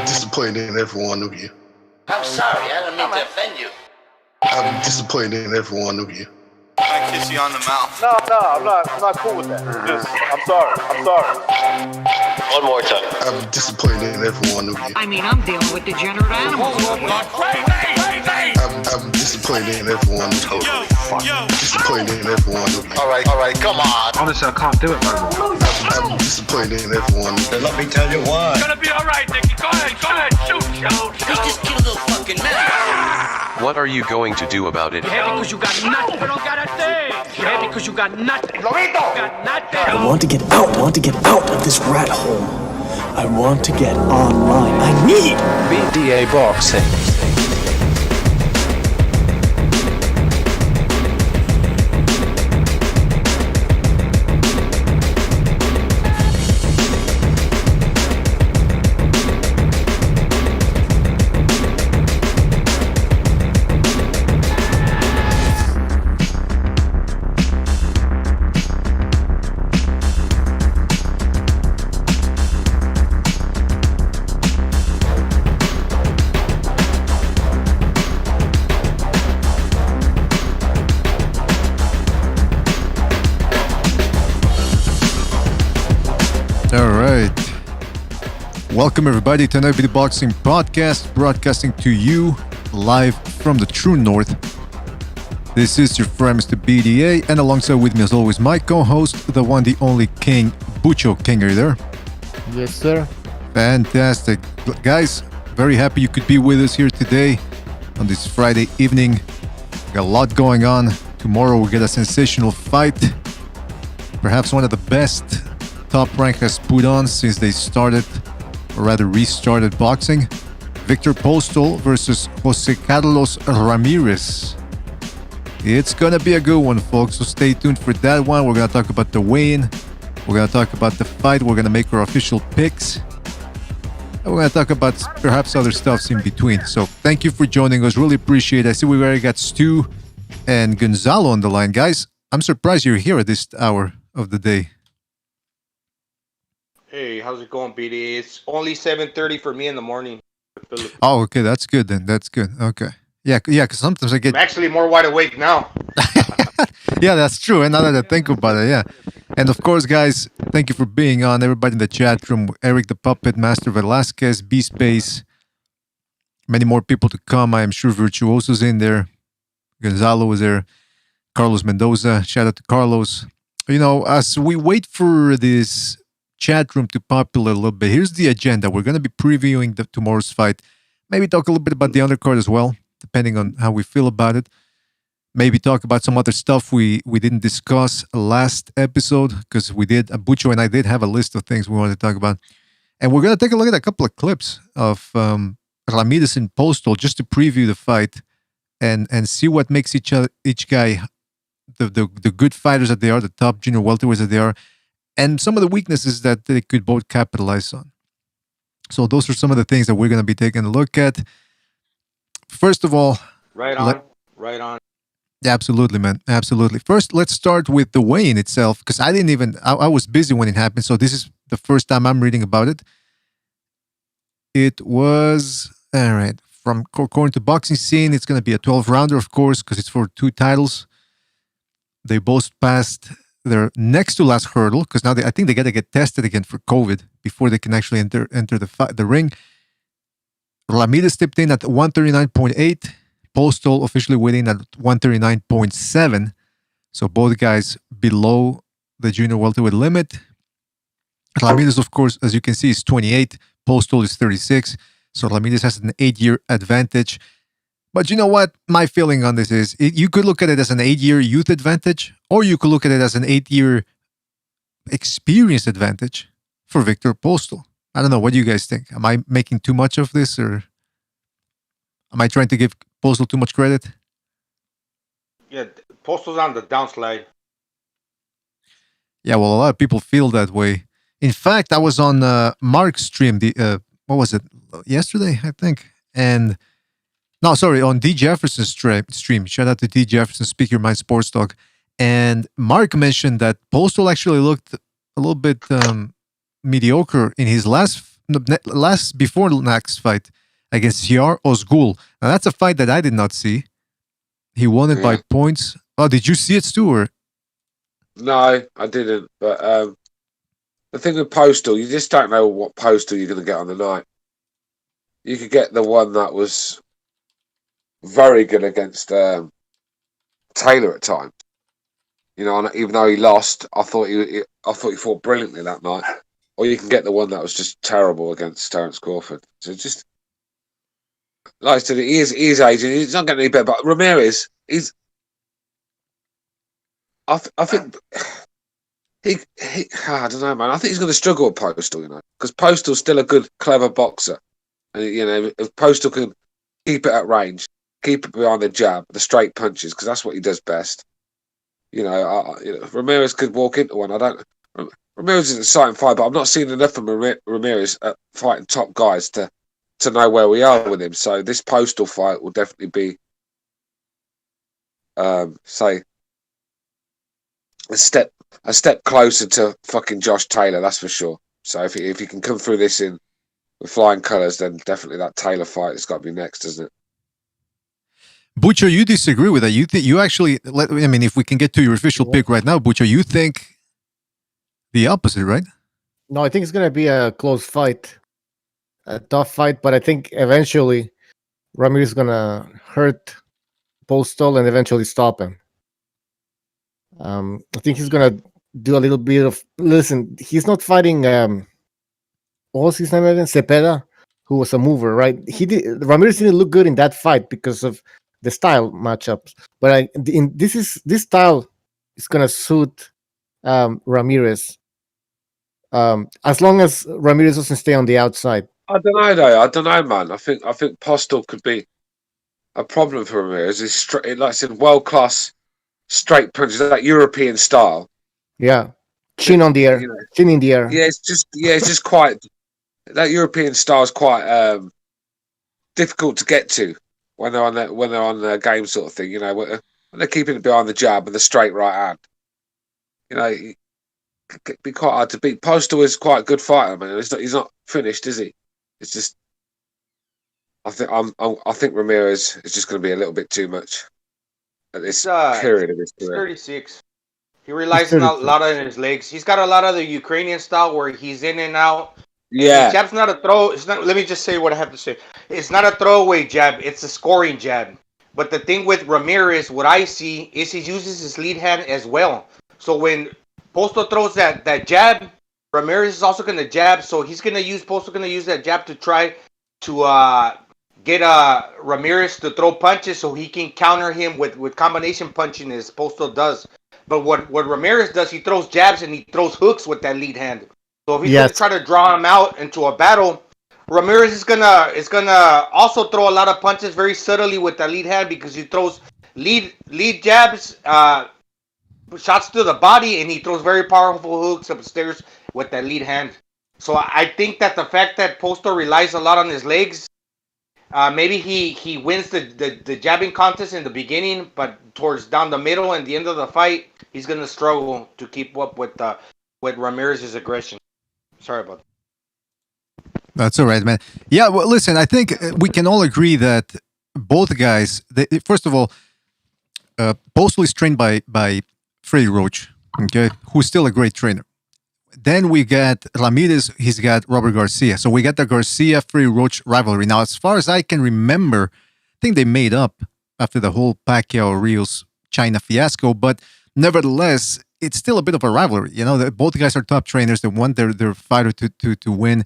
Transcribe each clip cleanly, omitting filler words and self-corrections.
I'm disappointed in every one of you. I'm sorry, I don't mean to offend you. I'm disappointed in every one of you. I kiss you on the mouth. No, I'm not cool with that. Just, I'm sorry. One more time. I'm disappointed in every one of you. I mean, I'm dealing with degenerate animals. I'm disappointed in every one of you. Disappointed in every one of you. All right, come on. Honestly, I can't do it no more. I'm disappointed in every one of you. Let me tell you why. It's gonna be all right, Nicky. Go ahead, shoot. He just killed a fucking man. What are you going to do about it? Yeah, because you got nothing. You don't got a thing. Yeah, because you got nothing. You got nothing. I want to get out. I want to get out of this rat hole. I want to get online. I need BDA boxing. Welcome everybody to another Video Boxing Podcast, broadcasting to you live from the true north. This is your friend Mr.BDA, and alongside with me as always my co-host, the one, the only King, Bucho. King, are you there? Yes, sir. Fantastic. Guys, very happy you could be with us here today on this Friday evening. Got a lot going on. Tomorrow we get a sensational fight. Perhaps one of the best Top Rank has put on since they started, or rather restarted boxing. Victor Postol versus Jose Carlos Ramirez. It's gonna be a good one, folks, so stay tuned for that one. We're gonna talk about the weigh-in, we're gonna talk about the fight, we're gonna make our official picks, and we're gonna talk about perhaps other stuffs in between. So thank you for joining us, really appreciate it. I see we already got Stu and Gonzalo on the line. Guys, I'm surprised you're here at this hour of the day. Hey, how's it going, BDA? It's only 7:30 for me in the morning. Oh, okay, that's good then. That's good. Okay. Yeah, because sometimes I get... I'm actually more wide awake now. Yeah, that's true. And now that I think about it, yeah. And of course, guys, thank you for being on. Everybody in the chat room. Eric the Puppet, Master Velasquez, B-Space. Many more people to come. I am sure Virtuoso's in there. Gonzalo was there. Carlos Mendoza. Shout out to Carlos. You know, as we wait for this chat room to populate a little bit, here's the agenda. We're going to be previewing tomorrow's fight. Maybe talk a little bit about the undercard as well, depending on how we feel about it. Maybe talk about some other stuff we didn't discuss last episode, because we did, Bucho and I did have a list of things we wanted to talk about. And we're going to take a look at a couple of clips of Ramirez and Postol just to preview the fight and see what makes each guy the good fighters that they are, the top junior welterweights that they are, and some of the weaknesses that they could both capitalize on. So those are some of the things that we're going to be taking a look at. First of all... Right on. Yeah, absolutely, man. Absolutely. First, let's start with the weigh-in itself, because I was busy when it happened, so this is the first time I'm reading about it. It was... All right. From according to Boxing Scene, it's going to be a 12-rounder, of course, because it's for 2 titles. They both passed their next to last hurdle, because now I think they got to get tested again for COVID before they can actually enter the ring. Ramirez stepped in at 139.8. Postol officially weighed in at 139.7. So both guys below the junior welterweight limit. Ramirez, of course, as you can see, is 28. Postol is 36. So Ramirez has an 8-year advantage. But you know what? My feeling on this is, you could look at it as an 8-year youth advantage, or you could look at it as an 8-year experience advantage for Victor Postol. I don't know. What do you guys think? Am I making too much of this, or am I trying to give Postol too much credit? Yeah, Postol's on the downslide. Yeah, well, a lot of people feel that way. In fact, I was on Mark's stream, what was it, yesterday, I think, and... No, sorry, on D. Jefferson's stream. Shout out to D. Jefferson, Speak Your Mind Sports Talk. And Mark mentioned that Postol actually looked a little bit mediocre in his last before next fight against Yar Ozgul. Now that's a fight that I did not see. He won it by points. Oh, did you see it, Stu? Or? No, I didn't. But the thing with Postol, you just don't know what Postol you're going to get on the night. You could get the one that was very good against Taylor at times. You know, even though he lost, I thought he fought brilliantly that night. Or you can get the one that was just terrible against Terence Crawford. So just like I said, he is aging. He's not getting any better. But Ramirez, I think I don't know, man. I think he's going to struggle with Postol, you know, because Postol's still a good, clever boxer, and you know, if Postol can keep it at range, keep it behind the jab, the straight punches, because that's what he does best. You know, Ramirez could walk into one. Ramirez is an exciting fight, but I'm not seeing enough from Ramirez at fighting top guys to know where we are with him. So this Postol fight will definitely be, say, a step closer to fucking Josh Taylor, that's for sure. So if he can come through this in with flying colours, then definitely that Taylor fight has got to be next, isn't it? Butcher, you disagree with that? You think you actually? I mean, if we can get to your official pick right now, Butcher, you think the opposite, right? No, I think it's going to be a close fight, a tough fight, but I think eventually Ramirez is going to hurt Postol and eventually stop him. I think he's going to do a little bit of... Listen, he's not fighting... what was his name again? Cepeda, who was a mover, right? Ramirez didn't look good in that fight because of the style matchups. But this style is going to suit Ramirez. As long as Ramirez doesn't stay on the outside. I don't know, though. I don't know, man. I think Postol could be a problem for Ramirez. He's like I said, world-class straight punches, that European style. Yeah. Chin on the air. Chin in the air. Yeah, it's just quite... That European style is quite difficult to get to when they're on the game sort of thing. You know, when they're keeping it behind the jab and the straight right hand. You know, it could be quite hard to beat. Postol is quite a good fighter, man. He's not finished, is he? It's just, I think Ramirez is just going to be a little bit too much at this period of his career. 36. He relies on a lot on his legs. He's got a lot of the Ukrainian style where he's in and out. Yeah. His jab's not a throw. It's not. Let me just say what I have to say. It's not a throwaway jab. It's a scoring jab. But the thing with Ramirez, what I see is he uses his lead hand as well. So when Postol throws that jab, Ramirez is also going to jab. So Postol going to use that jab to try to get Ramirez to throw punches so he can counter him with combination punching as Postol does. But what Ramirez does, he throws jabs and he throws hooks with that lead hand. So if he's going to try to draw him out into a battle, Ramirez is gonna also throw a lot of punches very subtly with that lead hand because he throws lead jabs, shots to the body, and he throws very powerful hooks upstairs with that lead hand. So I think that the fact that Postol relies a lot on his legs, maybe he wins the jabbing contest in the beginning, but towards down the middle and the end of the fight, he's gonna struggle to keep up with Ramirez's aggression. Sorry about that. That's all right, man. Yeah, well, listen, I think we can all agree that both guys, first of all, Postol is trained by Freddie Roach, okay, who's still a great trainer. Then we got Ramirez, he's got Robert Garcia. So we got the Garcia-Freddie Roach rivalry. Now, as far as I can remember, I think they made up after the whole Pacquiao-Rios China fiasco, but nevertheless, it's still a bit of a rivalry. You know, both guys are top trainers. They want their fighter to win.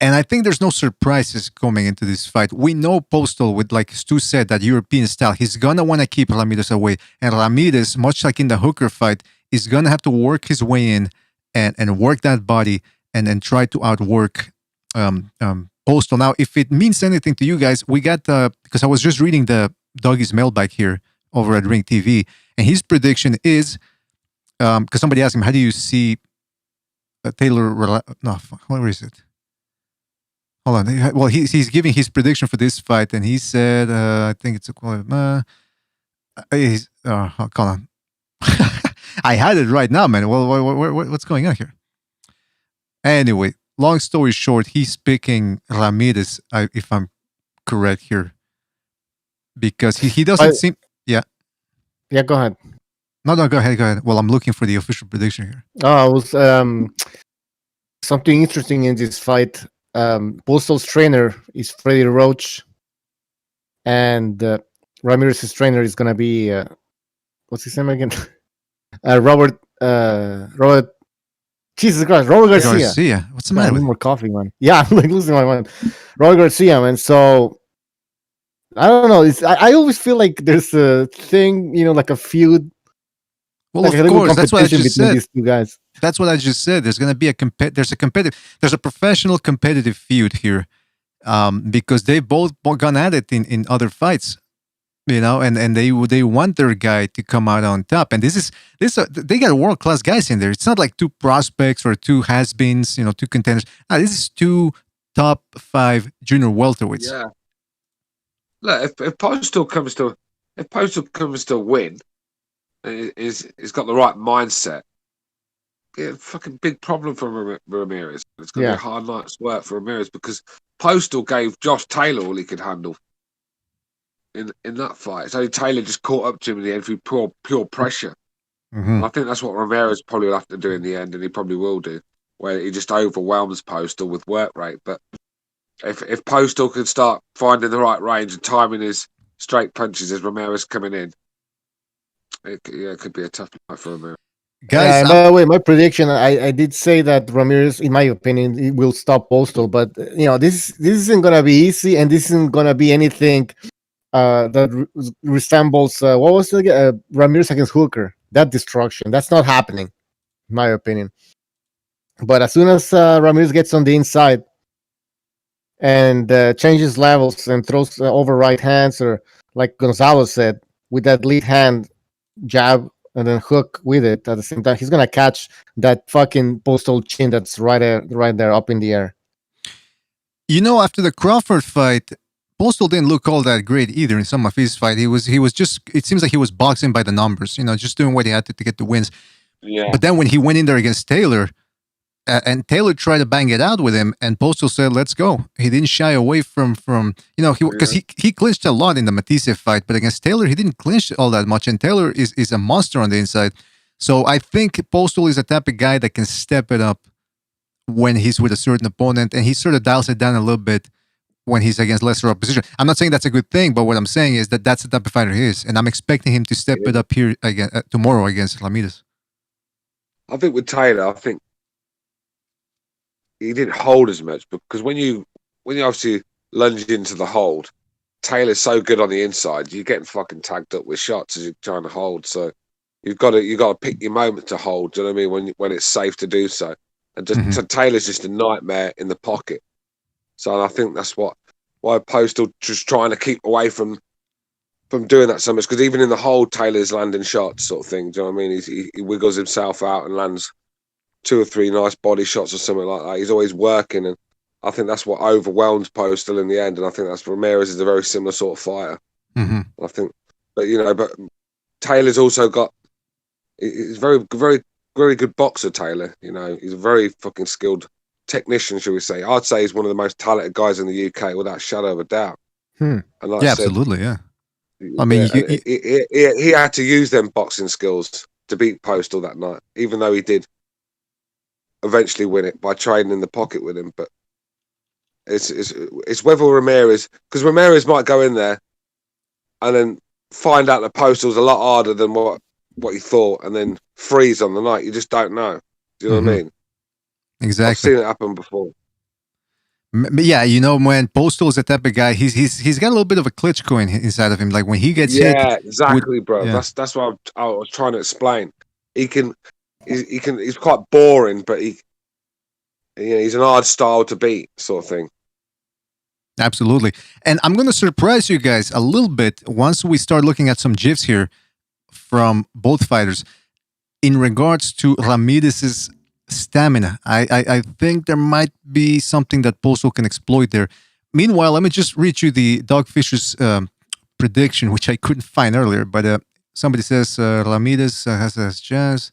And I think there's no surprises coming into this fight. We know Postol, with, like Stu said, that European style. He's going to want to keep Ramirez away. And Ramirez, much like in the Hooker fight, is going to have to work his way in and work that body and try to outwork Postol. Now, if it means anything to you guys, we got, because I was just reading the Doggy's mailbag here over at Ring TV, and his prediction is, because somebody asked him, how do you see Taylor? No, where is it? Hold on. Well, he's giving his prediction for this fight, and he said, I think it's a hold on. I had it right now, man. Well, what's going on here? Anyway, long story short, he's picking Ramirez, if I'm correct here, because he doesn't seem. Yeah. Yeah, go ahead. No, go ahead. Well, I'm looking for the official prediction here. Oh, it was something interesting in this fight. Postol's trainer is Freddie Roach, and Ramirez's trainer is gonna be what's his name again? Robert. Jesus Christ, Robert Garcia. What's the matter? I need more coffee, man. Yeah, I'm like losing my mind. Robert Garcia, man. So I don't know. I always feel like there's a thing, like a feud. Well, like of course, that's what I just said. These two guys. That's what I just said. There's going to be there's a professional competitive feud here, because they've both gone at it in other fights, and they want their guy to come out on top. And they got world-class guys in there. It's not like two prospects or two has-beens, two contenders. This is two top 5 junior welterweights. Yeah. Look, if Postol comes to win, he's got the right mindset. Yeah, fucking big problem for Ramirez. It's going to be a hard night's work for Ramirez because Postol gave Josh Taylor all he could handle in that fight. So Taylor just caught up to him in the end through pure pressure. I think that's what Ramirez probably will have to do in the end, and he probably will do, where he just overwhelms Postol with work rate. But if Postol can start finding the right range and timing his straight punches as Ramirez coming in, it could be a tough night for Ramirez. Guys, by the way, my prediction, I did say that Ramirez, in my opinion, it will stop Postol, but this isn't gonna be easy, and this isn't gonna be anything that resembles what was it, Ramirez against Hooker. That destruction, that's not happening, in my opinion. But as soon as Ramirez gets on the inside and changes levels and throws over right hands, or like Gonzalo said, with that lead hand jab and then hook with it at the same time, he's gonna catch that fucking Postol chin that's right there up in the air. After the Crawford fight, Postol didn't look all that great either in some of his fight. He was just, it seems like he was boxing by the numbers, just doing what he had to get the wins. Yeah. But then when he went in there against Taylor, and Taylor tried to bang it out with him, and Postol said, "Let's go." He didn't shy away from because he clinched a lot in the Matisse fight, but against Taylor he didn't clinch all that much, and Taylor is a monster on the inside. So I think Postol is the type of guy that can step it up when he's with a certain opponent, and he sort of dials it down a little bit when he's against lesser opposition. I'm not saying that's a good thing, but what I'm saying is that that's the type of fighter he is, and I'm expecting him to step it up here again tomorrow against Ramirez. I think with Taylor, he didn't hold as much, because when you obviously lunge into the hold, Taylor's so good on the inside, you're getting fucking tagged up with shots as you're trying to hold. So you've got to pick your moment to hold. Do you know what I mean? When it's safe to do so. And so Taylor's just a nightmare in the pocket. So I think that's why Postol just trying to keep away from doing that so much, because even in the hold, Taylor's landing shots, sort of thing. Do you know what I mean? He wiggles himself out and lands 2 or 3 nice body shots or something like that. He's always working, and I think that's what overwhelms Postol in the end. And I think that's Ramirez is a very similar sort of fighter. I think, but Taylor's also got. He's very, very, very good boxer. Taylor, he's a very fucking skilled technician, shall we say? I'd say he's one of the most talented guys in the UK, without a shadow of a doubt. And like I said, absolutely, yeah. I mean, he had to use them boxing skills to beat Postol that night, even though he did eventually win it by trading in the pocket with him. But it's whether Ramirez, because Ramirez might go in there and then find out that Postol's a lot harder than what he thought, and then freeze on the night. You just don't know. Do you know what I mean? Exactly. I've seen it happen before. Yeah, when Postol is the type of guy, he's got a little bit of a Klitschko inside of him. Like when he gets hit. Yeah, exactly, bro. Yeah. That's what I was trying to explain. He's quite boring, but he's an hard style to beat, sort of thing. Absolutely. And I'm going to surprise you guys a little bit once we start looking at some GIFs here from both fighters in regards to Ramirez's stamina. I think there might be something that Postol can exploit there. Meanwhile, let me just read you the Dogfisher's prediction, which I couldn't find earlier, but somebody says Ramirez has a chance.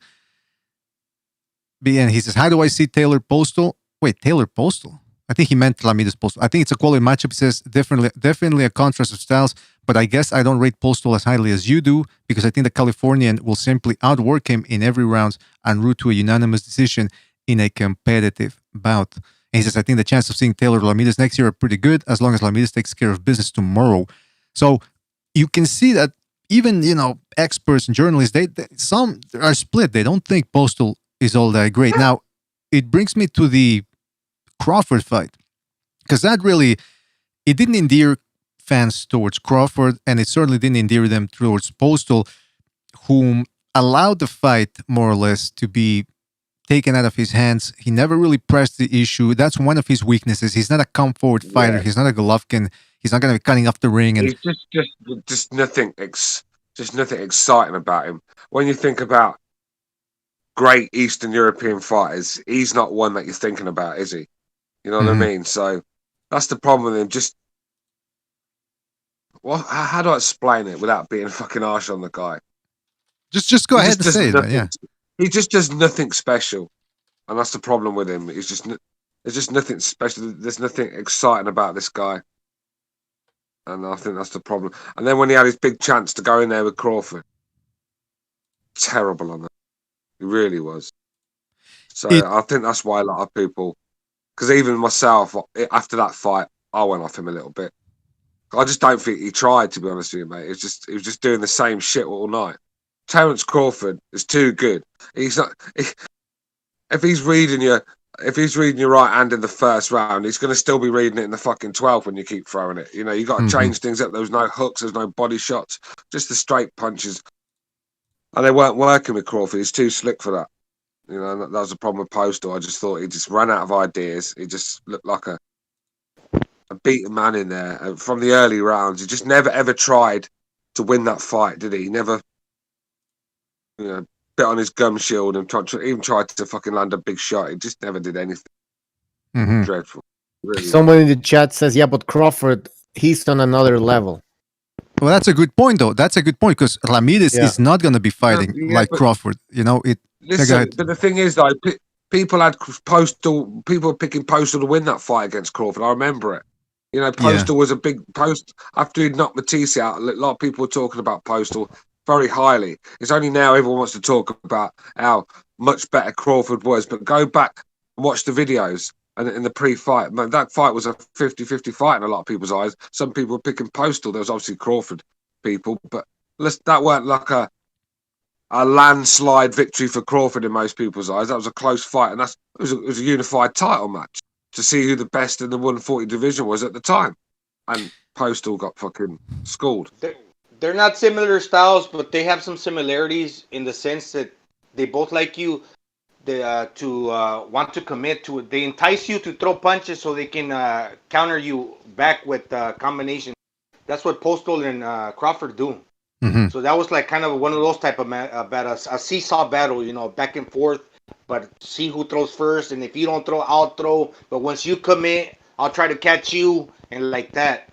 And he says, how do I see Taylor Postol? Wait, Taylor Postol. I think he meant Ramirez Postol. I think it's a quality matchup. He says definitely a contrast of styles, but I guess I don't rate Postol as highly as you do because I think the Californian will simply outwork him in every round and route to a unanimous decision in a competitive bout. And he says, I think the chance of seeing Taylor Ramirez next year are pretty good as long as Ramirez takes care of business tomorrow. So you can see that even, experts and journalists, some are split. They don't think Postol is all that great. Now, it brings me to the Crawford fight, because that really, it didn't endear fans towards Crawford, and it certainly didn't endear them towards Postol, whom allowed the fight more or less to be taken out of his hands. He never really pressed the issue. That's one of his weaknesses. He's not a come forward fighter. He's not a Golovkin. He's not going to be cutting off the ring. And he's just nothing exciting about him. When you think about great Eastern European fighters, he's not one that you're thinking about, is he? You know what I mean? So that's the problem with him. Just how do I explain it without being fucking harsh on the guy? Just go ahead and say it. Yeah, he just does nothing special, and that's the problem with him. There's just nothing special. There's nothing exciting about this guy, and I think that's the problem. And then when he had his big chance to go in there with Crawford, terrible on that. He really was. So I think that's why a lot of people. Because even myself, after that fight, I went off him a little bit. I just don't think he tried, to be honest with you, mate. He was just doing the same shit all night. Terence Crawford is too good. He's not. If he's reading your right hand in the first round, he's going to still be reading it in the fucking 12th when you keep throwing it. You got to change things up. There was no hooks, there's no body shots, just the straight punches, and they weren't working with Crawford. He's too slick for that. That was the problem with Postol. I just thought he just ran out of ideas. He just looked like a beaten man in there. And from the early rounds, he just never ever tried to win that fight, did he? He never, bit on his gum shield and even tried to fucking land a big shot. He just never did anything. Dreadful. Really. Someone in the chat says, "Yeah, but Crawford, he's on another level." Well, that's a good point, though. That's a good point because Ramirez is not going to be fighting like Crawford. Listen, but the thing is, though, people had Postol. People were picking Postol to win that fight against Crawford. I remember it. Postol was a big post after he'd knocked Matisse out. A lot of people were talking about Postol very highly. It's only now everyone wants to talk about how much better Crawford was. But go back and watch the videos and in the pre-fight. Man, that fight was a 50-50 fight in a lot of people's eyes. Some people were picking Postol. There was obviously Crawford people, but that weren't like a landslide victory for Crawford in most people's eyes. That was a close fight, and it was a unified title match to see who the best in the 140 division was at the time. And Postol got fucking schooled. They're not similar styles, but they have some similarities in the sense that they both like you to want to commit to it. They entice you to throw punches so they can counter you back with combination. That's what Postol and Crawford do. So that was like kind of one of those type of battles, a seesaw battle, back and forth, but see who throws first. And if you don't throw, I'll throw. But once you commit, I'll try to catch you, and like that.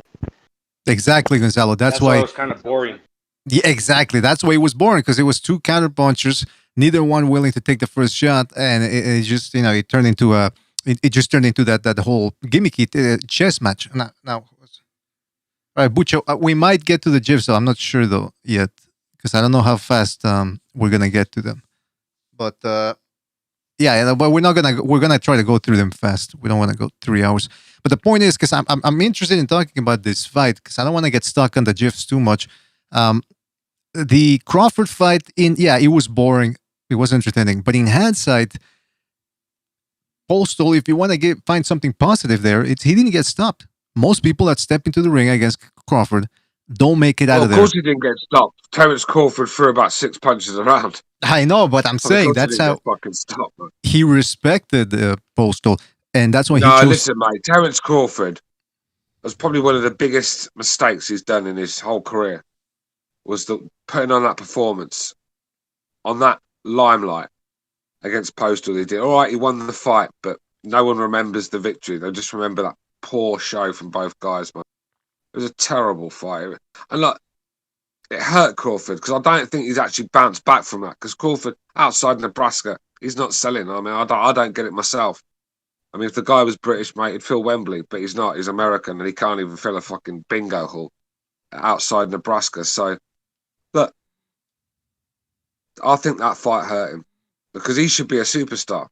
Exactly, Gonzalo. That's why it was kind of boring. Yeah, exactly. That's why it was boring because it was two counter punchers, neither one willing to take the first shot, and it just it turned into that whole gimmicky chess match. Now. All right, Bucho, we might get to the GIFs, so I'm not sure though yet because I don't know how fast we're gonna get to them. But but we're gonna try to go through them fast. We don't want to go 3 hours. But the point is, because I'm interested in talking about this fight because I don't want to get stuck on the GIFs too much. The Crawford fight it was boring. It was entertaining, but in hindsight, Postol, if you want to find something positive there, he didn't get stopped. Most people that step into the ring against Crawford don't make it out of there. Of course he didn't get stopped. Terence Crawford threw about 6 punches around. I know, but I'm saying that's how he respected Postol, and that's why he chose... listen, mate. Terence Crawford was probably one of the biggest mistakes he's done in his whole career. Was putting on that performance, on that limelight against Postol. He did all right. He won the fight, but no one remembers the victory. They just remember that poor show from both guys, man. It was a terrible fight. And look, it hurt Crawford because I don't think he's actually bounced back from that because Crawford, outside Nebraska, he's not selling. I mean, I don't get it myself. I mean, if the guy was British, mate, he'd fill Wembley, but he's not. He's American, and he can't even fill a fucking bingo hall outside Nebraska. So, look, I think that fight hurt him because he should be a superstar.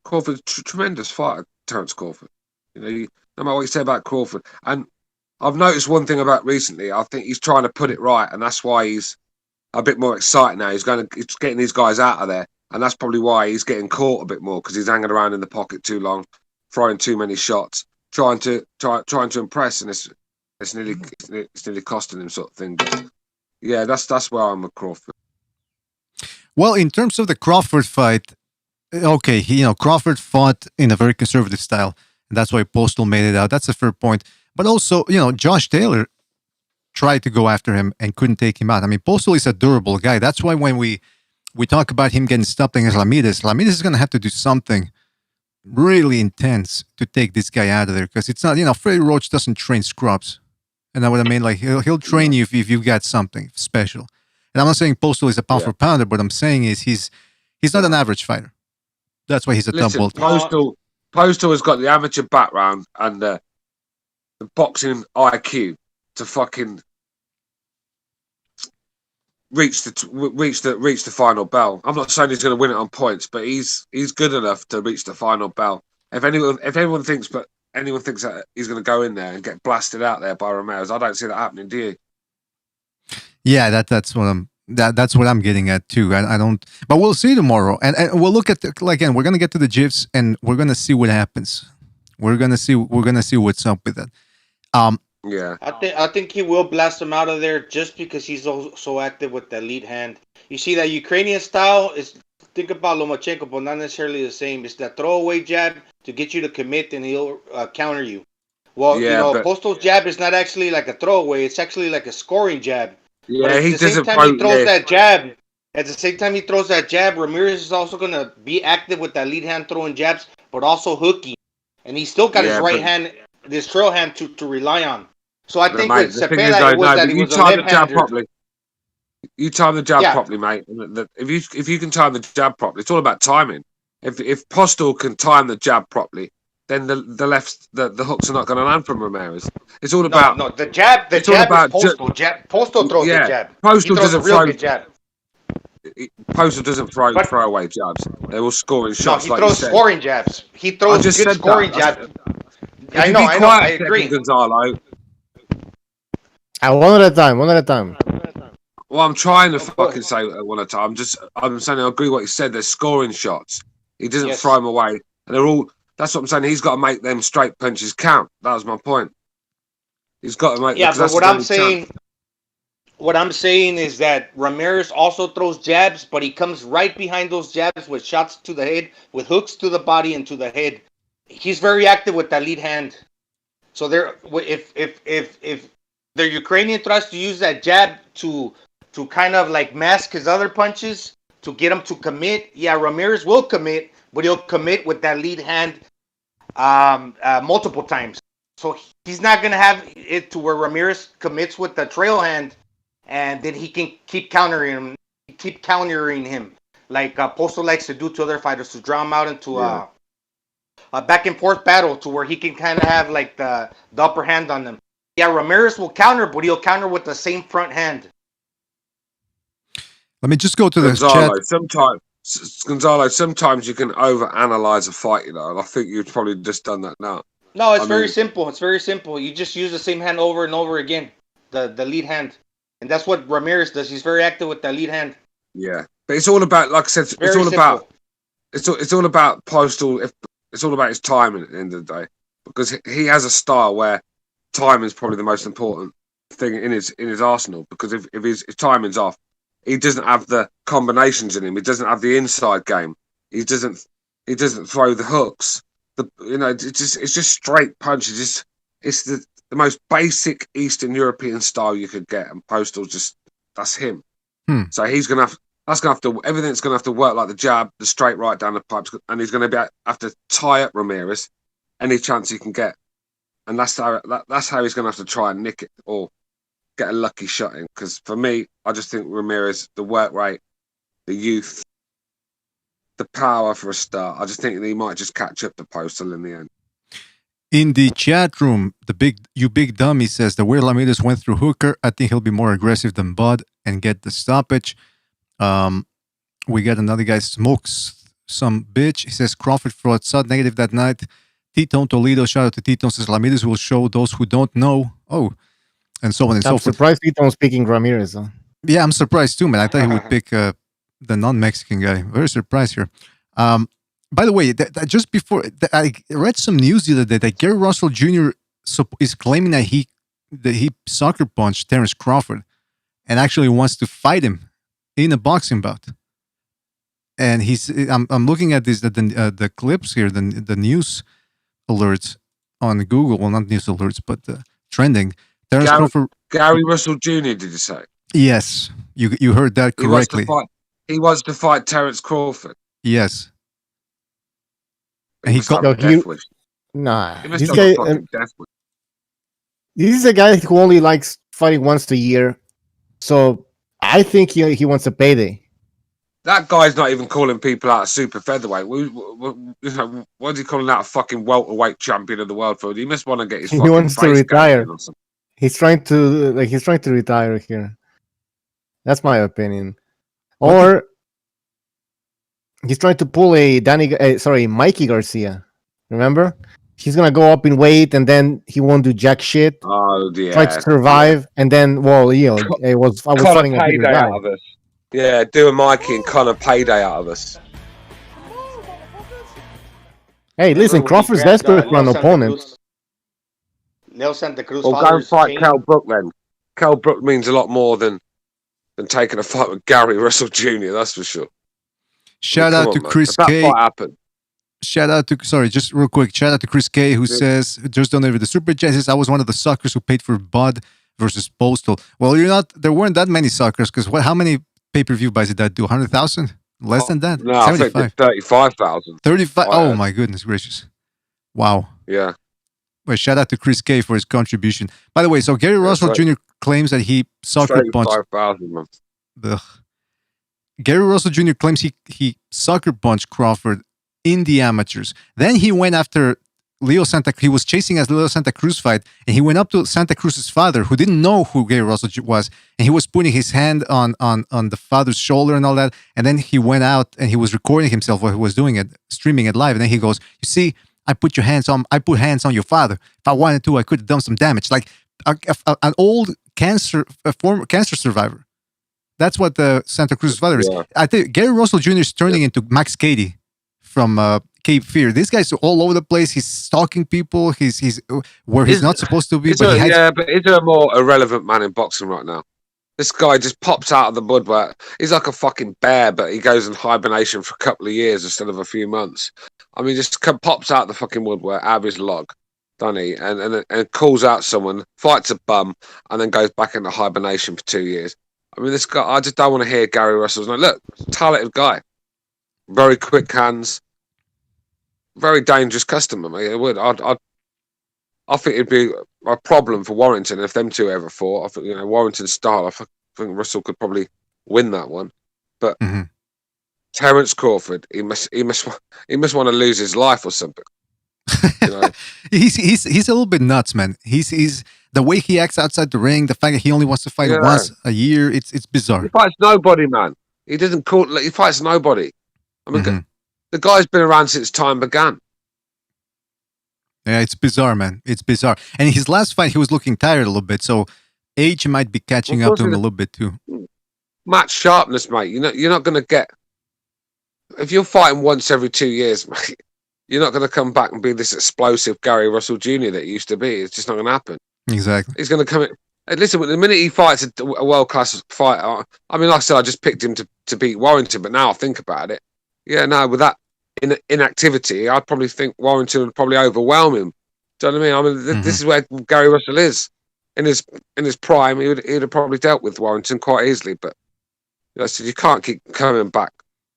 Crawford's tremendous fighter, Terence Crawford. You know, no matter what you say about Crawford, and I've noticed one thing about recently. I think he's trying to put it right, and that's why he's a bit more excited now. He's getting these guys out of there, and that's probably why he's getting caught a bit more because he's hanging around in the pocket too long, throwing too many shots, trying to impress, and it's nearly costing him, sort of thing. But yeah, that's where I'm with Crawford. Well, in terms of the Crawford fight, okay, Crawford fought in a very conservative style, and that's why Postol made it out. That's a fair point. But also, Josh Taylor tried to go after him and couldn't take him out. I mean, Postol is a durable guy. That's why when we talk about him getting stopped against Ramirez is going to have to do something really intense to take this guy out of there, because it's not, Freddie Roach doesn't train scrubs. And that's what I mean. Like, he'll train you if you've got something special. And I'm not saying Postol is a pound for pounder, but I'm saying is he's not an average fighter. That's why he's a top welter. Postol has got the amateur background and the boxing IQ to fucking reach the final bell. I'm not saying he's going to win it on points, but he's good enough to reach the final bell. If anyone thinks that he's going to go in there and get blasted out there by Ramirez, I don't see that happening. Do you? Yeah, that's what I'm getting at too. I don't, but we'll see tomorrow, and we'll look at again. We're gonna get to the GIFs, and we're gonna see what happens. We're gonna see what's up with it. Yeah, I think he will blast him out of there just because he's so active with that lead hand. You see that Ukrainian style is, think about Lomachenko, but not necessarily the same. It's that throwaway jab to get you to commit, and he'll counter you. Well, Postol's jab is not actually like a throwaway; it's actually like a scoring jab. Yeah, he doesn't. At the same time he throws that jab, Ramirez is also going to be active with that lead hand throwing jabs, but also hooking. And he's still got his right hand, this trail hand to rely on. So I think with Cepeda, it was that he was a left-hander. You time the jab properly, mate. If you can time the jab properly, it's all about timing. If Postol can time the jab properly, then the hooks are not going to land from Ramirez. It's all about the jab. The jab is Postol. Postol throws the jab. Postol doesn't throw good jab. Postol doesn't throw away jabs. They're all scoring shots. No, he throws scoring jabs. He throws good scoring jabs. I know. I agree. Gonzalo. One at a time. Well, I'm trying to fucking say one at a time. I'm saying I agree with what he said. They're scoring shots. He doesn't throw them away, and they're all. That's what I'm saying. He's got to make them straight punches count. That was my point. He's got to make. Yeah, but what I'm saying is that Ramirez also throws jabs, but he comes right behind those jabs with shots to the head, with hooks to the body and to the head. He's very active with that lead hand. So if the Ukrainian tries to use that jab to kind of like mask his other punches to get him to commit, Ramirez will commit, but he'll commit with that lead hand multiple times. So he's not going to have it to where Ramirez commits with the trail hand, and then he can keep countering him like Postol likes to do to other fighters, to draw him out into a back and forth battle to where he can kind of have like the upper hand on them. Yeah, Ramirez will counter, but he'll counter with the same front hand. Let me just go to the chat. Gonzalo, sometimes you can overanalyze a fight, and I think you've probably just done that now. No, it's very simple. It's very simple. You just use the same hand over and over again, the lead hand. And that's what Ramirez does. He's very active with that lead hand. Yeah. But it's all about, like I said, it's all about Postol. It's all about his timing at the end of the day. Because he has a style where timing is probably the most important thing in his arsenal. Because if his timing's off, he doesn't have the combinations in him. He doesn't have the inside game. He doesn't throw the hooks. It's just straight punches. It's the most basic Eastern European style you could get, and Postol that's him. So everything's gonna have to work like the jab, the straight right down the pipes, and he's gonna have to tie up Ramirez any chance he can get, and that's how he's gonna have to try and nick it or get a lucky shot in. Because for me, I just think Ramirez, the work rate, the youth, the power for a start. I just think that he might just catch up to Postol in the end. In the chat room, you big dummy says the way Ramirez went through Hooker, I think he'll be more aggressive than Bud and get the stoppage. We got another guy, Smokes some bitch. He says Crawford fraud sud negative that night. T-Tone Toledo, shout out to T-Tone, says Ramirez will show those who don't know. Oh, and so on and so forth. I'm surprised T-Tone speaking Ramirez. Huh? Yeah, I'm surprised too, man. I thought he would pick the non-Mexican guy. Very surprised here. By the way, just before I read some news the other day that Gary Russell Jr. is claiming that he sucker punched Terrence Crawford and actually wants to fight him in a boxing bout. And I'm looking at the clips here, the news alerts on Google. Well, not news alerts, but trending. Terrence Crawford. Gary Russell Jr. Did you say? Yes, you heard that correctly. He wants to fight Terrence Crawford. Yes. And he got nah. This guy, this is a guy who only likes fighting once a year, so I think he wants a payday. That guy's not even calling people out a super featherweight. What is he calling out a fucking welterweight champion of the world for? He must want to get his. He wants to retire. He's trying to retire here. That's my opinion. Or he's trying to pull a Mikey Garcia. Remember? He's gonna go up in weight and then he won't do jack shit. Oh yeah. Try to survive and then I was fighting a bigger guy. Out of us. Yeah, do a Mikey and Connor payday out of us. Hey, listen, Crawford's desperate for an opponent. Nel Santa Cruz. Well, go and fight Kell Brook then. Kell Brook means a lot more than taking a fight with Gary Russell Jr. That's for sure. Shout out to Chris K. What happened? Just real quick. Shout out to Chris K, who says, just donated the super chat. Says, I was one of the suckers who paid for Bud versus Postol. Well, you're not. There weren't that many suckers because how many pay-per-view buys did that do? 100,000? Less than that? No, 75. I think 35,000. 35? Oh my goodness gracious! Wow. Yeah. Well, shout out to Chris K for his contribution. By the way, so Gary Russell Jr. claims that he sucker punched. 35,000. Gary Russell Jr. claims he sucker punched Crawford in the amateurs. Then he went after he was chasing a Leo Santa Cruz fight, and he went up to Santa Cruz's father, who didn't know who Gary Russell was, and he was putting his hand on the father's shoulder and all that. And then he went out and he was recording himself while he was doing it, streaming it live. And then he goes, "You see, I put hands on your father. If I wanted to, I could have done some damage." Like an old former cancer survivor. That's what the Santa Cruz's father is. Yeah. I think Gary Russell Jr. is turning into Max Cady from Cape Fear. This guy's all over the place. He's stalking people. He's where he's not supposed to be. But he's a more irrelevant man in boxing right now. This guy just pops out of the woodwork. He's like a fucking bear, but he goes in hibernation for a couple of years instead of a few months. I mean, just pops out the fucking woodwork out of his log, doesn't he? And calls out someone, fights a bum, and then goes back into hibernation for 2 years. I mean, this guy, I just don't want to hear Gary Russell's like, look, talented guy. Very quick hands. Very dangerous customer, mate. It would. I think it'd be a problem for Warrington if them two ever fought. I think Warrington's style. I think Russell could probably win that one. But Terrence Crawford, he must want to lose his life or something. He's a little bit nuts, man. He's the way he acts outside the ring. The fact that he only wants to fight once a year. It's bizarre. He fights nobody, man. He doesn't call. He fights nobody. I mean, the guy's been around since time began. Yeah, it's bizarre, man. It's bizarre. And in his last fight, he was looking tired a little bit, so age might be catching up to him a little bit too. Match sharpness, mate. You're not going to get. If you're fighting once every 2 years, mate, you're not going to come back and be this explosive Gary Russell Jr. that he used to be. It's just not going to happen. Exactly. He's going to come in. Listen, the minute he fights a world-class fighter, I mean, like I said, I just picked him to beat Warrington, but now I think about it. Yeah, no, with that inactivity, I'd probably think Warrington would probably overwhelm him. Do you know what I mean? I mean, this is where Gary Russell is. In his prime, he'd have probably dealt with Warrington quite easily, but so you can't keep coming back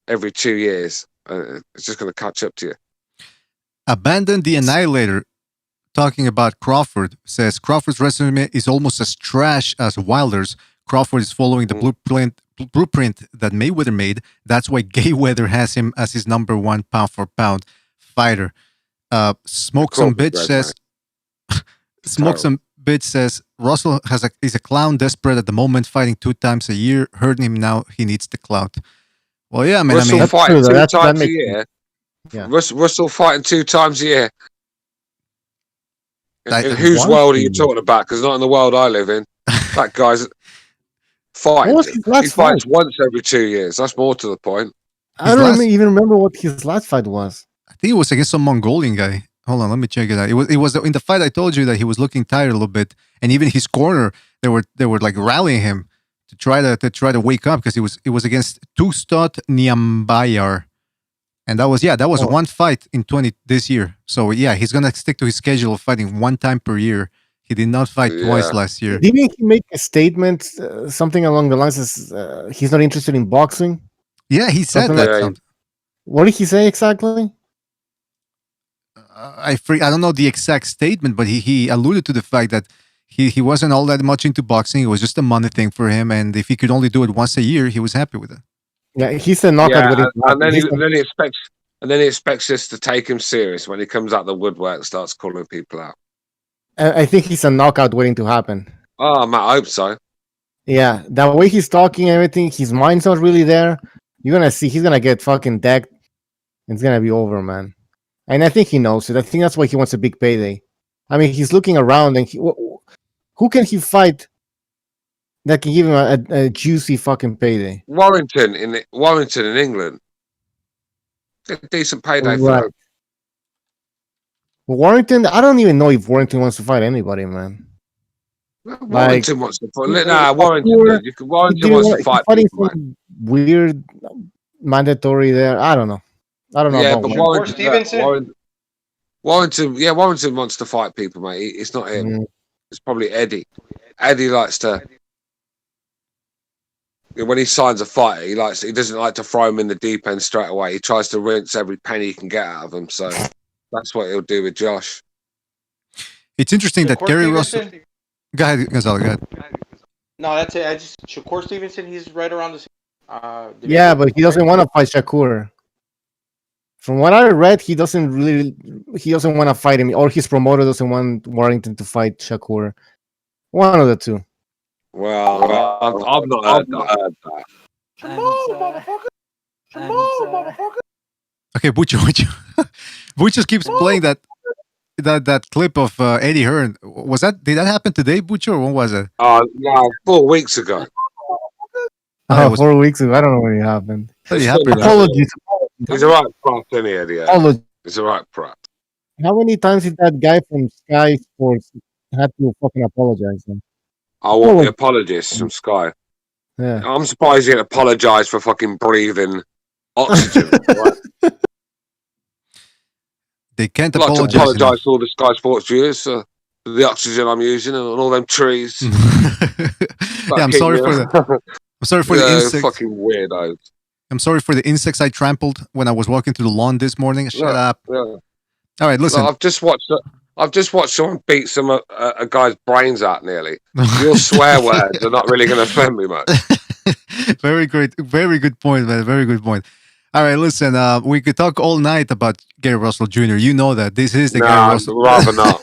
every 2 years. It's just going to catch up to you. Abandon the Annihilator, talking about Crawford, says Crawford's resume is almost as trash as Wilder's. Crawford is following the blueprint that Mayweather made. That's why Mayweather has him as his number one pound for pound fighter. Smoke Some Crawford, Bitch right, says, Smoke Some Bitch says, Russell is a clown desperate at the moment, fighting 2 times a year. Hurting him now, he needs the clout. Well, yeah, man. Russell I mean, fighting true, two that times a makes year. Yeah. Russell fighting 2 times a year. In I- whose One world are you thing. talking about? Because not in the world I live in. That guy's fighting. What was his last He fights fight? once every 2 years. That's more to the point. I His don't last- even remember what his last fight was. I think it was against some Mongolian guy. Hold on, let me check it out. It was in the fight I told you that he was looking tired a little bit, and even his corner they were like rallying him to try to wake up because it was against Tustot Niambayar, and that was Oh. one fight in 20 this year. So yeah, he's gonna stick to his schedule of fighting 1 time per year. He did not fight twice Yeah. last year. Didn't he make a statement, something along the lines of he's not interested in boxing? Yeah, he said Something that. like- some- What did he say exactly? I don't know the exact statement, but he alluded to the fact that he wasn't all that much into boxing. It was just a money thing for him, and if he could only do it once a year, he was happy with it. Yeah, he said knockout. Yeah, waiting to and then happen. He said- he expects us to take him serious when he comes out the woodwork and starts calling people out. I think he's a knockout waiting to happen. Oh, Matt, I hope so. Yeah, that way he's talking and everything, his mind's not really there. You're gonna see he's gonna get fucking decked. It's gonna be over, man. And I think he knows it. I think that's why he wants a big payday. I mean, he's looking around and who can he fight that can give him a juicy fucking payday? Warrington in England. Get a decent payday for Right. him. Warrington, I don't even know if Warrington wants to fight anybody, man. Warrington wants to fight. Warrington Warrington wants to fight fighting people, mate. some weird mandatory there. I don't know. I don't know Yeah, about but Warrington. Warrington wants to fight people, mate. It's not him. Mm. It's probably Eddie. Eddie likes to. When he signs a fighter, he doesn't like to throw him in the deep end straight away. He tries to rinse every penny he can get out of him. So that's what he'll do with Josh. It's interesting that Shakur Gary Stevenson? Russell. Go ahead, Gonzalo. Go ahead. No, that's it. Shakur Stevenson, he's right around the same. Yeah, but he doesn't want to fight Shakur. From what I read, he doesn't want to fight him, or his promoter doesn't want Warrington to fight Shakur. One of the two. Well, I've not heard that. Okay, Butcher keeps playing that clip of Eddie Hearn. Did that happen today, Butcher, or when was it? No, 4 weeks ago. it was- 4 weeks ago. I don't know when it happened. It happened. Apologies. He's a right prat, isn't he, Eddie? Apologies. He's a right prat. How many times did that guy from Sky Sports had to fucking apologize? Man? I want the apologies from Sky. Yeah. I'm surprised he didn't apologise for fucking breathing oxygen. Right? They can't I'd like to apologize. apologise to all the Sky Sports viewers for the oxygen I'm using and all them trees. Yeah, I'm sorry for the. I'm sorry for the insects. Fucking weirdos. I'm sorry for the insects I trampled when I was walking through the lawn this morning. Shut up. Yeah. All right, listen. I've just watched someone beat a guy's brains out nearly. Your swear words are not really going to offend me much. Very good point, man. Very good point. All right, listen. We could talk all night about Gary Russell Jr. You know that this is the Gary Russell. Rather not.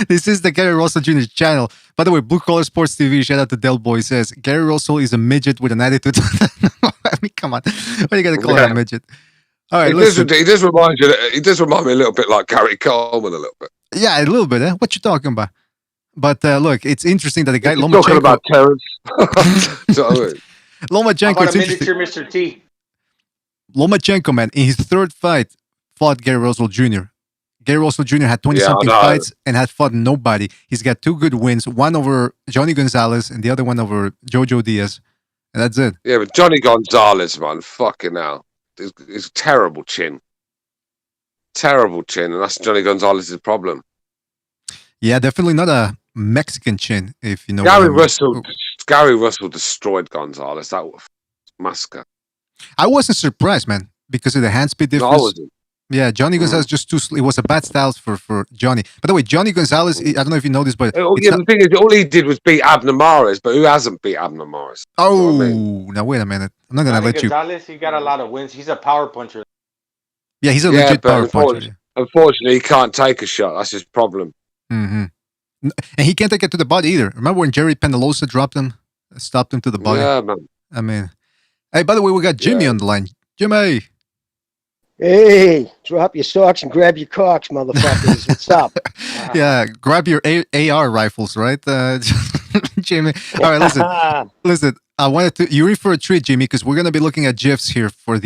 This is the Gary Russell Jr. channel. By the way, Blue Collar Sports TV. Shout out to Del Boy says Gary Russell is a midget with an attitude. I mean, come on. Why you gotta call him a midget? All right, listen. He does remind me a little bit like Gary Coleman a little bit. Yeah, a little bit. What you talking about? But look, it's interesting that the guy You're talking about Terrence. Lomachenko. How about a miniature Mr. T? Lomachenko, man, in his third fight, fought Gary Russell Jr. Gary Russell Jr. had 20-something fights and had fought nobody. He's got 2 good wins, one over Johnny Gonzalez and the other one over Jojo Diaz. And that's it. Yeah, but Johnny Gonzalez, man, fucking hell. It's a terrible chin. Terrible chin, and that's Johnny Gonzalez's problem. Yeah, definitely not a Mexican chin, if you know Gary what I mean. Gary Russell destroyed Gonzalez. That was massacre. I wasn't surprised, man, because of the hand speed No, difference. I wasn't. Yeah, Johnny Gonzalez just too. It was a bad style for Johnny. By the way, Johnny Gonzalez. I don't know if you know this, but it's The thing is, all he did was beat Abner Mares, but who hasn't beat Abner Mares? Oh, You know what I mean? now wait a minute. I'm not gonna Johnny let you. Gonzalez, he got a lot of wins. He's a power puncher. Yeah, he's a legit but power puncher. unfortunately, he can't take a shot. That's his problem. Mm-hmm. And he can't take it to the body either. Remember when Jerry Penalosa stopped him to the body? Yeah, man. I mean, hey, by the way, we got Jimmy on the line. Jimmy. Hey, drop your socks and grab your cocks, motherfuckers. What's up? Yeah, grab your AR rifles, right, Jimmy? All right, listen. I wanted to. You're in for a treat, Jimmy, because we're gonna be looking at GIFs here for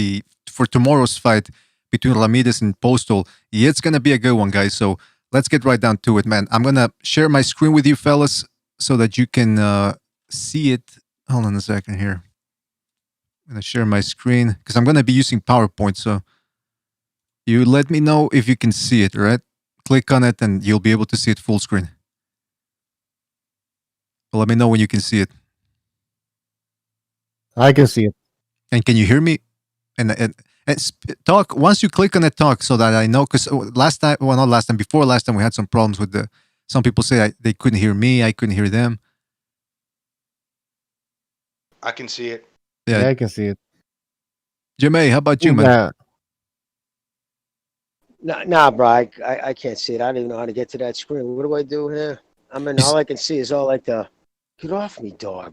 tomorrow's fight between Ramirez and Postol. Yeah, it's gonna be a good one, guys. So let's get right down to it, man. I'm gonna share my screen with you, fellas, so that you can see it. Hold on a second here. I'm gonna share my screen because I'm gonna be using PowerPoint. So you let me know if you can see it, right? Click on it and you'll be able to see it full screen. But let me know when you can see it. I can see it. And can you hear me? And talk once you click on it. Talk so that I know. Because before last time we had some problems with some people say they couldn't hear me. I couldn't hear them. I can see it. Yeah, I can see it. Jimmy, how about you, man? Nah, bro, I can't see it. I don't even know how to get to that screen. What do I do here? All I can see is all like the get off me, dog.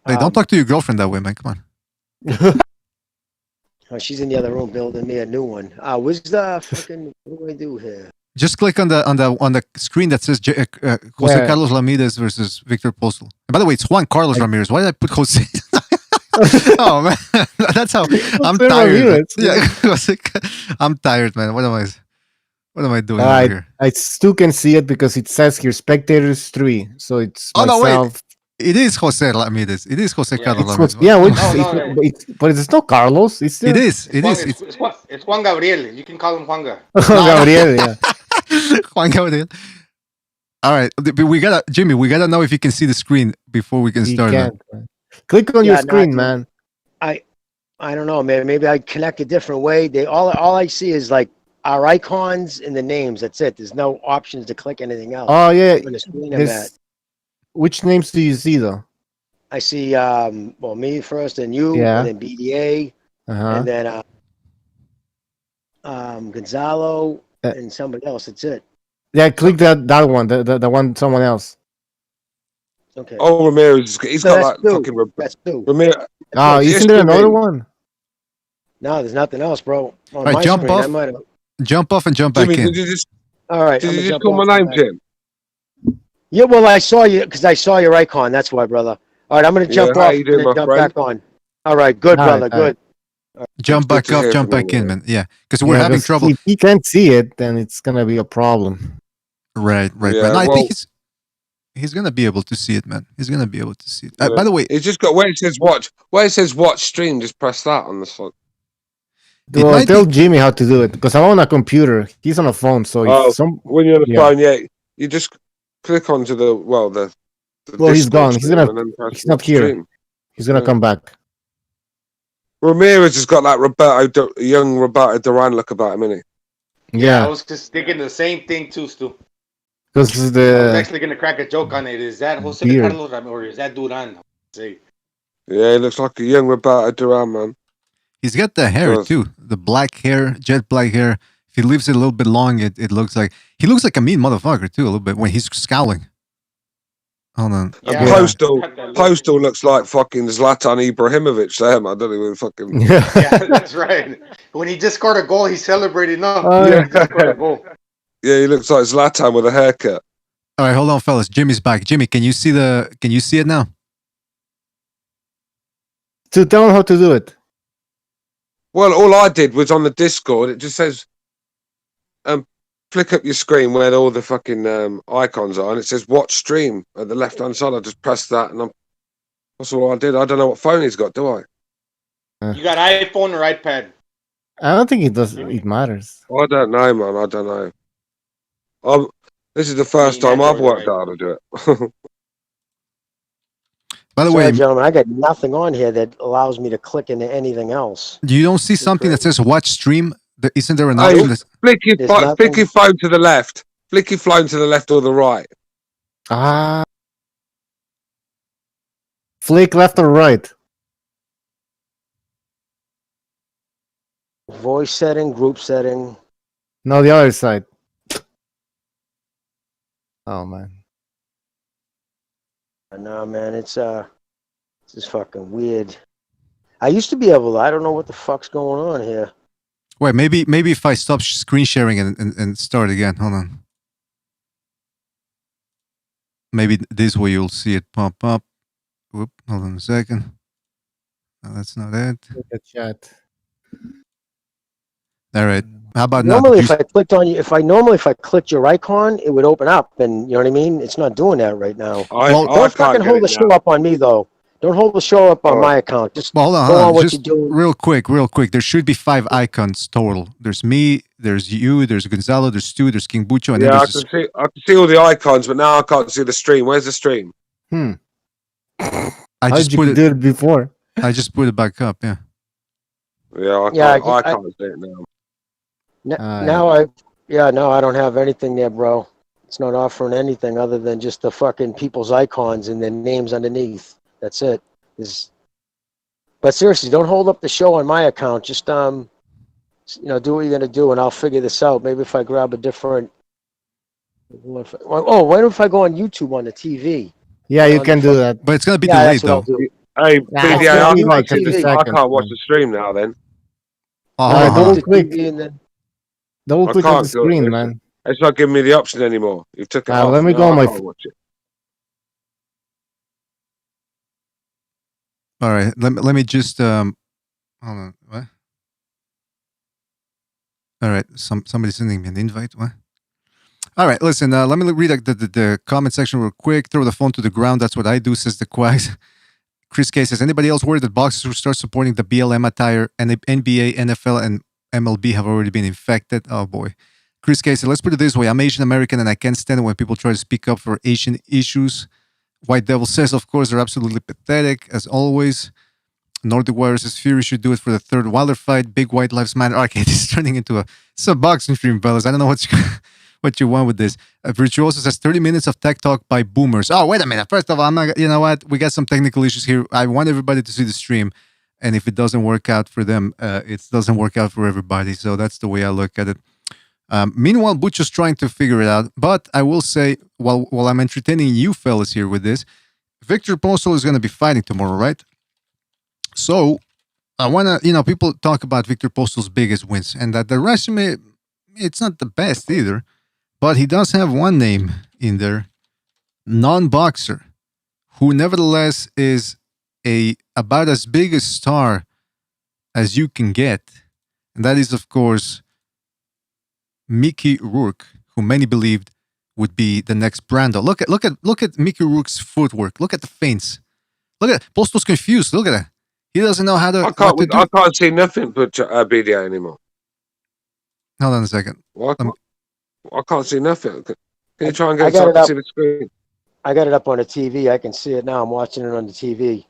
Hey, don't talk to your girlfriend that way, man. Come on. Oh, she's in the other room building me a new one. Where's the fucking? What do I do here? Just click on the screen that says Jose Carlos Ramirez versus Victor Postol. And by the way, it's Juan Carlos Ramirez. Why did I put Jose? Oh man, that's how I'm tired. Yeah, I'm tired, man. What am I doing over here? I still can see it because it says here spectators 3. So it's myself. No, wait. It is Jose Ramirez. It is Jose Carlos Ramirez. But it's not Carlos. It's still, it is. It's Juan Gabriel. You can call him Juanga. Gabriel, yeah. Juan Gabriel. All right, Jimmy. We gotta know if you can see the screen before we can start. Click on your screen, man. I don't know, man. Maybe I connect a different way. All I see is like our icons and the names. That's it. There's no options to click anything else. Oh yeah. On the screen I'm at. Which names do you see though? I see me first, and you, and then BDA, and then Gonzalo and somebody else. That's it. Yeah, click that one, the one someone else. Okay. Oh, Ramirez, he's got like fucking That's two. Ramirez. Oh, isn't there another one? No, there's nothing else, bro. On right, my jump screen, off. Jump off and jump Jimmy, back in. All right. Did you just call my name, Jim? Yeah, well, I saw you because I saw your icon. That's why, brother. All right, I'm going to jump off and jump back on. All right, good, brother, good. Jump back off, jump back in, man. Yeah, because we're having trouble. If he can't see it, then it's going to be a problem. Right. Yeah, I think he's going to be able to see it, man. He's going to be able to see it. By the way, it's just got where it says watch stream. Just press that on the phone. Well, tell Jimmy how to do it because I'm on a computer. He's on a phone, so when you're on the phone, you just click onto the he's gone. He's not here. Stream. He's gonna come back. Ramirez has got that young Roberto Duran look about him, innit? Yeah, I was just thinking the same thing too, Stu. Because I was actually gonna crack a joke on it. Is that Jose Carlos Ramirez or is that Duran? Yeah, he looks like a young Roberto Duran, man. He's got the hair too, the black hair, jet black hair. If he leaves it a little bit long, it looks like he looks like a mean motherfucker too, a little bit when he's scowling. Hold on. Yeah. Postol looks like fucking Zlatan Ibrahimovic. Damn, I don't even fucking. Yeah, that's right. When he just scored a goal, he celebrated. Yeah, he looks like Zlatan with a haircut. All right, hold on, fellas. Jimmy's back. Jimmy, can you see it now? To tell him how to do it. Well, all I did was on the Discord. It just says, flick up your screen where all the fucking icons are, and it says watch stream at the left-hand side. I just pressed that, and that's all I did. I don't know what phone he's got, do I? You got iPhone or iPad? I don't think it matters. I don't know, man. I don't know. This is the first time I've worked out how to do it. By the way, gentlemen, I got nothing on here that allows me to click into anything else. You don't see something that says watch stream Isn't there an Hey, option? flick your There's nothing. flick your phone to the left. Flick your phone to the left or the right. Flick left or right? Voice setting, group setting. No, the other side. Oh man. No, man, it's this is fucking weird. I used to be able to. I don't know what the fuck's going on here. Wait, maybe if I stop screen sharing and start again. Hold on. Maybe this way you'll see it pop up. Whoop, hold on a second. No, that's not it. Look at chat. All right. How about Normally, now? if I clicked on you, if I clicked your icon, it would open up, and you know what I mean. It's not doing that right now. Don't fucking hold the show up on me though. Don't hold the show up on my account. Just hold on, go on what just you're doing. real quick. There should be 5 icons total. There's me, there's you, there's Gonzalo, there's Stu, there's King Bucho, and then Yeah, there's I can see all the icons, but now I can't see the stream. Where's the stream? I How just did put you do it before? I just put it back up. Yeah. Yeah, I can't see it now. Now I don't have anything there, bro. It's not offering anything other than just the fucking people's icons and their names underneath. That's it. But seriously, don't hold up the show on my account. Just do what you're gonna do, and I'll figure this out. Maybe if I grab a different. Why don't if I go on YouTube on the TV? Yeah, you can do that. But it's gonna be Yeah, delayed that's what I'll though. do. Hey, Nah, BDA, it's gonna be I like can't 50 I seconds, can't watch man. the stream now. Then Oh, hold on, hold on. Double click. Double I click on can't the do it. screen, man. It's not giving me the option anymore. You took it off. Let me Now go on I my. can't watch it. All right. Let me just hold on. What? All right. Somebody's sending me an invite. What? All right. Listen. Let me read the comment section real quick. Throw the phone to the ground. That's what I do. Says the quack. Chris K says, anybody else worried that boxers will start supporting the BLM attire and the NBA, NFL, and MLB have already been infected? Oh boy. Chris K said, let's put it this way. I'm Asian American and I can't stand it when people try to speak up for Asian issues. White Devil says, of course, they're absolutely pathetic, as always. Nordic Warrior says, Fury should do it for the third Wilder fight. Big White Lives Matter. Okay, this is turning into a boxing stream, fellas. I don't know what you want with this. Virtuoso says 30 minutes of tech talk by boomers. Oh, wait a minute. First of all, you know what? We got some technical issues here. I want everybody to see the stream. And if it doesn't work out for them, it doesn't work out for everybody. So that's the way I look at it. Meanwhile, Butch is trying to figure it out. But I will say, while I'm entertaining you fellas here with this, Victor Postol is going to be fighting tomorrow, right? So I want to, people talk about Victor Postol's biggest wins and that the resume, it's not the best either. But he does have one name in there, non-boxer, who nevertheless is about as big a star as you can get. And that is, of course, Mickey Rourke, who many believed would be the next Brando. Look at Mickey Rourke's footwork. Look at the feints. Look at Postol's confused. Look at that. He doesn't know how to. I can't see nothing but BDA anymore. Hold on a second. I can't see nothing. Can you try and get it up to see the screen? I got it up on the TV. I can see it now. I'm watching it on the TV.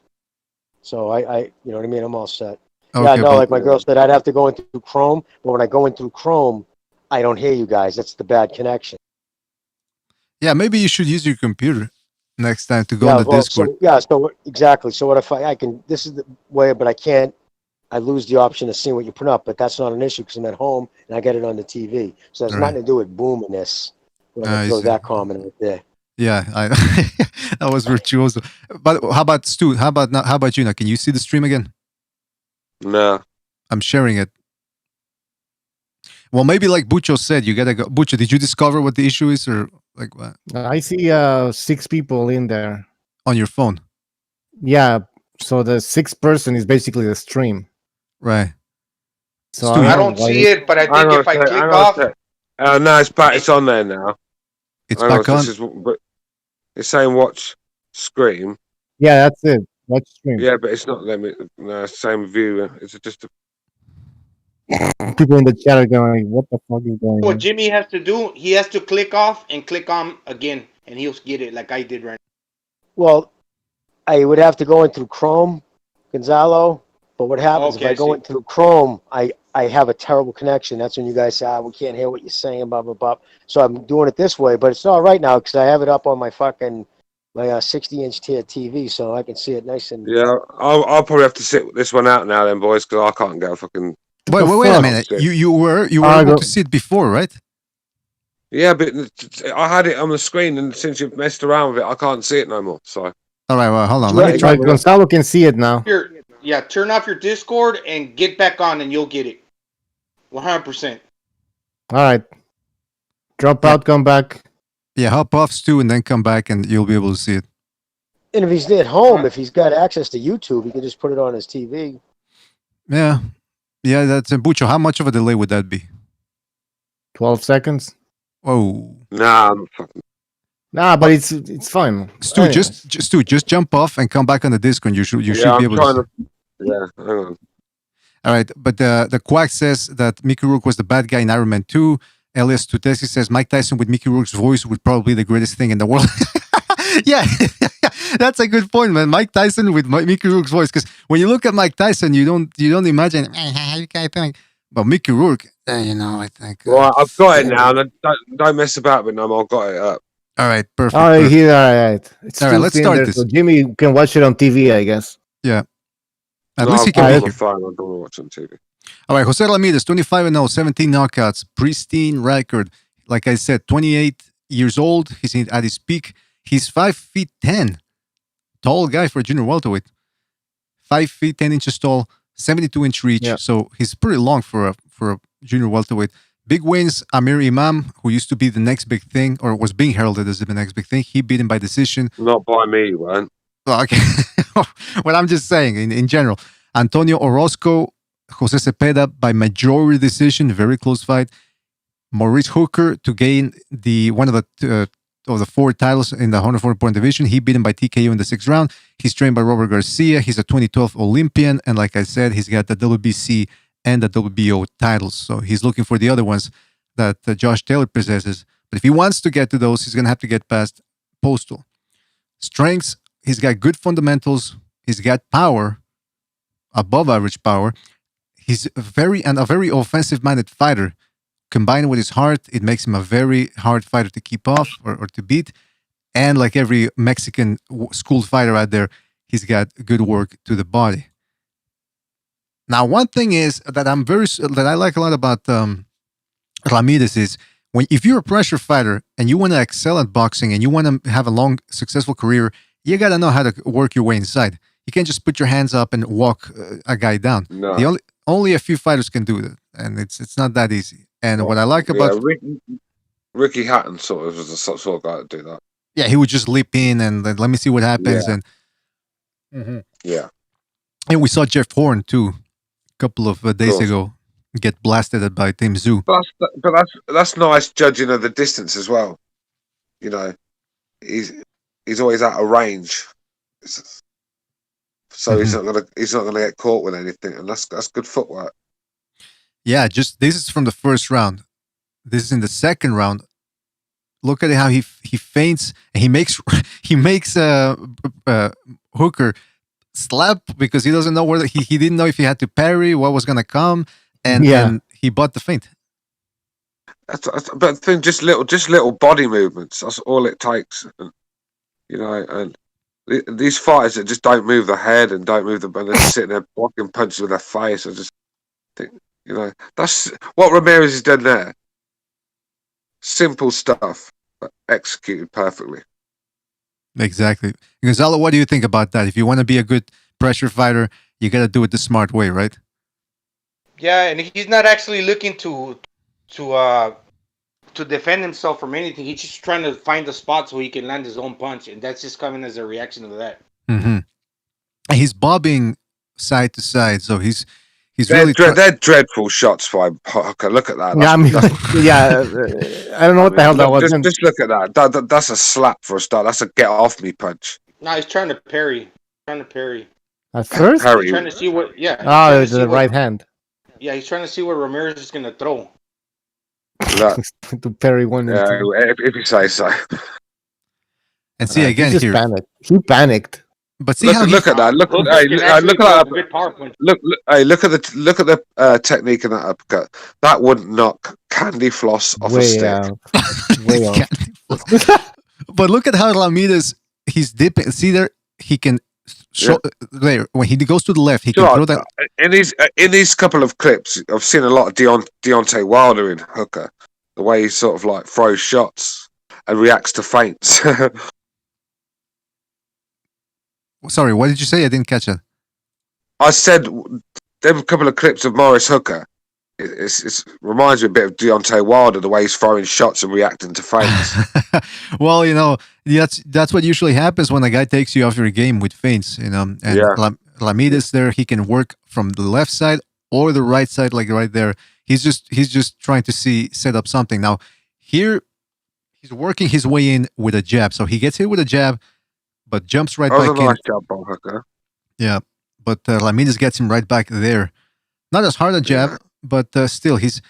So I you know what I mean? I'm all set. Okay, yeah, no, like my girl said, I'd have to go in through Chrome. But when I go in through Chrome, I don't hear you guys. That's the bad connection. Yeah, maybe you should use your computer next time to go on the Discord. So exactly. So what if I can, this is the way, but I can't, I lose the option of seeing what you put up, but that's not an issue because I'm at home and I get it on the TV. So it's nothing to do with boominess. Throw that comment right there. Yeah, that was virtuoso. But how about Stu? How about you now? Can you see the stream again? No. I'm sharing it. Well, maybe like Bucho said, you gotta go. Bucho, did you discover what the issue is, or like what? I see 6 people in there on your phone. Yeah, so the 6th person is basically the stream. Right. So I don't see it, but I think if I click off. No, it's back. It's on there now. It's back on. But it's saying watch screen. Yeah, that's it. Watch stream. Yeah, but it's not letting me. No, same view. It's just a. People in the chat are going, what the fuck is going on? What Jimmy has to do, he has to click off and click on again, and he'll get it like I did right now. Well, I would have to go in through Chrome, Gonzalo, But what happens if I go into Chrome, I have a terrible connection. That's when you guys say, we can't hear what you're saying, blah, blah, blah. So I'm doing it this way, but it's all right now because I have it up on my 60-inch TV, so I can see it nice and... Yeah, I'll probably have to sit this one out now then, boys, because I can't go fucking... Wait a minute. You were able to see it before, right? Yeah, but I had it on the screen, and since you've messed around with it, I can't see it no more, so... All right, well, hold on. Let me try. Gonzalo can see it now. Yeah, turn off your Discord and get back on, and you'll get it. 100%. All right. Drop out, come back. Yeah, hop off, Stu, and then come back, and you'll be able to see it. And if he's at home, if he's got access to YouTube, he can just put it on his TV. Yeah. Yeah, that's a Bucho. How much of a delay would that be? 12 seconds. Oh. Nah, I'm fucking... Nah, but it's fine. Stu, Anyways. just jump off and come back on the Discord. You should be able to. Yeah, hang on. All right, but the Quack says that Mickey Rourke was the bad guy in Iron Man 2. Elias Tutesi says Mike Tyson with Mickey Rourke's voice would probably be the greatest thing in the world. Yeah, that's a good point, man. Mike Tyson with Mickey Rourke's voice, because when you look at Mike Tyson, you don't imagine. How you guys doing? But Mickey Rourke, I think. Well, I've got it now. Don't mess about with them. I've got it up. All right, perfect. All right, here. All right. It's all right, let's start there, this. So Jimmy can watch it on TV, I guess. Yeah. At least he can be here. Fine. I don't want to watch on TV. All right, Jose Ramirez, 25-0, 17 knockouts, pristine record. Like I said, 28 years old. He's at his peak. He's 5'10", tall guy for a junior welterweight. 5 feet 10 inches tall, 72-inch reach. Yeah. So he's pretty long for a junior welterweight. Big wins, Amir Imam, who used to be the next big thing, or was being heralded as the next big thing. He beat him by decision. Not by me, man. Well, okay. Well, I'm just saying, in general. Antonio Orozco, Jose Cepeda by majority decision, very close fight. Maurice Hooker to gain one of the 4 titles in the 140-point division. He beat him by TKO in the 6th round. He's trained by Robert Garcia. He's a 2012 Olympian. And like I said, he's got the WBC and the WBO titles. So he's looking for the other ones that Josh Taylor possesses. But if he wants to get to those, he's going to have to get past Postol. Strengths, he's got good fundamentals. He's got power, above average power. He's a very offensive-minded fighter. Combined with his heart, it makes him a very hard fighter to keep off or to beat. And like every Mexican school fighter out there, he's got good work to the body. Now, one thing is that I like a lot about Ramirez is if you're a pressure fighter and you want to excel at boxing and you want to have a long, successful career, you got to know how to work your way inside. You can't just put your hands up and walk a guy down. No. Only a few fighters can do that, and it's not that easy. And what I like about Ricky Hatton sort of was the sort of guy to do that. Yeah, he would just leap in and let me see what happens. Yeah. And Yeah. And we saw Jeff Horn too, a couple of days ago, get blasted by Tim Zoo. But that's nice judging of the distance as well. You know, he's always out of range, so he's not gonna get caught with anything, and that's good footwork. Yeah, this is from the first round. This is in the second round. Look at how he feints and he makes Hooker slap because he doesn't know where he didn't know if he had to parry, what was gonna come, and he bought the feint. But then just little body movements. That's all it takes, and, you know. And these fighters that just don't move the head and don't move and they're sitting there blocking punches with their face. I just think, you know, that's what Ramirez has done there. Simple stuff, but executed perfectly. Exactly. Gonzalo, what do you think about that? If you want to be a good pressure fighter, you got to do it the smart way, right? Yeah, and he's not actually looking to defend himself from anything. He's just trying to find the spot so he can land his own punch, and that's just coming as a reaction to that. Mm-hmm. And he's bobbing side to side, so he's they're dreadful shots by Hooker. Look at that. Yeah, I mean, I don't know what the hell that was. Just look at that. That's a slap for a start. That's a get off me punch. No, he's trying to parry. At first? He's trying to see what. Yeah. Oh, it's the right hand. Yeah, he's trying to see what Ramirez is going to throw. To parry one. Yeah, if you say so. And see again he here. Panicked. He panicked. But see how look at that. Look Hooker at can that. actually Look throw at that. good power punch. Look at the technique in that uppercut. That wouldn't knock candy floss off a Way stick. out. Way out. But look at how Ramirez, he's dipping. See there, he can show there when he goes to the left, he can throw that. In these couple of clips, I've seen a lot of Deontay Wilder in Hooker. The way he sort of like throws shots and reacts to feints. Sorry, what did you say? I didn't catch it. I said them couple of clips of Morris Hooker. It reminds me a bit of Deontay Wilder, the way he's throwing shots and reacting to feints. Well, that's what usually happens when a guy takes you off your game with feints, And Ramirez there, he can work from the left side or the right side, like right there. He's just trying to set up something. Now here, he's working his way in with a jab. So he gets hit with a jab, but jumps right back in. Nice job, Bob Hooker. Yeah, but Ramirez gets him right back there. Not as hard a jab, but still, he's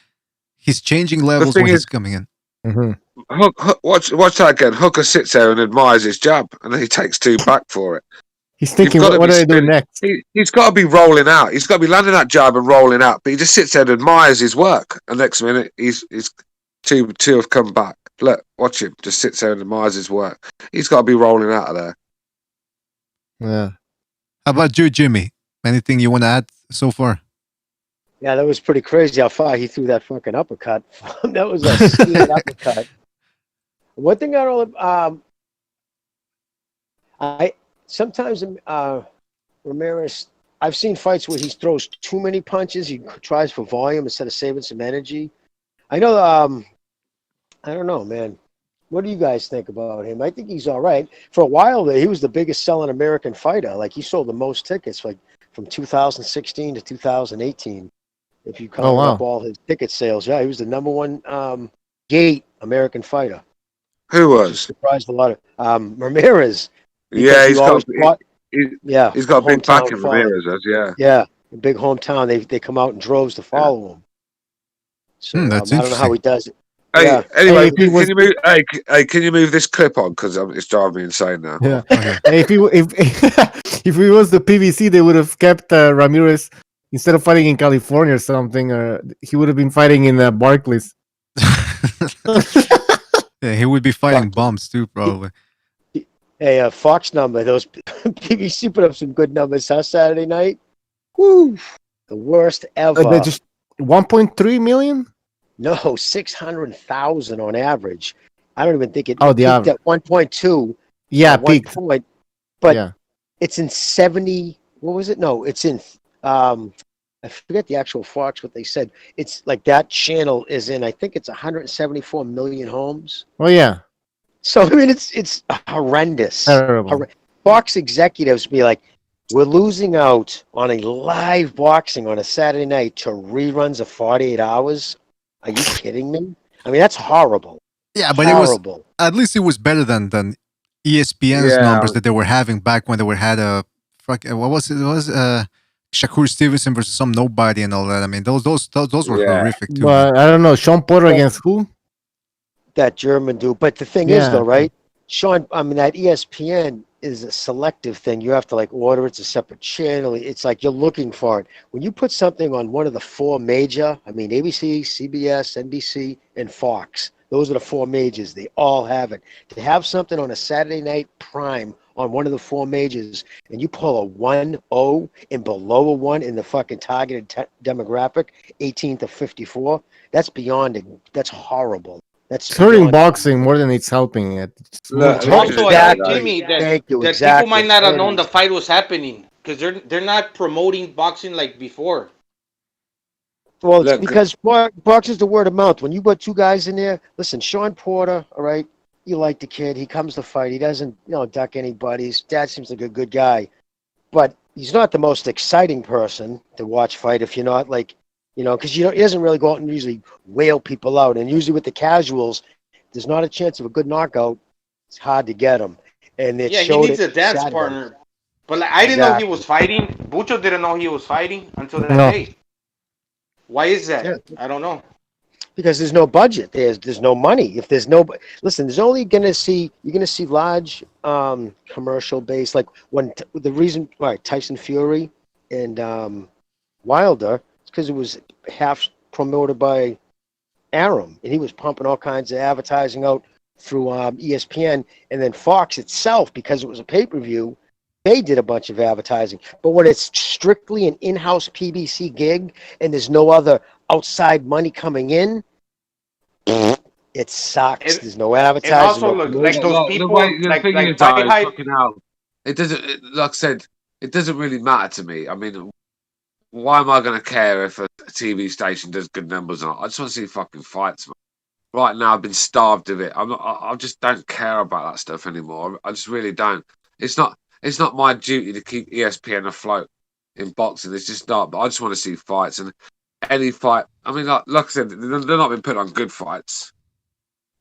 changing levels when he's coming in. Mm-hmm. Watch that again. Hooker sits there and admires his jab, and then he takes two back for it. He's thinking, what do I do next? He's got to be rolling out. He's got to be landing that jab and rolling out, but he just sits there and admires his work. And next minute, he's two have come back. Look, watch him. Just sits there and admires his work. He's got to be rolling out of there. Yeah. How about you, Jimmy? Anything you want to add so far? Yeah, that was pretty crazy how far he threw that fucking uppercut. That was a speed uppercut. One thing I sometimes Ramirez, I've seen fights where he throws too many punches. He tries for volume instead of saving some energy. I know. I don't know, man. What do you guys think about him? I think he's all right. For a while there, he was the biggest selling American fighter. Like he sold the most tickets, like from 2016 to 2018. If you count up all his ticket sales, yeah, he was the number one gate American fighter. Who was? Surprised a lot of Ramirez. Yeah, he's got a big back in Ramirez, Yeah, a big hometown. They come out in droves to follow him. So I don't know how he does it. Hey, anyway, can you move this clip on because it's driving me insane now. Yeah. Hey, if he was the PVC, they would have kept Ramirez instead of fighting in California or something. Or he would have been fighting in Barclays. Yeah, he would be fighting bombs too, probably. Hey, Fox number. Those PVC put up some good numbers, huh? Saturday night. Woo! The worst ever. Just 1.3 million. No, 600,000 on average. I don't even think it. Oh, peaked at 1.2. Yeah, peaked. But it's in 70. What was it? No, it's in. I forget the actual Fox what they said. It's like that channel is in. I think it's 174 million homes. Oh yeah. So I mean, it's horrendous. Terrible. Fox executives be like, we're losing out on a live boxing on a Saturday night to reruns of 48 hours. Are you kidding me? I mean, that's horrible. Yeah, but horrible. It was at least it was better than ESPN's numbers that they were having back when they had what was it? It was Shakur Stevenson versus some nobody and all that. I mean, those were horrific too. But I don't know, Sean Porter against who? That German dude. But the thing is, though, right? Sean, I mean, that ESPN is a selective thing. You have to like order. It's a separate channel. It's like you're looking for it. When you put something on one of the four major, I mean, ABC, CBS, NBC, and Fox, those are the four majors. They all have it. To have something on a Saturday night prime on one of the four majors, and you pull a 1-0 and below a 1 in the fucking targeted demographic, 18 to 54, that's beyond it. That's horrible. That's hurting boxing more than it's helping it. Also, Jimmy, that people might not have known the fight was happening because they're not promoting boxing like before. Well, it's because boxing's the word of mouth. When you put two guys in there, listen, Sean Porter, all right, you like the kid. He comes to fight. He doesn't, duck anybody. His dad seems like a good guy, but he's not the most exciting person to watch fight if you're not like. Because he doesn't really go out and usually wail people out. And usually with the casuals, there's not a chance of a good knockout. It's hard to get him. And he needs a dance partner. But I didn't know he was fighting. Bucho didn't know he was fighting until that day. Why is that? Yeah. I don't know. Because there's no budget. There's no money. If there's no listen, there's only you're gonna see large commercial based like the reason why Tyson Fury and Wilder, it's because it was half promoted by Aram, and he was pumping all kinds of advertising out through ESPN, and then Fox itself, because it was a pay-per-view, they did a bunch of advertising. But when it's strictly an in-house PBC gig and there's no other outside money coming in, it sucks. There's no advertising. It also looks like those people. The thing is, fucking hell, it doesn't. Like I said, it doesn't really matter to me. I mean, why am I going to care if a TV station does good numbers or not? I just want to see fucking fights, man. Right now, I've been starved of it. I just don't care about that stuff anymore. I just really don't. It's not my duty to keep ESPN afloat in boxing. It's just not. But I just want to see fights, and any fight. I mean, like I said, they've not been put on good fights.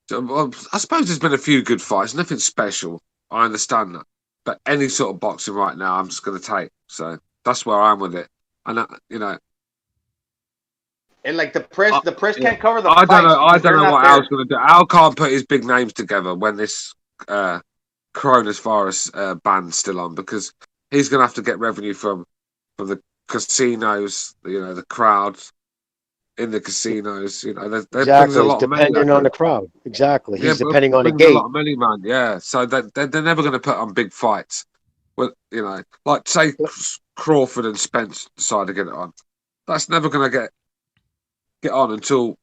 So, I suppose there's been a few good fights, nothing special. I understand that, but any sort of boxing right now, I'm just going to take. So that's where I am with it, and you know. And like the press can't cover the. I don't know what Al's going to do. Al can't put his big names together when this coronavirus ban's still on, because he's going to have to get revenue from the casinos, the crowds in the casinos. That brings a lot of money. Depending on the crowd, exactly. He's depending on the gate. A lot of money, man. Yeah, so they're never going to put on big fights. Well, like say Crawford and Spence decide to get it on. That's never going to get on until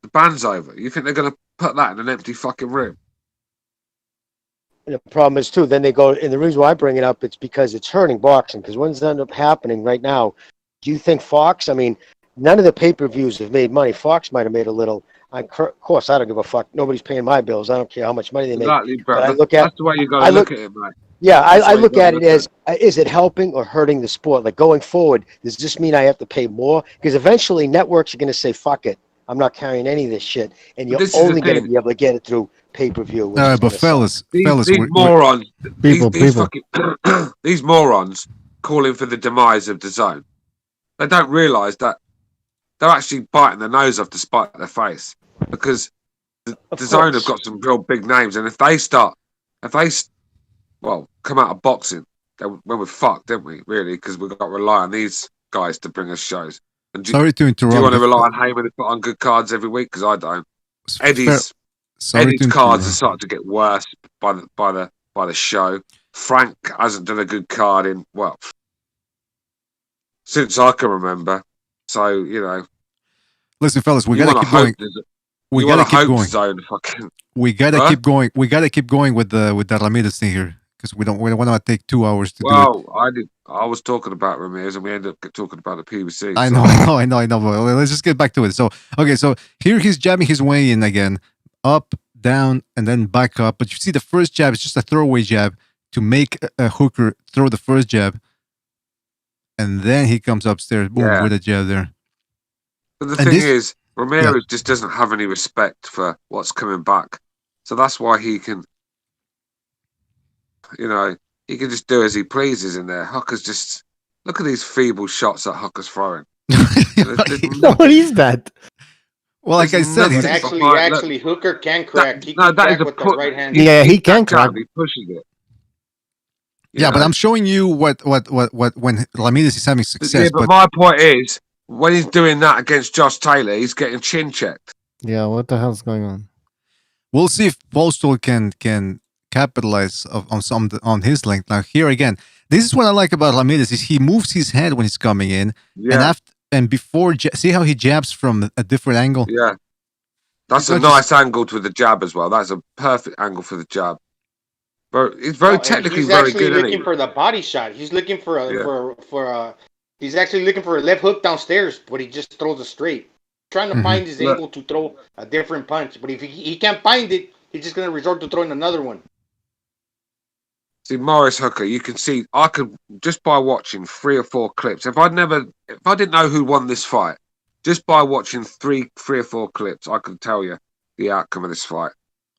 the band's over. You think they're going to put that in an empty fucking room? And the problem is too, then they go, and the reason why I bring it up, it's because it's hurting boxing. Because what's end up happening right now? Do you think Fox? I mean, none of the pay-per-views have made money. Fox might have made a little. Of course, I don't give a fuck. Nobody's paying my bills. I don't care how much money they make. Exactly, bro. But I look at, that's the way you got to look at it, man. Yeah, I look at it as, is it helping or hurting the sport? Like going forward, does this mean I have to pay more? Because eventually networks are going to say, fuck it. I'm not carrying any of this shit. And you're only going to be able to get it through pay-per-view. All right, but fellas, these morons, these morons calling for the demise of DAZN. They don't realise that they're actually biting their nose off to spite their face, because DAZN have got some real big names, and if they come out of boxing, then we're fucked, don't we? Really, because we've got to rely on these guys to bring us shows. And Sorry to interrupt. Do you want to rely on Heyman to put on good cards every week? Because I don't. Eddie's cards are starting to get worse by the show. Frank hasn't done a good card in since I can remember. So listen, fellas, we gotta keep going. We gotta keep going. We gotta keep going. We gotta keep going with the Ramirez thing here, because we don't want to take 2 hours to do it. I was talking about Ramirez, and we ended up talking about the PBC. I know. But let's just get back to it. So here he's jabbing his way in again, up, down, and then back up. But you see, the first jab is just a throwaway jab to make a hooker throw the first jab, and then he comes upstairs, boom, with a jab there. But the thing is, Ramirez just doesn't have any respect for what's coming back. So that's why he can, he can just do as he pleases in there. Hooker's just, look at these feeble shots that Hooker's throwing. What is that? Well, like I said, he's actually Hooker can crack. He can crack with the right hand. Yeah, he can crack. He pushes it. Yeah, but I'm showing you what when Ramirez is having success. Yeah, but my point is, when he's doing that against Josh Taylor, he's getting chin checked. Yeah, what the hell's going on? We'll see if Postol can capitalize on his length. Now here again, this is what I like about Ramirez, is he moves his head when he's coming in, and before see how he jabs from a different angle. Yeah, that's a nice angle to the jab as well. That's a perfect angle for the jab. But he's very technically very good. He's looking for the body shot. He's looking for he's actually looking for a left hook downstairs, but he just throws it straight. Trying to find his angle to throw a different punch, but if he can't find it, he's just going to resort to throwing another one. See, Morris Hooker, you can see, I could, just by watching 3 or 4 clips, if I didn't know who won this fight, just by watching 3 or 4 clips, I could tell you the outcome of this fight.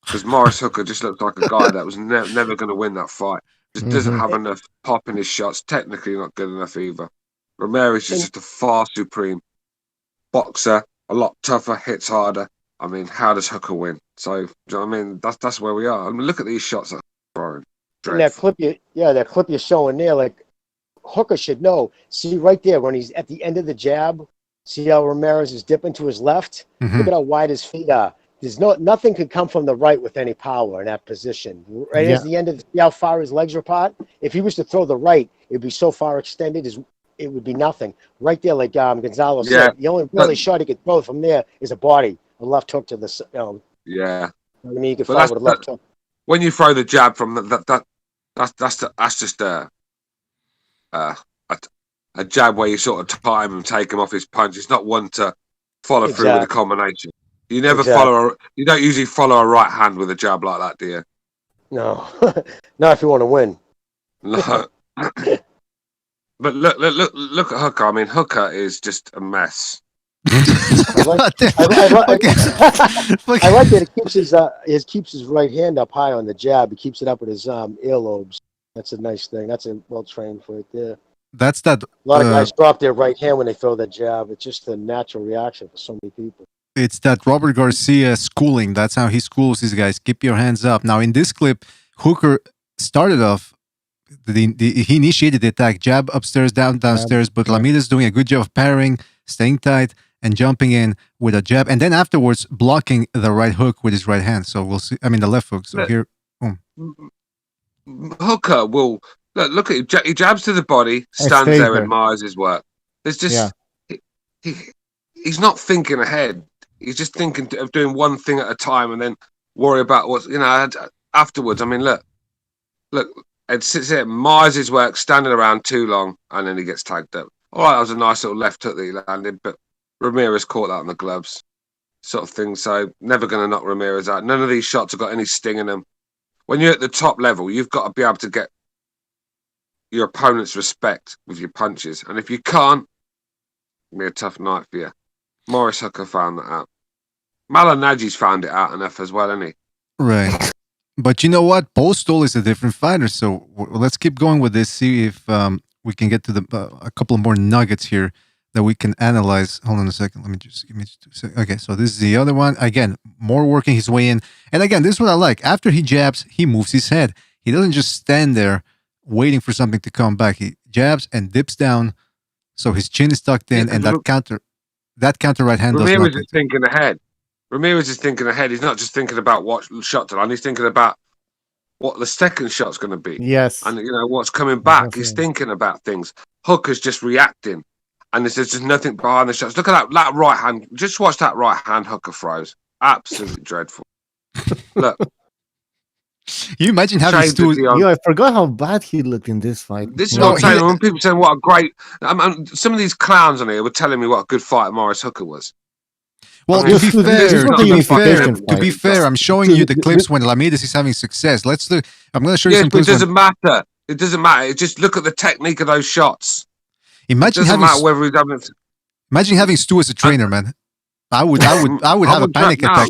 Because Morris Hooker just looks like a guy that was never going to win that fight. Just doesn't have enough pop in his shots. Technically not good enough either. Ramirez is just a far supreme boxer a lot tougher, hits harder. I mean, how does Hooker win? So, do you know what I mean? That's where we are. I mean, look at these shots that are And that clip you're showing there, like Hooker should know. See right there when he's at the end of the jab. See how Ramirez is dipping to his left? Mm-hmm. Look at how wide his feet are. There's nothing could come from the right with any power in that position. Right as the end of see how far his legs are apart. If he was to throw the right, it'd be so far extended it would be nothing. Right there, like Gonzalo said, the only really shot he could throw from there is a body, a left hook to the Yeah. I mean, you could throw with a left hook. When you throw the jab from that's just a jab where you sort of time and take him off his punch. It's not one to follow through with a combination. You never you don't usually follow a right hand with a jab like that, do you? No, not if you want to win. No. But look at Hooker. I mean, Hooker is just a mess. I like that he keeps his right hand up high on the jab. He keeps it up with his earlobes. That's a nice thing. That's a well trained right there. That's that. A lot of guys drop their right hand when they throw that jab. It's just a natural reaction for so many people. It's that Robert Garcia schooling. That's how he schools these guys. Keep your hands up. Now, in this clip, Hooker started off. He initiated the attack, jab upstairs, downstairs, but Ramirez doing a good job of parrying, staying tight, and jumping in with a jab, and then afterwards blocking the right hook with his right hand. So we'll see. I mean, the left hook. So here, Hooker will look at him. He jabs to the body, stands there, and admires his work. There's just he's not thinking ahead. He's just thinking of doing one thing at a time, and then worry about what's afterwards. I mean, look. Ed sits there, admires his work, standing around too long, and then he gets tagged up. All right, that was a nice little left hook that he landed, but Ramirez caught that on the gloves, sort of thing. So never going to knock Ramirez out. None of these shots have got any sting in them. When you're at the top level, you've got to be able to get your opponent's respect with your punches, and if you can't, it'll be a tough night for you. Maurice Hooker found that out. Malinagi's found it out enough as well, hasn't he? Right. But you know what? Postol is a different fighter, so let's keep going with this. See if we can get to a couple more nuggets here that we can analyze. Hold on a second. Let me just give me 2 seconds. Okay, so this is the other one. Again, more working his way in. And again, this is what I like. After he jabs, he moves his head. He doesn't just stand there waiting for something to come back. He jabs and dips down, so his chin is tucked in, and that counter right hand does nothing. Ramirez is thinking ahead. Ramirez is thinking ahead. He's not just thinking about what shot to land. He's thinking about what the second shot's going to be. Yes. And, what's coming back. He's thinking about things. Hooker's just reacting. And there's just nothing behind the shots. Look at that right hand. Just watch that right hand Hooker throws. Absolutely dreadful. Look. You imagine having Stu. I forgot how bad he looked in this fight. This is what I'm saying. When people saying what a great... some of these clowns on here were telling me what a good fighter Maurice Hooker was. Well, to be fair, I'm showing you the clips when Ramirez is having success. Let's look. I'm going to show you some clips. It doesn't matter. It doesn't matter. Just look at the technique of those shots. Imagine having Stu as a trainer, man. I would have a panic attack.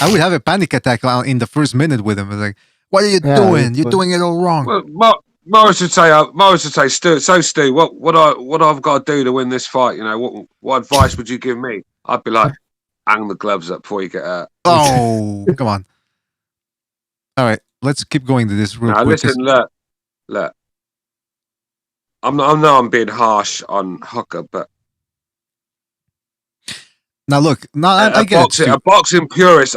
I would have a panic attack in the first minute with him. Like, what are you doing? You're doing it all wrong. Well, Maurice would say, Stu, what I've got to do to win this fight? What advice would you give me? I'd be like, hang the gloves up before you get hurt. Oh, come on. All right, let's keep going to this real quick. Listen, look. I know I'm being harsh on Hooker, but now look, I get it. A boxing purist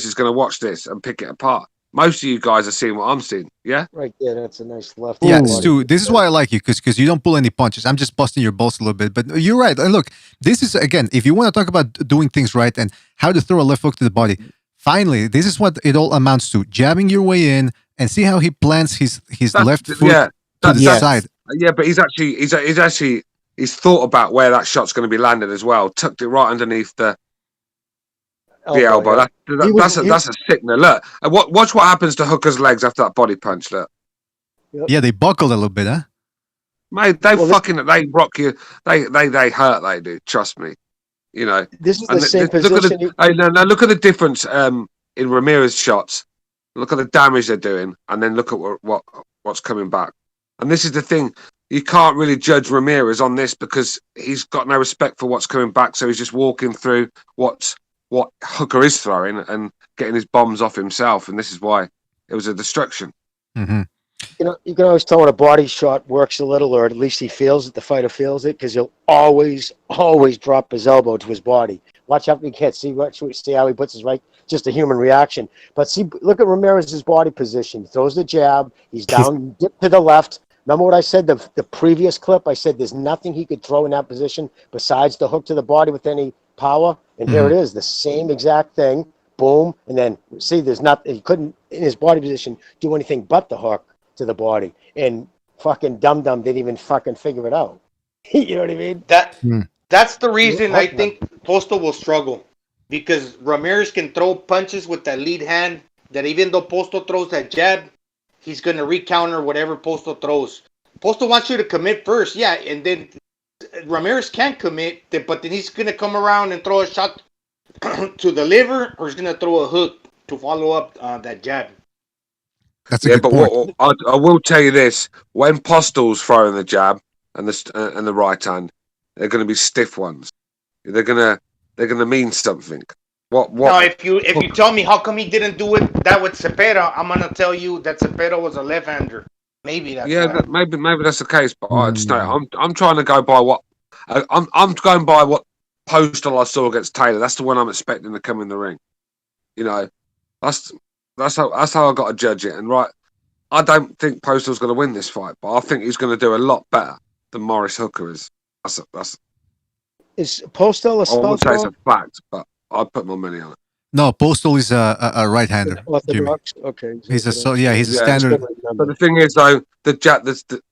is going to watch this and pick it apart. Most of you guys are seeing what I'm seeing, yeah? Right there, that's a nice left. Yeah, Stu, this is why I like you, because you don't pull any punches. I'm just busting your balls a little bit, but you're right. And look, this is, again, if you want to talk about doing things right and how to throw a left hook to the body, finally, this is what it all amounts to. Jabbing your way in and see how he plants his left foot to the side. Yeah, but he's thought about where that shot's going to be landed as well. Tucked it right underneath the elbow. Yeah. That's a sickener. Look, watch what happens to Hooker's legs after that body punch. Look. Yep. Yeah, they buckled a little bit, huh? Mate, they rock you. They hurt. They do. Trust me. This is the same position. Look at the difference in Ramirez shots. Look at the damage they're doing, and then look at what's coming back. And this is the thing. you can't really judge Ramirez on this because he's got no respect for what's coming back. So he's just walking through what Hooker is throwing and getting his bombs off himself. And this is why it was a destruction. Mm-hmm. You can always tell when a body shot works a little, or at least he feels it, the fighter feels it, because he'll always drop his elbow to his body. Watch how he can't see how he puts his right, just a human reaction. But see, look at Ramirez's body position. He throws the jab, he's down, dip to the left. Remember what I said, the previous clip? I said there's nothing he could throw in that position besides the hook to the body with any power. And here it is, the same exact thing. Boom. And then, see, he couldn't, in his body position, do anything but the hook to the body. And fucking dum-dum didn't even fucking figure it out. You know what I mean? That's the reason I think Postol will struggle. Because Ramirez can throw punches with that lead hand that even though Postol throws that jab, he's going to recounter whatever Postol throws. Postol wants you to commit first, yeah, and then Ramirez can't commit, but then he's going to come around and throw a shot to the liver, or he's going to throw a hook to follow up that jab. That's a good point. I will tell you this: when Postol's throwing the jab and the right hand, they're going to be stiff ones. They're going to mean something. What? Now, if you tell me how come he didn't do that with Cepeda, I'm gonna tell you that Cepeda was a left-hander. Maybe that's maybe that's the case. But I just know I'm trying to go by what I'm going by what Postol I saw against Taylor. That's the one I'm expecting to come in the ring. You know, that's how I got to judge it. And right, I don't think Postol's going to win this fight, but I think he's going to do a lot better than Maurice Hooker is. Is Postol a southpaw? I wouldn't say it's a fact, but I'd put my money on it. No, Postol is a right-hander. Orthodox? Okay. He's a standard. But the thing is, though,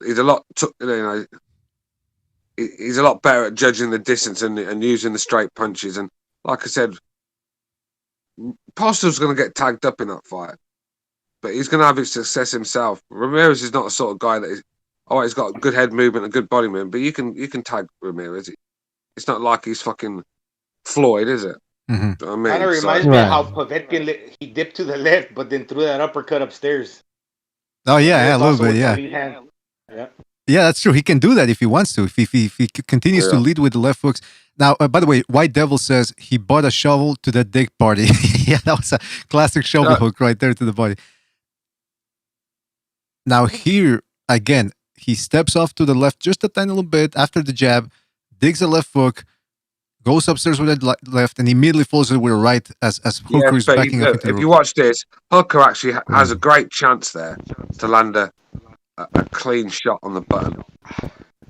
he's a lot. He's a lot better at judging the distance and using the straight punches. And like I said, Postol's going to get tagged up in that fight, but he's going to have his success himself. Ramirez is not the sort of guy that is. Oh, he's got good head movement and good body movement, but you can tag Ramirez. It's not like he's fucking Floyd, is it? Mm-hmm. You know what I mean? Kind of reminds me of how Povetkin he dipped to the left, but then threw that uppercut upstairs. Oh yeah, a little bit, yeah. Yeah, that's true. He can do that if he wants to. If he continues to lead with the left hooks. Now, by the way, White Devil says he bought a shovel to the dick party. Yeah, that was a classic shovel hook right there to the body. Now here again, he steps off to the left just a tiny little bit after the jab, digs a left hook, goes upstairs with a left, and immediately follows it with a right as Hooker is backing up into the If you watch this, Hooker actually has a great chance there to land a clean shot on the button.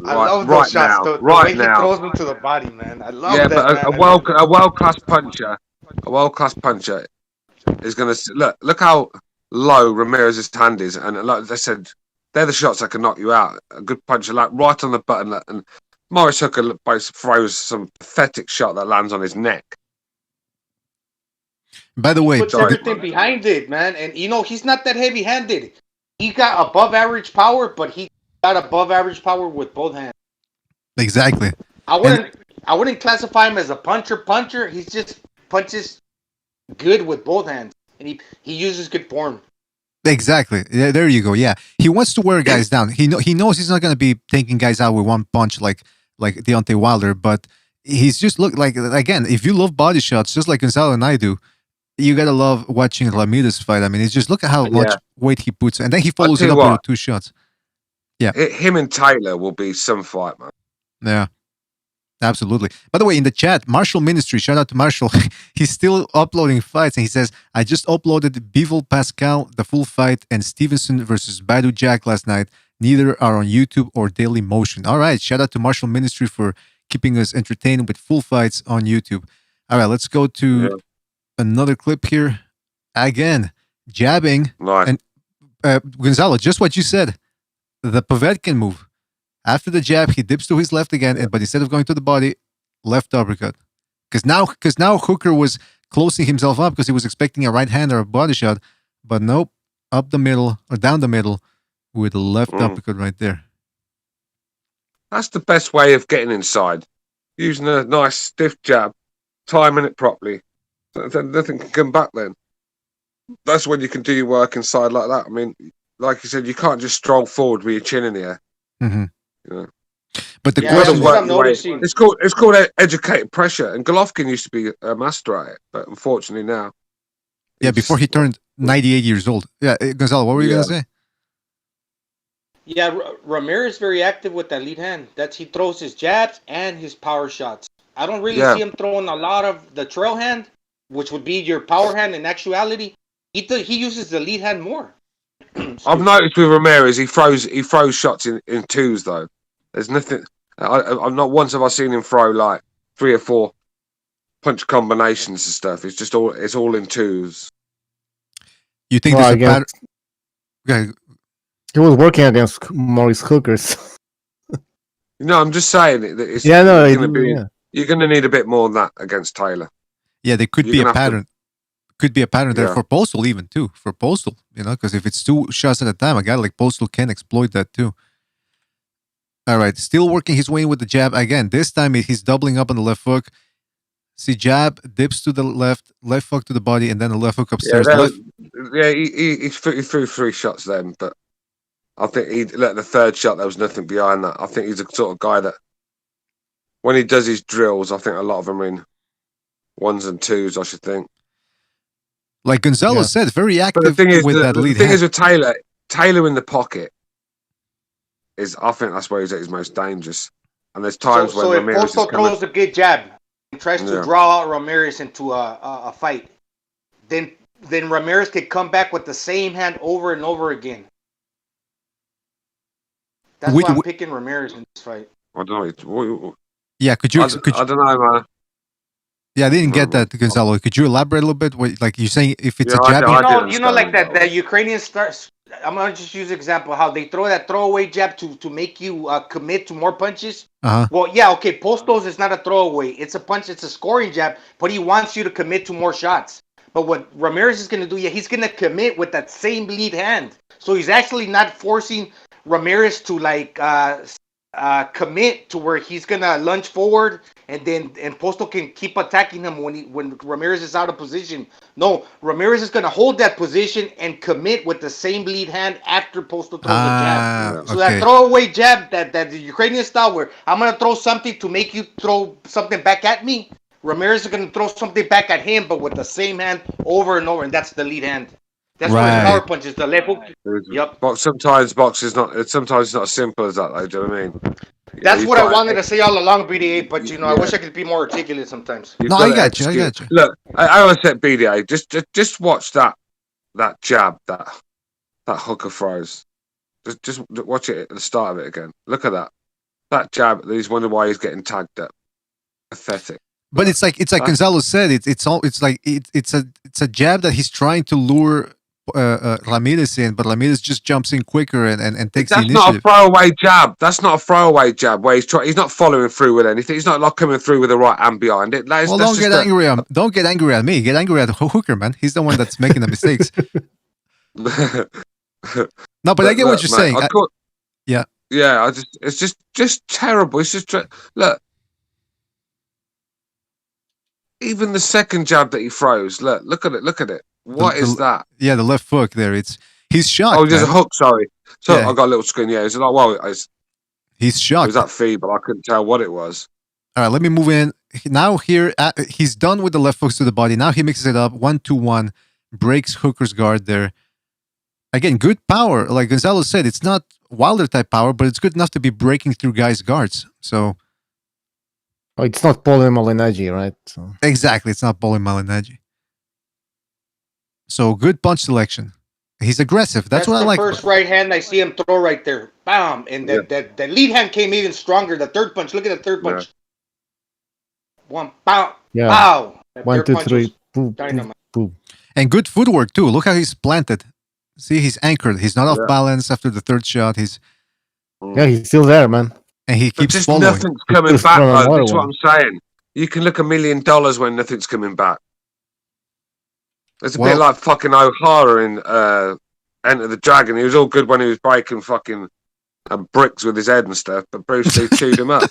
I love those shots. The way he throws them to the body, man. I love that. Yeah, but a world class puncher is going to look how low Ramirez's hand is, and like they said, they're the shots that can knock you out. A good puncher, like right on the button, and Maurice Hooker both throws some pathetic shot that lands on his neck. By the way, he puts everything behind it, man, and he's not that heavy-handed. He got above average power, but he got above average power with both hands. Exactly. I wouldn't classify him as a puncher. He's just punches good with both hands, and he uses good form. Exactly. There you go. Yeah, he wants to wear guys down. He knows he's not going to be taking guys out with one punch like Deontay Wilder, but he's just again. If you love body shots, just like Gonzalo and I do, you gotta love watching Ramirez fight. I mean, it's just look at how much weight he puts, and then he follows it up with 2 shots. Yeah, him and Taylor will be some fight, man. Yeah, absolutely. By the way, in the chat, Marshall Ministry, shout out to Marshall. He's still uploading fights, and he says, "I just uploaded Bivol Pascal, the full fight, and Stevenson versus Badu Jack last night. Neither are on YouTube or Daily Motion." All right, shout out to Marshall Ministry for keeping us entertained with full fights on YouTube. All right, let's go to another clip here. Again, jabbing. Nice. And Gonzalo, just what you said, the Povetkin move. After the jab, he dips to his left again, but instead of going to the body, left uppercut. Because now Hooker was closing himself up because he was expecting a right hand or a body shot, but nope, up the middle or down the middle with a left uppercut right there. That's the best way of getting inside. Using a nice stiff jab, timing it properly. Then nothing can come back then. That's when you can do your work inside like that. I mean, like you said, you can't just stroll forward with your chin in the air. Mm-hmm. Yeah. But the Yeah, question that's what I'm noticing. It's called educated pressure, and Golovkin used to be a master at it, but unfortunately now. before he turned 98 years old. Yeah, Gonzalo, what were you gonna say? Yeah, Ramirez very active with that lead hand. He throws his jabs and his power shots. I don't really see him throwing a lot of the trail hand, which would be your power hand. In actuality, he uses the lead hand more. I've noticed with Ramirez, he throws shots in twos though. There's nothing. I'm not once have I seen him throw like 3 or 4 punch combinations and stuff. It's all in twos. You think there's a pattern? Okay. He was working against Maurice Hookers. No, I'm just saying that it's you're going to need a bit more than that against Taylor. Yeah, there could be a pattern. Could be a pattern there for Postol even too. For Postol, because if it's 2 shots at a time, a guy like Postol can exploit that too. All right, still working his way in with the jab again. This time he's doubling up on the left hook. See, jab, dips to the left hook to the body, and then the left hook upstairs. He threw 3 shots then, but I think the third shot, there was nothing behind that. I think he's the sort of guy that when he does his drills, I think a lot of them are in 1s and 2s, I should think. Like Gonzalo said, very active with that lead hand. The thing is with Taylor in the pocket, I think that's where he's at his most dangerous. And there's times when Ramirez Postol throws a good jab and tries to draw out Ramirez into a fight, then Ramirez could come back with the same hand over and over again. That's why I'm picking Ramirez in this fight. I don't know. Yeah, could you? I don't know, man. Yeah, I didn't get that, Gonzalo. Could you elaborate a little bit? Like you're saying, if it's a jab, like that Ukrainian starts. I'm gonna just use an example how they throw that throwaway jab to make you commit to more punches. Well, yeah, okay. Postol's is not a throwaway; it's a punch. It's a scoring jab, but he wants you to commit to more shots. But what Ramirez is gonna do, he's gonna commit with that same lead hand. So he's actually not forcing Ramirez to commit to where he's gonna lunge forward and Postol can keep attacking him when Ramirez is out of position. No, Ramirez is gonna hold that position and commit with the same lead hand after Postol throws the jab. So that throwaway jab, that the Ukrainian style where I'm gonna throw something to make you throw something back at me. Ramirez is gonna throw something back at him, but with the same hand over and over, and that's the lead hand. That's where his power punch is, the left hook. Yep. But sometimes box is not. Sometimes it's not as simple as that, though. Do you know what I mean? That's what I wanted to say all along, BDA. But I wish I could be more articulate sometimes. I got you. Look, I always said BDA. Just watch that jab, that hooker throws. Just watch it at the start of it again. Look at that jab. He's wondering why he's getting tagged up. Pathetic. But it's like Gonzalo said. It's a jab that he's trying to lure Ramirez in, but Ramirez just jumps in quicker and takes the initiative. That's not a throwaway jab. That's not a throwaway jab where he's not following through with anything. He's not coming through with the right hand behind it. Don't get angry at me. Get angry at Hooker, man. He's the one that's making the mistakes. No, but I get what you're saying. Yeah. It's just terrible. It's just look. Even the second jab that he throws, look at it. What is that? Yeah, the left hook there. He's shocked. Oh, there's a hook. Sorry. So I got a little screen. Yeah, he's shocked. It was that feeble. I couldn't tell what it was. All right, let me move in now. Here, he's done with the left hooks to the body. Now he mixes it up 1-2-1, breaks Hooker's guard there. Again, good power. Like Gonzalo said, it's not Wilder type power, but it's good enough to be breaking through guys' guards. So. Oh, it's not Paulie Malignaggi, right? So. Exactly, it's not Paulie Malignaggi. So good punch selection. He's aggressive. That's what I like. First right hand I see him throw right there, bam, and the lead hand came even stronger. The third punch. Look at the third punch. One, pow, pow. 1, 2, 3, boom, boom. And good footwork too. Look how he's planted. See, he's anchored. He's not off balance after the third shot. He's still there, man. And he keeps just following. Nothing's coming back. That's what I'm saying. You can look $1 million when nothing's coming back. It's a bit like fucking O'Hara in Enter the Dragon. He was all good when he was breaking fucking bricks with his head and stuff, but Bruce Lee chewed him up.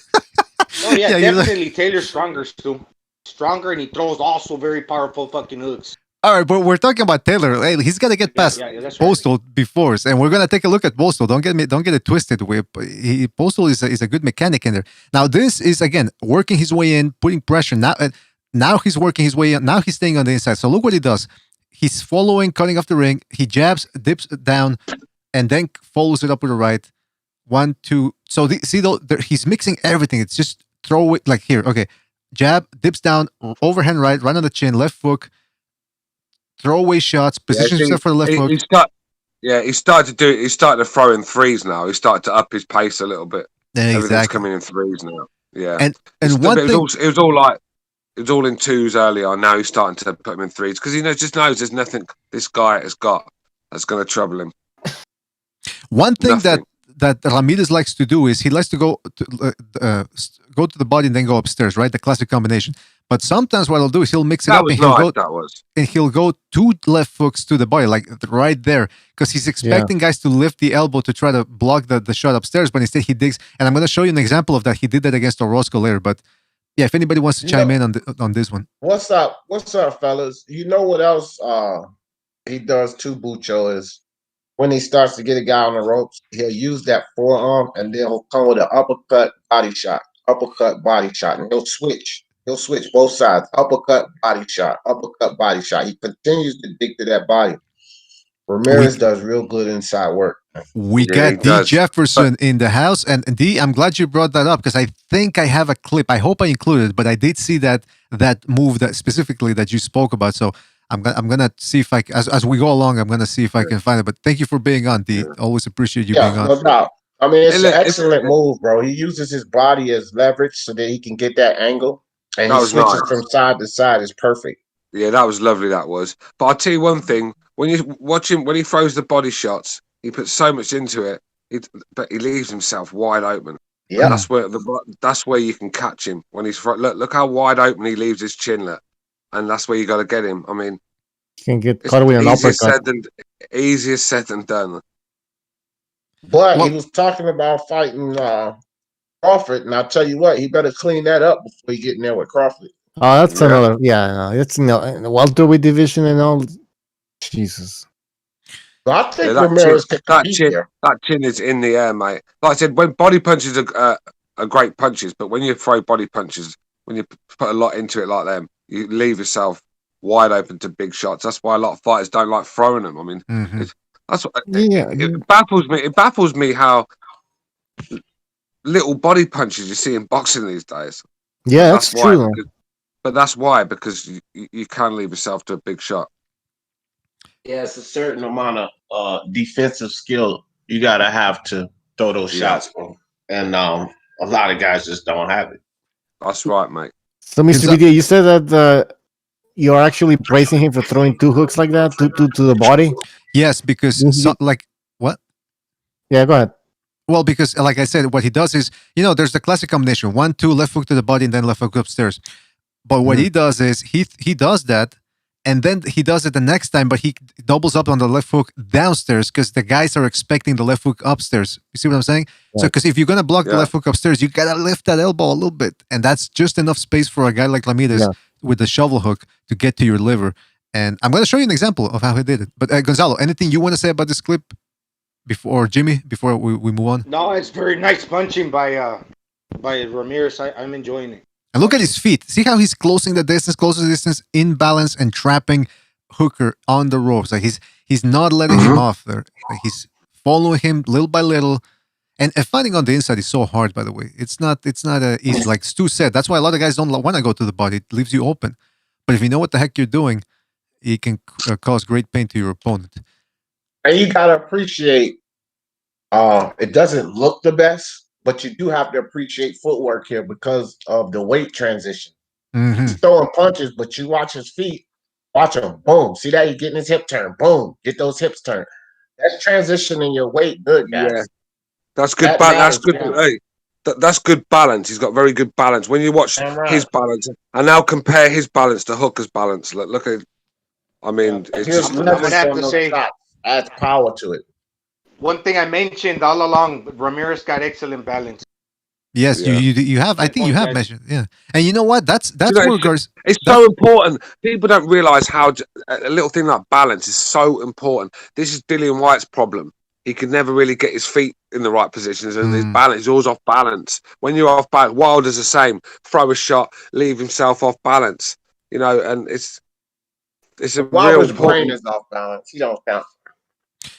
Oh yeah, definitely. Taylor's stronger, Stu. Stronger, and he throws also very powerful fucking hooks. All right, but we're talking about Taylor. Hey, he's got to get past that's right. Postol before, and we're gonna take a look at Postol. Don't get it twisted. Postol is a good mechanic in there. Now this is again working his way in, putting pressure. Now he's working his way in. Now he's staying on the inside. So look what he does. He's following, cutting off the ring. He jabs, dips down, and then follows it up with the right. 1, 2. So he's mixing everything. It's just throw it like here. Okay, jab, dips down, overhand right on the chin, left hook. Throwaway shots, position himself for the left hook. He started to throw in threes now. He started to up his pace a little bit. Exactly. Everything's coming in threes now. Yeah. And it was all in twos earlier. Now he's starting to put him in threes because he knows there's nothing this guy has got that's going to trouble him. One thing that Ramirez likes to do is he likes to go to the body and then go upstairs, right? The classic combination. But sometimes what he'll do is he'll mix it up and he'll go 2 left hooks to the body, like right there, because he's expecting guys to lift the elbow to try to block the shot upstairs, but instead he digs. And I'm going to show you an example of that. He did that against Orozco later, but yeah, if anybody wants to chime in on this one. What's up, fellas? You know what else he does too, Bucho, is when he starts to get a guy on the ropes, he'll use that forearm and then he'll come with an uppercut body shot, and he'll switch. He'll switch both sides, uppercut body shot. He continues to dig to that body. Ramirez does real good inside work. We got D. Jefferson in the house, and D, I'm glad you brought that up because I think I have a clip. I hope I included it, but I did see that move that specifically that you spoke about. So I'm gonna see if as we go along, I'm gonna see if I can find it. But thank you for being on, D. Always appreciate you being on. No doubt. I mean, it's an excellent move, bro. He uses his body as leverage so that he can get that angle, and he switches from side to side. Is perfect. Yeah, that was lovely. That was. But I'll tell you one thing: when you watch him, when he throws the body shots, he puts so much into it, but he leaves himself wide open. Yeah, that's where you can catch him when he's look how wide open he leaves his chinlet, and that's where you got to get him. I mean, you can get caught with an uppercut. Easier said than done. But he was talking about fighting Crawford, and I'll tell you what, he better clean that up before he get in there with Crawford. Oh, that's another. Yeah, it's in the welterweight division and all. Jesus. I think that chin is in the air, mate. Like I said, when body punches are great punches, but when you throw body punches, when you put a lot into it like them, you leave yourself wide open to big shots. That's why a lot of fighters don't like throwing them. I mean, that's what it baffles me. It baffles me how little body punches you see in boxing these days. Yeah, that's true. But that's why, because you can leave yourself to a big shot. Yeah, it's a certain amount of defensive skill you gotta have to throw those shots, bro. And a lot of guys just don't have it. That's right, mate. So, Mr. BDA, you said that you're actually praising him for throwing 2 hooks like that to the body? Yes, because what? Yeah, go ahead. Well, because like I said, what he does is, there's the classic combination: 1, 2, left hook to the body, and then left hook upstairs. But what he does is he does that, and then he does it the next time, but he doubles up on the left hook downstairs because the guys are expecting the left hook upstairs. You see what I'm saying? Yeah. So, because if you're gonna block the left hook upstairs, you gotta lift that elbow a little bit, and that's just enough space for a guy like Ramirez with the shovel hook to get to your liver. And I'm gonna show you an example of how he did it. But Gonzalo, anything you want to say about this clip before we move on? No, it's very nice punching by Ramirez. I'm enjoying it. And look at his feet. See how he's closing the distance, in balance, and trapping Hooker on the ropes. Like he's not letting him off there. Like he's following him little by little. And fighting on the inside is so hard, by the way. It's not easy. Like Stu said, that's why a lot of guys don't want to go to the body. It leaves you open. But if you know what the heck you're doing, it can cause great pain to your opponent. And you gotta appreciate. It doesn't look the best. But you do have to appreciate footwork here because of the weight transition. He's throwing punches, but you watch his feet. Watch him. Boom. See that? He's getting his hip turned. Boom. Get those hips turned. That's transitioning your weight good, guys. Yeah. That's good. That's good. Hey, that's good balance. He's got very good balance. When you watch his balance, and now compare his balance to Hooker's balance. Look at. I mean, it's just. I'm gonna have to say, adds power to it. One thing I mentioned all along, Ramirez got excellent balance. Yes, Yeah. you have. I think you have mentioned. Yeah, and you know what? That's where Garcia. It's so important. People don't realize how a little thing like balance is so important. This is Dillian White's problem. He could never really get his feet in the right positions, and his balance is always off balance. When you're off balance, Wilder's the same. Throw a shot, leave himself off balance. You know, and it's a Wilder's real brain is off balance. He don't count.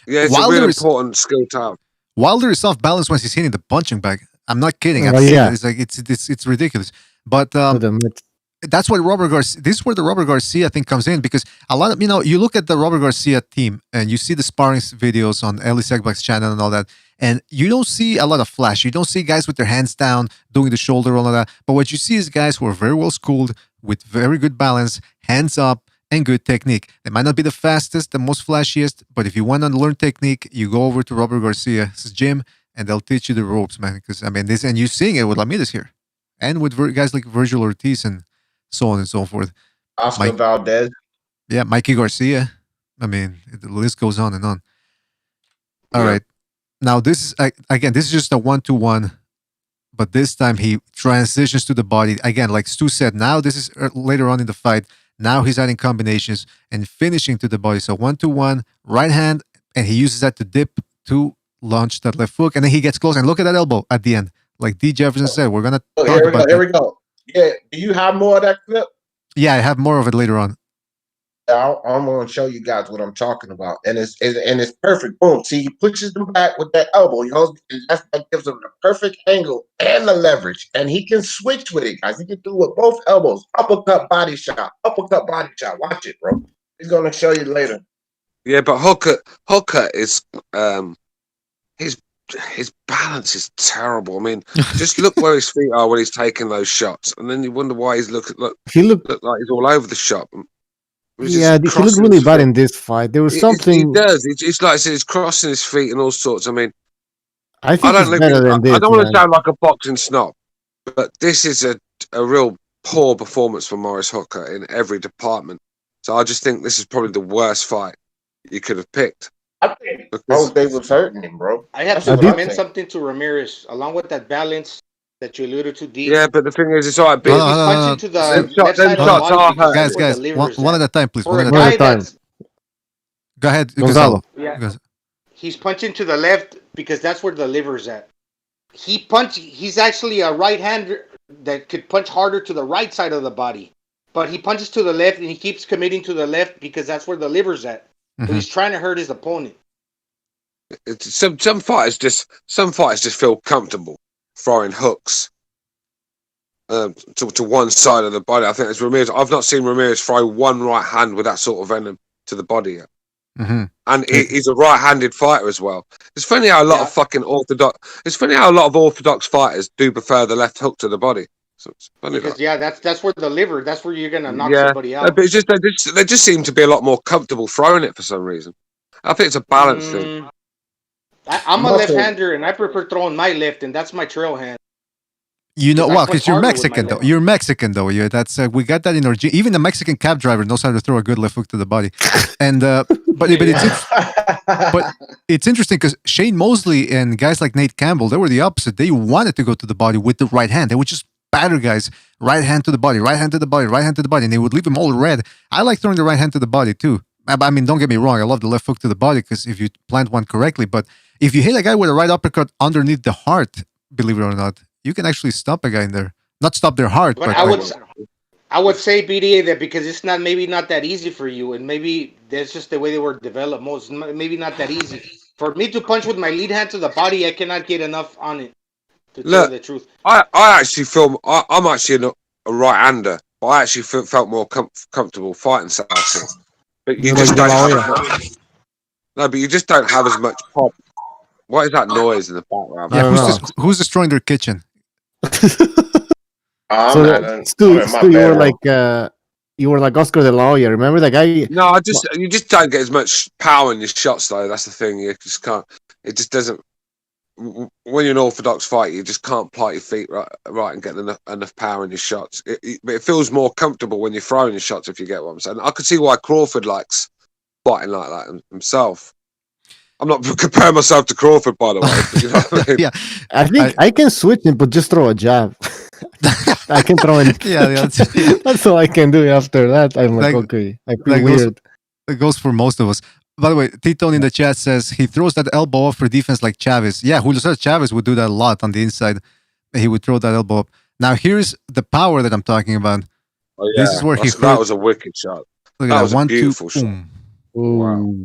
Yeah, it's a real important skill to have. Wilder is off balance once he's hitting the punching bag. I'm not kidding. Oh, I've seen yeah. it. It's like it's ridiculous. But that's why Robert Garcia. This is where the Robert Garcia thing comes in, because a lot of you look at the Robert Garcia team and you see the sparring videos on Eli Segbach's channel and all that, and you don't see a lot of flash. You don't see guys with their hands down doing the shoulder roll and all that. But what you see is guys who are very well schooled with very good balance, hands up, and good technique. They might not be the fastest, the most flashiest, but if you want to learn technique, you go over to Robert Garcia's gym and they'll teach you the ropes, man. Because I mean, this, and you're seeing it with Ramirez here, and with guys like Virgil Ortiz and so on and so forth. Oscar Valdez. Yeah, Mikey Garcia. I mean, the list goes on and on. All right. Now, this is, again, this is just a 1-2-1, but this time he transitions to the body. Again, like Stu said, now this is later on in the fight. Now he's adding combinations and finishing to the body. So 1-2-1, right hand, and he uses that to dip to launch that left hook, and then he gets close. And look at that elbow at the end. Like D. Jefferson said, we're going to talk about that. Here we go. Yeah, do you have more of that clip? Yeah, I have more of it later on. I'm going to show you guys what I'm talking about, and it's perfect. Boom! See, he pushes them back with that elbow. That gives him the perfect angle and the leverage, and he can switch with it, guys. He can do it with both elbows. Uppercut, body shot. Uppercut, body shot. Watch it, bro. He's going to show you later. Yeah, but Hooker is his balance is terrible. I mean, just look where his feet are when he's taking those shots, and then you wonder why he look like he's all over the shot. Yeah, he looked really bad in this fight. There was something. He does. It's like I said, he's crossing his feet and all sorts. I mean, I think he's better than this. I don't want to sound like a boxing snob, but this is a real poor performance from Morris Hooker in every department. So I just think this is probably the worst fight you could have picked. I think both they was hurting him, bro. I have to recommend something to Ramirez, along with that balance that you alluded to, D. Yeah, but the thing is, it's all right. Punching to the left side of the body. Guys, one at a time, please. One at a time. Go ahead, Gonzalo. Yeah. He's punching to the left because that's where the liver's at. He's actually a right-hander that could punch harder to the right side of the body, but he punches to the left and he keeps committing to the left because that's where the liver's at. So he's trying to hurt his opponent. Some fighters just feel comfortable throwing hooks to one side of the body. I think it's Ramirez. I've not seen Ramirez throw one right hand with that sort of venom to the body yet. And he's a right-handed fighter as well. It's funny how a lot of fucking orthodox. It's funny how a lot of orthodox fighters do prefer the left hook to the body. So it's funny because that's where the liver. That's where you're gonna knock somebody out. But it's just they just seem to be a lot more comfortable throwing it for some reason. I think it's a balance thing. I'm a left-hander, and I prefer throwing my left, and that's my trail hand. You know what? Because you're Mexican, though. You're Mexican, though. That's we got that in our gene. Even the Mexican cab driver knows how to throw a good left hook to the body. And but it's interesting because Shane Mosley and guys like Nate Campbell, they were the opposite. They wanted to go to the body with the right hand. They would just batter guys, right hand to the body, right hand to the body, right hand to the body, and they would leave them all red. I like throwing the right hand to the body too. I mean, don't get me wrong. I love the left hook to the body because if you plant one correctly, but if you hit a guy with a right uppercut underneath the heart, believe it or not, you can actually stop a guy in there. Not stop their heart, but I would say BDA that because it's maybe not that easy for you, and maybe that's just the way they were developed. Maybe not that easy for me to punch with my lead hand to the body. I cannot get enough on it. To tell the truth, I actually feel I'm actually a right-hander, but I actually felt more comfortable fighting Southpaw. But you just don't have but you just don't have as much pop. What is that noise in the background? Yeah, who's destroying their kitchen? Stu, you were like Oscar De La Hoya. Remember that guy? No, you just don't get as much power in your shots, though. That's the thing. You just can't. It just doesn't. When you're an orthodox fighter, you just can't plant your feet right and get enough power in your shots. It feels more comfortable when you're throwing your shots, if you get what I'm saying. I could see why Crawford likes fighting like that himself. I'm not comparing myself to Crawford, by the way. But you know what I mean? Yeah, I think I can switch it, but just throw a jab. I can throw it. yeah. That's all I can do. After that, I'm like, okay, I feel weird. It goes for most of us. By the way, Tito in the chat says he throws that elbow off for defense like Chavez. Yeah, Julio Cesar Chavez would do that a lot on the inside. He would throw that elbow up. Now here's the power that I'm talking about. Oh, yeah. This is where that was a wicked shot. Look at that was one, a beautiful two, shot. boom. Wow.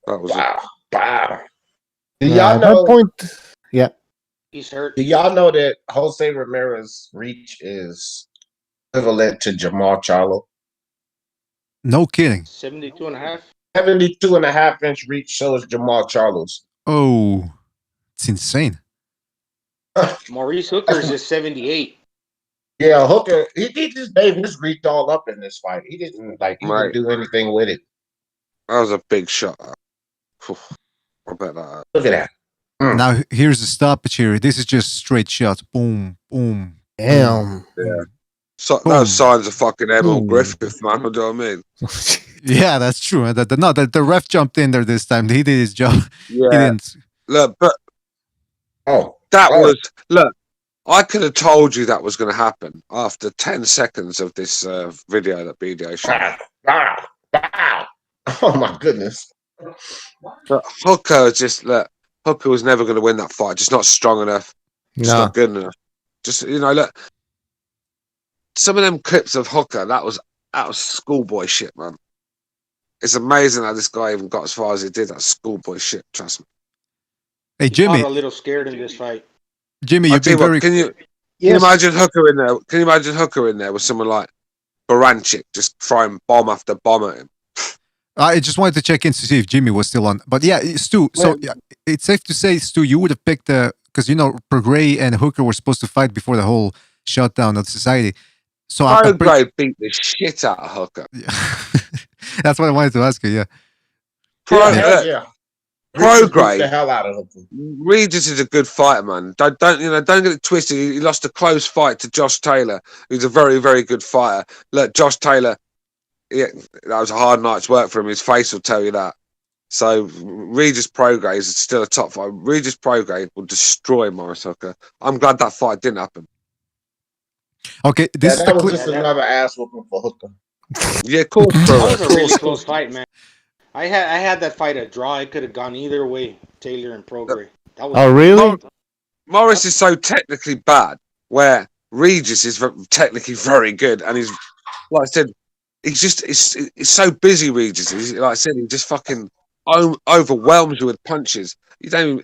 That was wow. Do y'all know? At that point, yeah. He's hurt. Do y'all know that Jose Ramirez reach is equivalent to Jamal Charlo? No kidding. 72 and a half. 72.5-inch reach, so is Jamal Charlo's. Oh, it's insane. Maurice Hooker's is 78. Yeah, Hooker, he just gave his reach all up in this fight. He didn't even do anything with it. That was a big shot. I bet that. Look at that. Now here's the stoppage here. This is just straight shots. Boom, boom. Damn. Yeah. So, those signs of fucking Emil Griffith, man. You know what I mean? Yeah, that's true. The ref jumped in there this time. He did his job. Yeah. He didn't. Look, but look. I could have told you that was going to happen after 10 seconds of this video that BDA shot. Oh my goodness! But Hooker Hooker was never going to win that fight. Just not strong enough. Just not good enough. Just look. Some of them clips of Hooker, that was schoolboy shit, man. It's amazing how this guy even got as far as he did. That's schoolboy shit. Trust me. Hey Jimmy, He got a little scared in this fight. Jimmy, you've been very. Can you imagine Hooker in there? Can you imagine Hooker in there with someone like Baranchik just throwing bomb after bomb at him? I just wanted to check in to see if Jimmy was still on. But yeah, Stu. So it's safe to say, Stu, you would have picked because Prograis and Hooker were supposed to fight before the whole shutdown of society. So Prograis beat the shit out of Hooker. Yeah. That's what I wanted to ask you. Yeah. Prograis, the hell out of Hooker. Regis is a good fighter, man. Don't get it twisted. He lost a close fight to Josh Taylor, who's a very, very good fighter. Look, Josh Taylor, that was a hard night's work for him. His face will tell you that. So Regis Prograis is still a top fight. Regis Prograis will destroy Maurice Hooker. I'm glad that fight didn't happen. Okay, that was just another ass whooping for Hooker. Yeah, of course. That was a really close fight, man. I had that fight a draw. It could have gone either way, Taylor and Prograis. Oh, really? Morris is so technically bad, where Regis is technically very good, and he's, like I said, he's so busy. Regis, like I said, he just fucking overwhelms you with punches. You don't even,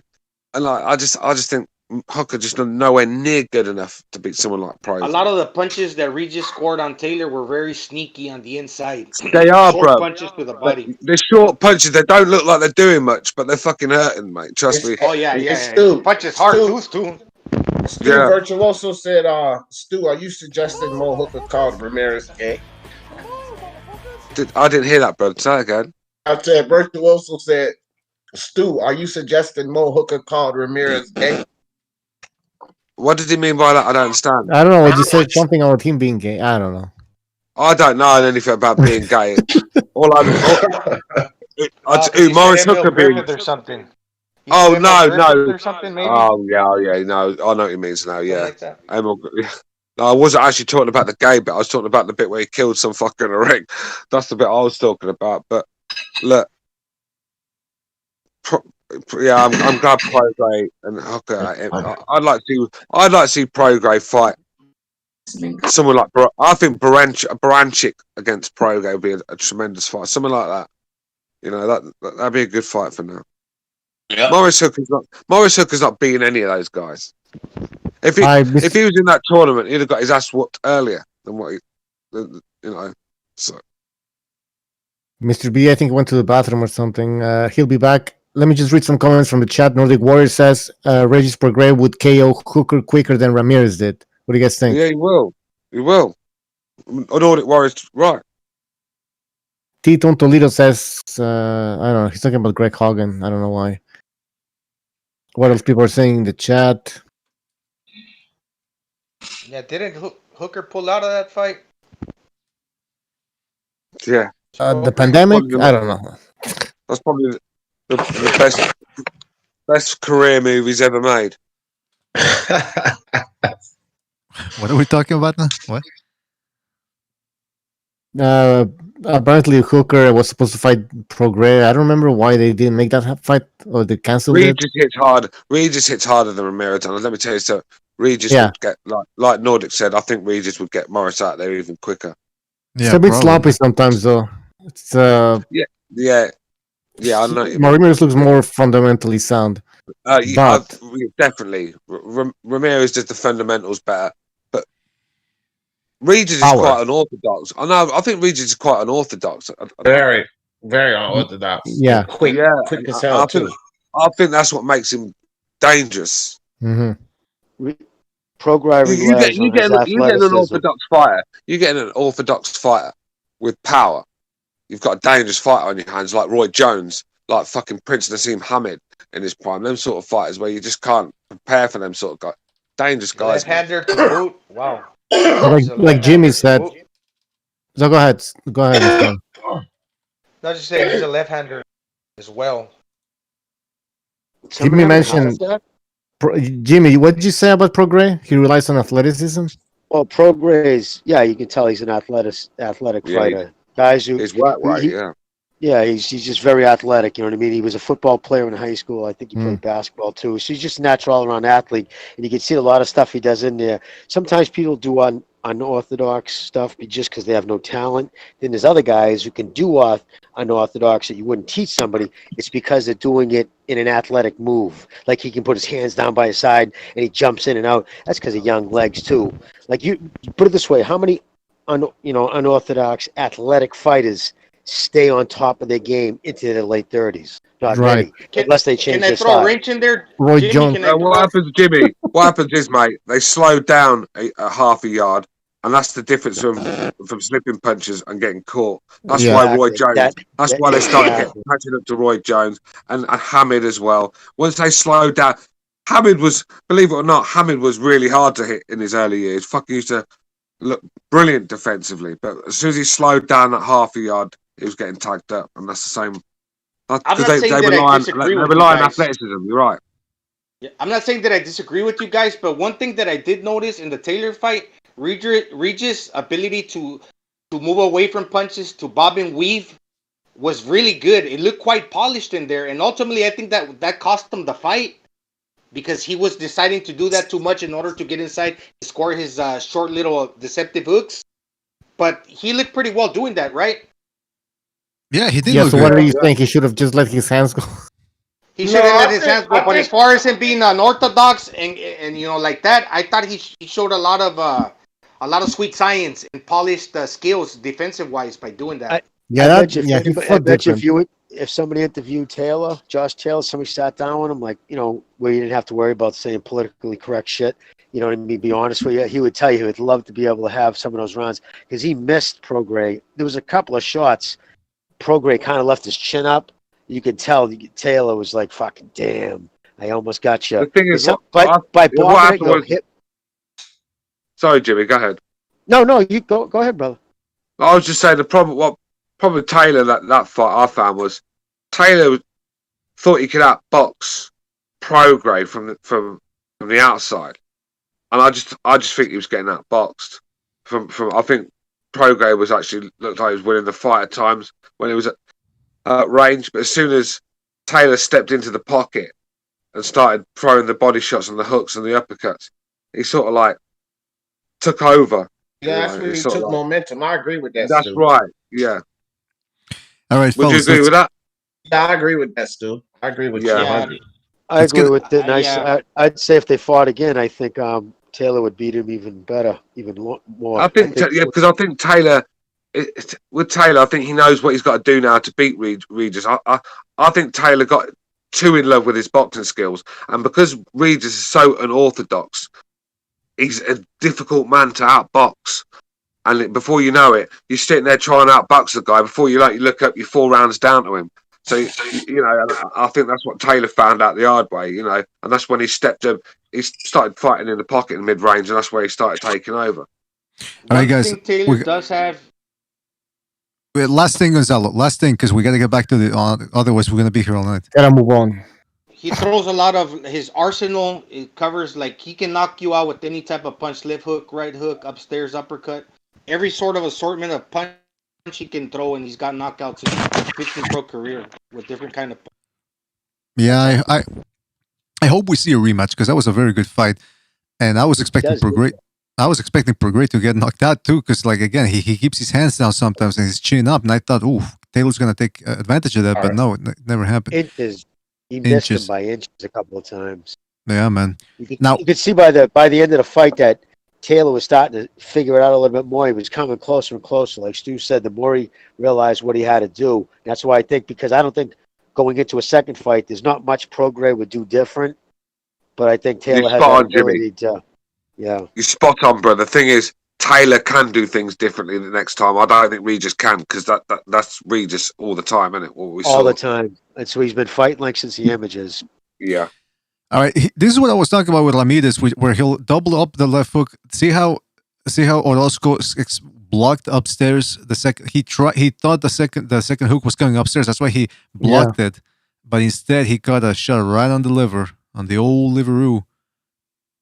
and I just think Hooker just nowhere near good enough to beat someone like Pro. A lot of the punches that Regis scored on Taylor were very sneaky on the inside. They are, short bro. Punches to the body. They're short punches. They don't look like they're doing much, but they're fucking hurting, mate. Trust me. Oh yeah. Stu, punches hard too. Stu Virtuoso said, Stu, are you suggesting Mo Hooker called Ramirez gay? I didn't hear that, bro. Say that again. I said Virtuoso said, Stu, are you suggesting Mo Hooker called Ramirez gay? What did he mean by that? I don't understand. I don't know. What you said something about him being gay. I don't know. I don't know anything about being gay. Maurice Hooker being or something. Oh no! Or something, maybe? Oh yeah. No, I know what he means now. Yeah. No, I wasn't actually talking about the gay bit. I was talking about the bit where he killed some fucker in a ring. That's the bit I was talking about. But look, yeah, I'm glad Prograis and Hooker. I'd like to see Prograis fight someone like. I think Baranchik against Prograis would be a tremendous fight. Something like that. That'd be a good fight for now. Yeah. Maurice Hooker's not beating any of those guys. If he was in that tournament, he'd have got his ass whooped earlier than what So Mr.BDA, I think, went to the bathroom or something. He'll be back. Let me just read some comments from the chat. Nordic Warrior says Regis Prograis would KO Hooker quicker than Ramirez did. What do you guys think? Yeah, he will. He will. Nordic Warrior's right. Tito Toledo says, I don't know, he's talking about Greg Hogan. I don't know why. What else people are saying in the chat? Yeah, didn't Hooker pull out of that fight? Yeah. The pandemic? I don't know. That's probably the best career movies ever made. What are we talking about now? What? Apparently Hooker was supposed to fight Prograis. I don't remember why they didn't make that fight or they canceled it. Regis hits hard. Regis hits harder than Ramirez. And let me tell you, so Regis would get like Nordic said. I think Regis would get Morris out there even quicker. Yeah, it's a bit sloppy sometimes, though. It's yeah. I know. Ramirez looks more fundamentally sound. Definitely, Ramirez does the fundamentals better. But Regis is quite unorthodox. I think Regis is quite unorthodox. Very, very unorthodox. Yeah, quick as hell too. I think that's what makes him dangerous. Mm-hmm. Prograis you get an orthodox fighter. You get an orthodox fighter with power. You've got a dangerous fighter on your hands, like Roy Jones, like fucking Prince Nassim Hamid in his prime. Them sort of fighters where you just can't prepare for them sort of guys. Dangerous guys. Left-hander to boot. Wow. Like Jimmy said. So go ahead. No, just saying he's a left-hander as well. Jimmy mentioned. Jimmy, what did you say about Prograis? He relies on athleticism. Well, Prograis, you can tell he's an athletic fighter. Guys who his work right, he's just very athletic. You know what I mean? He was a football player in high school. I think he played basketball too. So he's just a natural all-around athlete, and you can see a lot of stuff he does in there. Sometimes people do unorthodox stuff just because they have no talent. Then there's other guys who can do unorthodox that you wouldn't teach somebody. It's because they're doing it in an athletic move. Like he can put his hands down by his side and he jumps in and out. That's because of young legs too. Like you put it this way: how many unorthodox athletic fighters stay on top of their game into their late 30s? Not many, unless they change their style. Can I throw a wrench in there? Roy Jones. What happens, Jimmy? What happens is, mate, they slow down a half a yard, and that's the difference from slipping punches and getting caught. That's why Roy Jones. That's why they started catching up to Roy Jones and Hamid as well. Once they slowed down, Hamid was, believe it or not, really hard to hit in his early years. Fucking used to look brilliant defensively, but as soon as he slowed down that half a yard, he was getting tagged up, and that's the same. Because they rely on athleticism. You're right. Yeah, I'm not saying that I disagree with you guys, but one thing that I did notice in the Taylor fight, Regis' ability to move away from punches, to bob and weave, was really good. It looked quite polished in there, and ultimately, I think that cost him the fight because he was deciding to do that too much in order to get inside and score his short little deceptive hooks. But he looked pretty well doing that, right? Yeah, he did. Yeah, so what do you think? He should have just let his hands go. He should have let his hands go. But as far as him being unorthodox and like that, I thought he showed a lot of sweet science and polished skills defensive wise by doing that. I bet you if somebody interviewed Josh Taylor, somebody sat down with him, like, where you didn't have to worry about saying politically correct shit. You know what I mean? Be honest with you. He would tell you he would love to be able to have some of those rounds because he missed Prograis. There was a couple of shots. Prograis kind of left his chin up. You could tell Taylor was like, "Fucking damn, I almost got you." The thing is, sorry, Jimmy, go ahead. No, you go ahead, brother. I was just saying the problem with Taylor that fight I found was Taylor thought he could outbox Prograis from the outside, and I just think he was getting outboxed from. I think Prograis was actually looked like he was winning the fight at times when he was at range, but as soon as Taylor stepped into the pocket and started throwing the body shots and the hooks and the uppercuts, he sort of like took over. Yeah, that's when he took momentum. I agree with that. That's right. Yeah. All right. Would you agree with that? Yeah, I agree with that, Stu. I agree with you. I agree with it. I'd say if they fought again, I think Taylor would beat him even better, even more. I think because I think Taylor, with Taylor, I think he knows what he's got to do now to beat Regis. I think Taylor got too in love with his boxing skills, and because Regis is so unorthodox, he's a difficult man to outbox. And before you know it, you're sitting there trying to outbox the guy. Before you look up, you're 4 rounds down to him. So I think that's what Taylor found out the hard way. And that's when he stepped up. He started fighting in the pocket in mid-range, and that's where he started taking over. All right, guys. Taylor does have. Wait, last thing, Gonzalo. Last thing, because we got to get back to the. Otherwise, we're gonna be here all night. Gotta move on. He throws a lot of his arsenal. It covers like he can knock you out with any type of punch, left hook, right hook, upstairs, uppercut. Every sort of assortment of punch he can throw, and he's got knockouts in his 15 pro career with different kind of. Yeah, I hope we see a rematch because that was a very good fight, and I was expecting Prograis. I was expecting Prograis to get knocked out too, because like again, he keeps his hands down sometimes and his chin up, and I thought, ooh, Taylor's gonna take advantage of that, but no, it never happened. Inches. He missed him by inches a couple of times. Yeah, man. You could see by the end of the fight that Taylor was starting to figure it out a little bit more. He was coming closer and closer. Like Stu said, the more he realized what he had to do. That's why I think, because I don't think going into a second fight, there's not much Prograis would do different. But I think Taylor has the ability to. Yeah. You're spot on, bro. The thing is, Taylor can do things differently the next time. I don't think Regis can, because that's Regis all the time, isn't it? What we all saw. the time. And so he's been fighting like since the images. Yeah. All right. This is what I was talking about with Ramirez, where he'll double up the left hook. See how Orozco blocked upstairs the second. He thought the second hook was coming upstairs. That's why he blocked it. But instead, he got a shot right on the liver, on the old liveroo.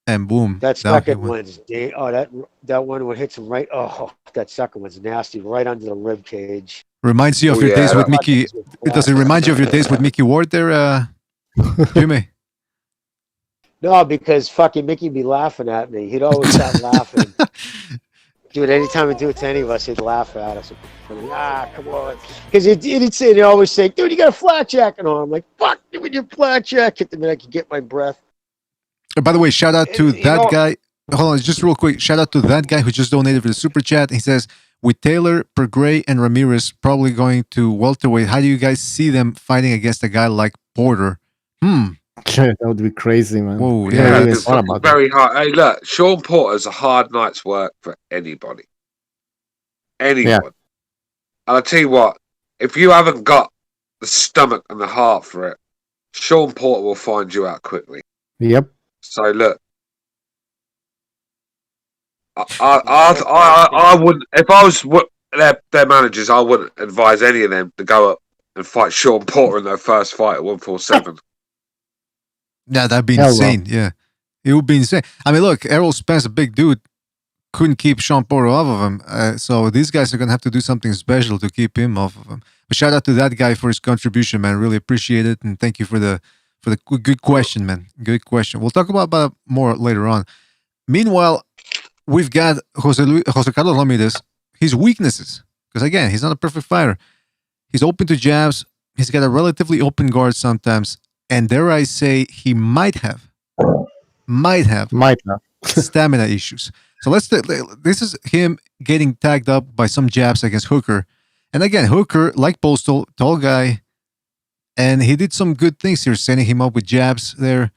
And boom. That second one's that one hits him right. Oh, that second one's nasty, right under the rib cage. Reminds you of your days with Mickey. Does it remind you of your days with Mickey Ward there, Jimmy? No, because fucking Mickey be laughing at me. He'd always start laughing. Dude, anytime I do it to any of us, he'd laugh at us. Come on. Because he'd always say, dude, you got a flat jacket on. I'm like, fuck, give me your flat jacket. The minute I can get my breath. By the way, shout out to that guy. Hold on, just real quick. Shout out to that guy who just donated for the super chat. He says, with Taylor, Prograis, and Ramirez probably going to welterweight, how do you guys see them fighting against a guy like Porter? That would be crazy, man. Whoa, It's very hard. Hey, look, Sean Porter's a hard night's work for anybody. Anyone. Yeah. And I'll tell you what, if you haven't got the stomach and the heart for it, Sean Porter will find you out quickly. Yep. So look, I wouldn't, if I was their managers, I wouldn't advise any of them to go up and fight Sean Porter in their first fight at 147. Yeah, that'd be insane. Yeah, it would be insane. I mean, look, Errol Spence, a big dude, couldn't keep Sean Porter off of him. So these guys are gonna have to do something special to keep him off of him. But shout out to that guy for his contribution, man. Really appreciate it, and thank you for the good question, man. Good question. We'll talk about more later on. Meanwhile, we've got Jose Carlos Ramirez. His weaknesses, because again, he's not a perfect fighter. He's open to jabs. He's got a relatively open guard sometimes, and dare I say, he might have stamina issues. So this is him getting tagged up by some jabs against Hooker, and again, Hooker, like Postol, tall guy. And he did some good things here, setting him up with jabs there.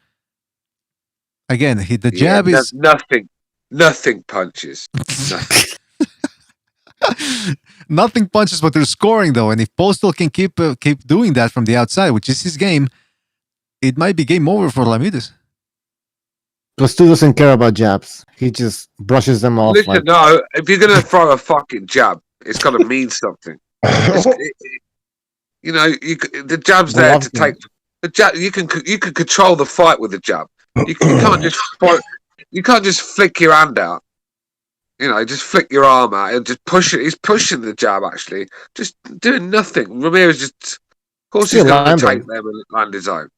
Again, the jab is nothing punches. Nothing punches, but they're scoring though. And if Postol can keep doing that from the outside, which is his game, it might be game over for Ramirez. Stu doesn't care about jabs. He just brushes them off. Listen, no, if you're gonna throw a fucking jab, it's gotta mean something. You know, the jab's there to take the jab. You can control the fight with the jab. You can't just flick your hand out. You know, just flick your arm out and just push it. He's pushing the jab actually, just doing nothing. Ramirez just, of course, he's going to take them and land his own.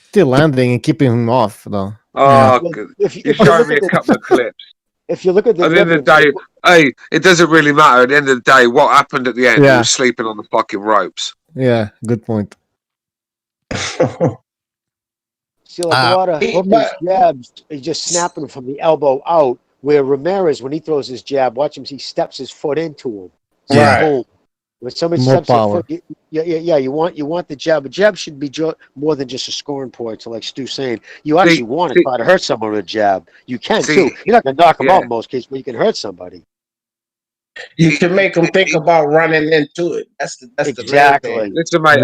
Still landing and keeping him off though. Oh, yeah. Good. You showed me a couple of clips. If you look at the end of the day, hey, it doesn't really matter. At the end of the day, what happened at the end? He was sleeping on the fucking ropes. Yeah, good point. See, like a lot of Hooker's jabs, he's just snapping them from the elbow out. Where Ramirez, when he throws his jab, watch him. He steps his foot into him. So boom. When somebody steps their foot, you want the jab. A jab should be more than just a scoring point. So, like Stu's saying, you actually want to try to hurt someone with a jab. You can too. You're not going to knock them out in most cases, but you can hurt somebody. You can make them think about running into it. That's exactly. The listen, mate,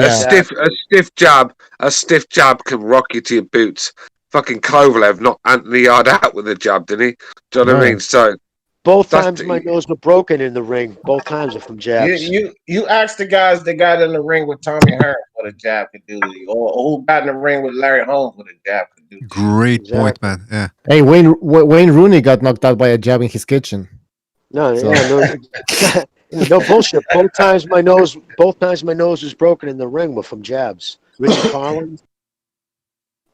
a stiff jab can rock you to your boots. Fucking Kovalev knocked Anthony Yard out with a jab, didn't he? Do you know what I mean? So Both times my nose were broken in the ring. Both times are from jabs. You ask the guys that got in the ring with Tommy Hearns what a jab could do to you, or who got in the ring with Larry Holmes what a jab could do to you. Great point, man. Yeah. Hey, Wayne Rooney got knocked out by a jab in his kitchen. No, So- no bullshit. Both times my nose was broken in the ring were from jabs. Richard Collins,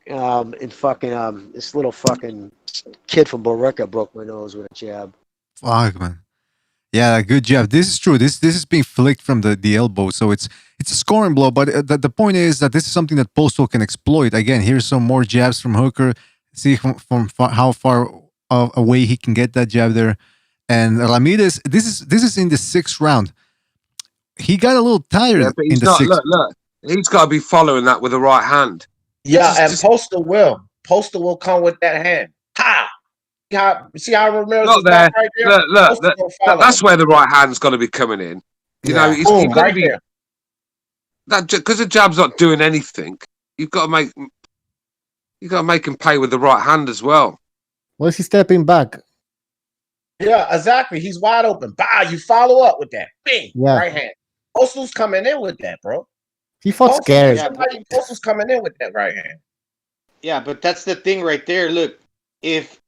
and fucking this little fucking kid from Borica broke my nose with a jab. Fuck, man. Yeah, good jab. This is true. This is being flicked from the elbow, so it's a scoring blow. But the point is that this is something that Postol can exploit. Again, here's some more jabs from Hooker. See from how far away he can get that jab there. And Ramirez, this is in the 6th round. He got a little tired but in he's the not. 6th. Look. He's got to be following that with the right hand. Yeah, and Postol will. Postol will come with that hand. Ha! See how Ramirez Not is there. right there? Look. Postol will follow. That's where the right hand's got to be coming in. You know, you've got right to be there. that because the jab's not doing anything. You've got to make him pay with the right hand as well. Was he stepping back? Yeah, exactly. He's wide open. Bah, you follow up with that. Bing, Yeah. right hand. Postol's coming in with that, bro. He fought scared. Postol's coming in with that right hand. Yeah, but that's the thing right there. Look, if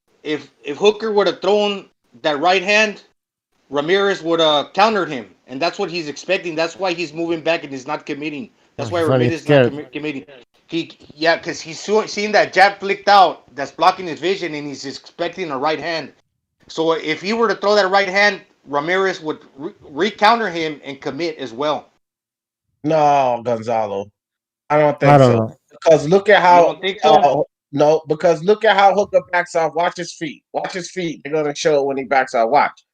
Hooker would have thrown that right hand, Ramirez would have countered him, and that's what he's expecting. That's why he's moving back and he's not committing. That's why he's Ramirez is scared. not committing. Because he's seeing that jab flicked out, that's blocking his vision, and he's expecting a right hand. So if he were to throw that right hand, Ramirez would re-counter him and commit as well. No, Gonzalo. I don't think I don't so. know. Because look at how You don't think so? no, because look at how Hooker backs off. Watch his feet. Watch his feet. They're gonna show it when he backs off. Watch.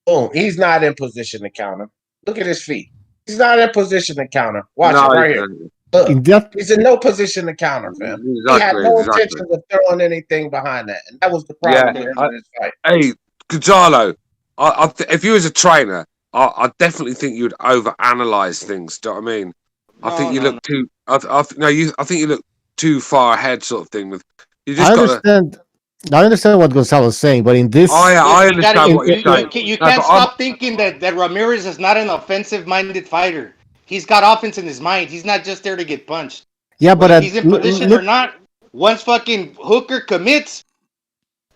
Boom. He's not in position to counter. Look at his feet. He's not in position to counter. Watch it right here. Look, he's in no position to counter, man. He had no intention of throwing anything behind that, and that was the problem with him in this fight. Hey, Gonzalo, if you was a trainer, I definitely think you'd overanalyze things. Do you know what I mean? I think you look too. I think you look too far ahead, sort of thing. With you just I understand what Gonzalo's saying, but in this, I understand what you're saying. You can't stop thinking that Ramirez is not an offensive-minded fighter. He's got offense in his mind. He's not just there to get punched. yeah, but Whether he's in position or not, once fucking Hooker commits,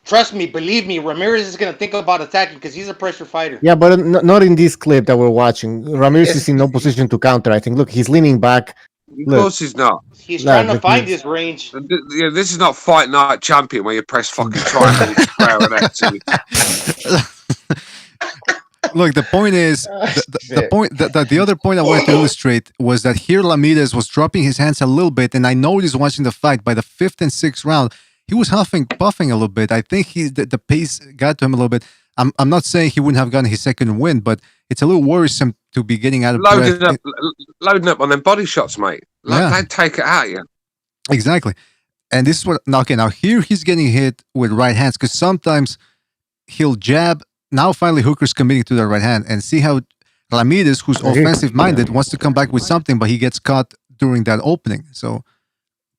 trust me, believe me, Ramirez is going to think about attacking because he's a pressure fighter. yeah, but not in this clip that we're watching. Ramirez is in no position to counter. I think. Look, he's leaning back. Of course he's not. He's trying to find his range. Yeah, this is not Fight Night Champion where you press fucking triangle square and X. Look, the point is the other point I wanted to illustrate was that here Ramirez was dropping his hands a little bit, and I noticed watching the fight by the 5th and 6th round, he was huffing, puffing a little bit. I think the pace got to him a little bit. I'm not saying he wouldn't have gotten his second win, but it's a little worrisome to be getting out of breath. Loading up on them body shots, mate. They take it out, yeah. Exactly. And this is what, okay, now here he's getting hit with right hands because sometimes he'll jab. Now finally Hooker's committing to the right hand, and see how Ramirez, who's offensive-minded, wants to come back with something, but he gets caught during that opening. So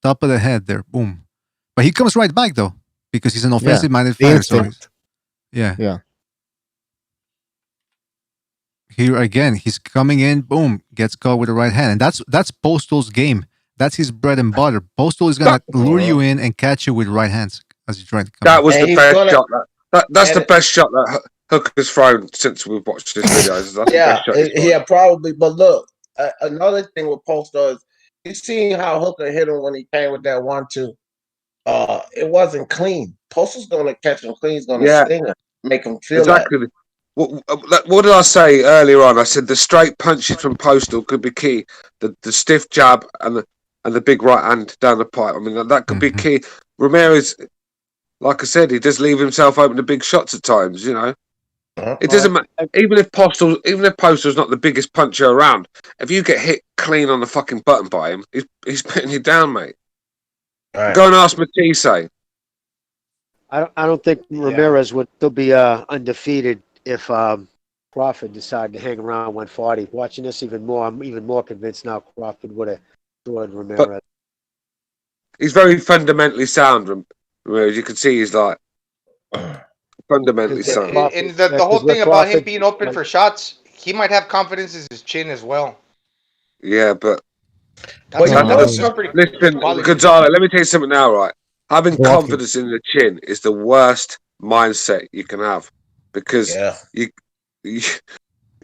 top of the head there, boom. But he comes right back though, because he's an offensive-minded fighter. So yeah. Here again, he's coming in, boom, gets caught with the right hand, and that's Postol's game. That's his bread and butter. Postol is gonna lure you in and catch you with right hands as you try to come. That was the best shot. That's the best shot that Hooker's thrown since we've watched this video. That's the best shot probably. But look, another thing with Postol is you see how Hooker hit him when he came with that 1-2. It wasn't clean. Postol's going to catch him clean. He's going to sting him, make him feel exactly. What did I say earlier on? I said the straight punches from Postol could be key. The stiff jab and the big right hand down the pipe. I mean, that could be key. Ramirez, like I said, he does leave himself open to big shots at times. You know, it doesn't matter. Even if Postol's not the biggest puncher around, if you get hit clean on the fucking button by him, he's putting you down, mate. Right. Go and ask Matisse. I don't think Ramirez would still be undefeated if Crawford decided to hang around 140. Watching this even more, I'm even more convinced now Crawford would have destroyed Ramirez. But he's very fundamentally sound, Ramirez. You can see he's like Fundamentally so. And the whole thing about him being open for shots, he might have confidence in his chin as well. Yeah, but That's pretty. listen, quality. Gonzalo, let me tell you something now, right? Having Go off. confidence in the chin is the worst mindset you can have because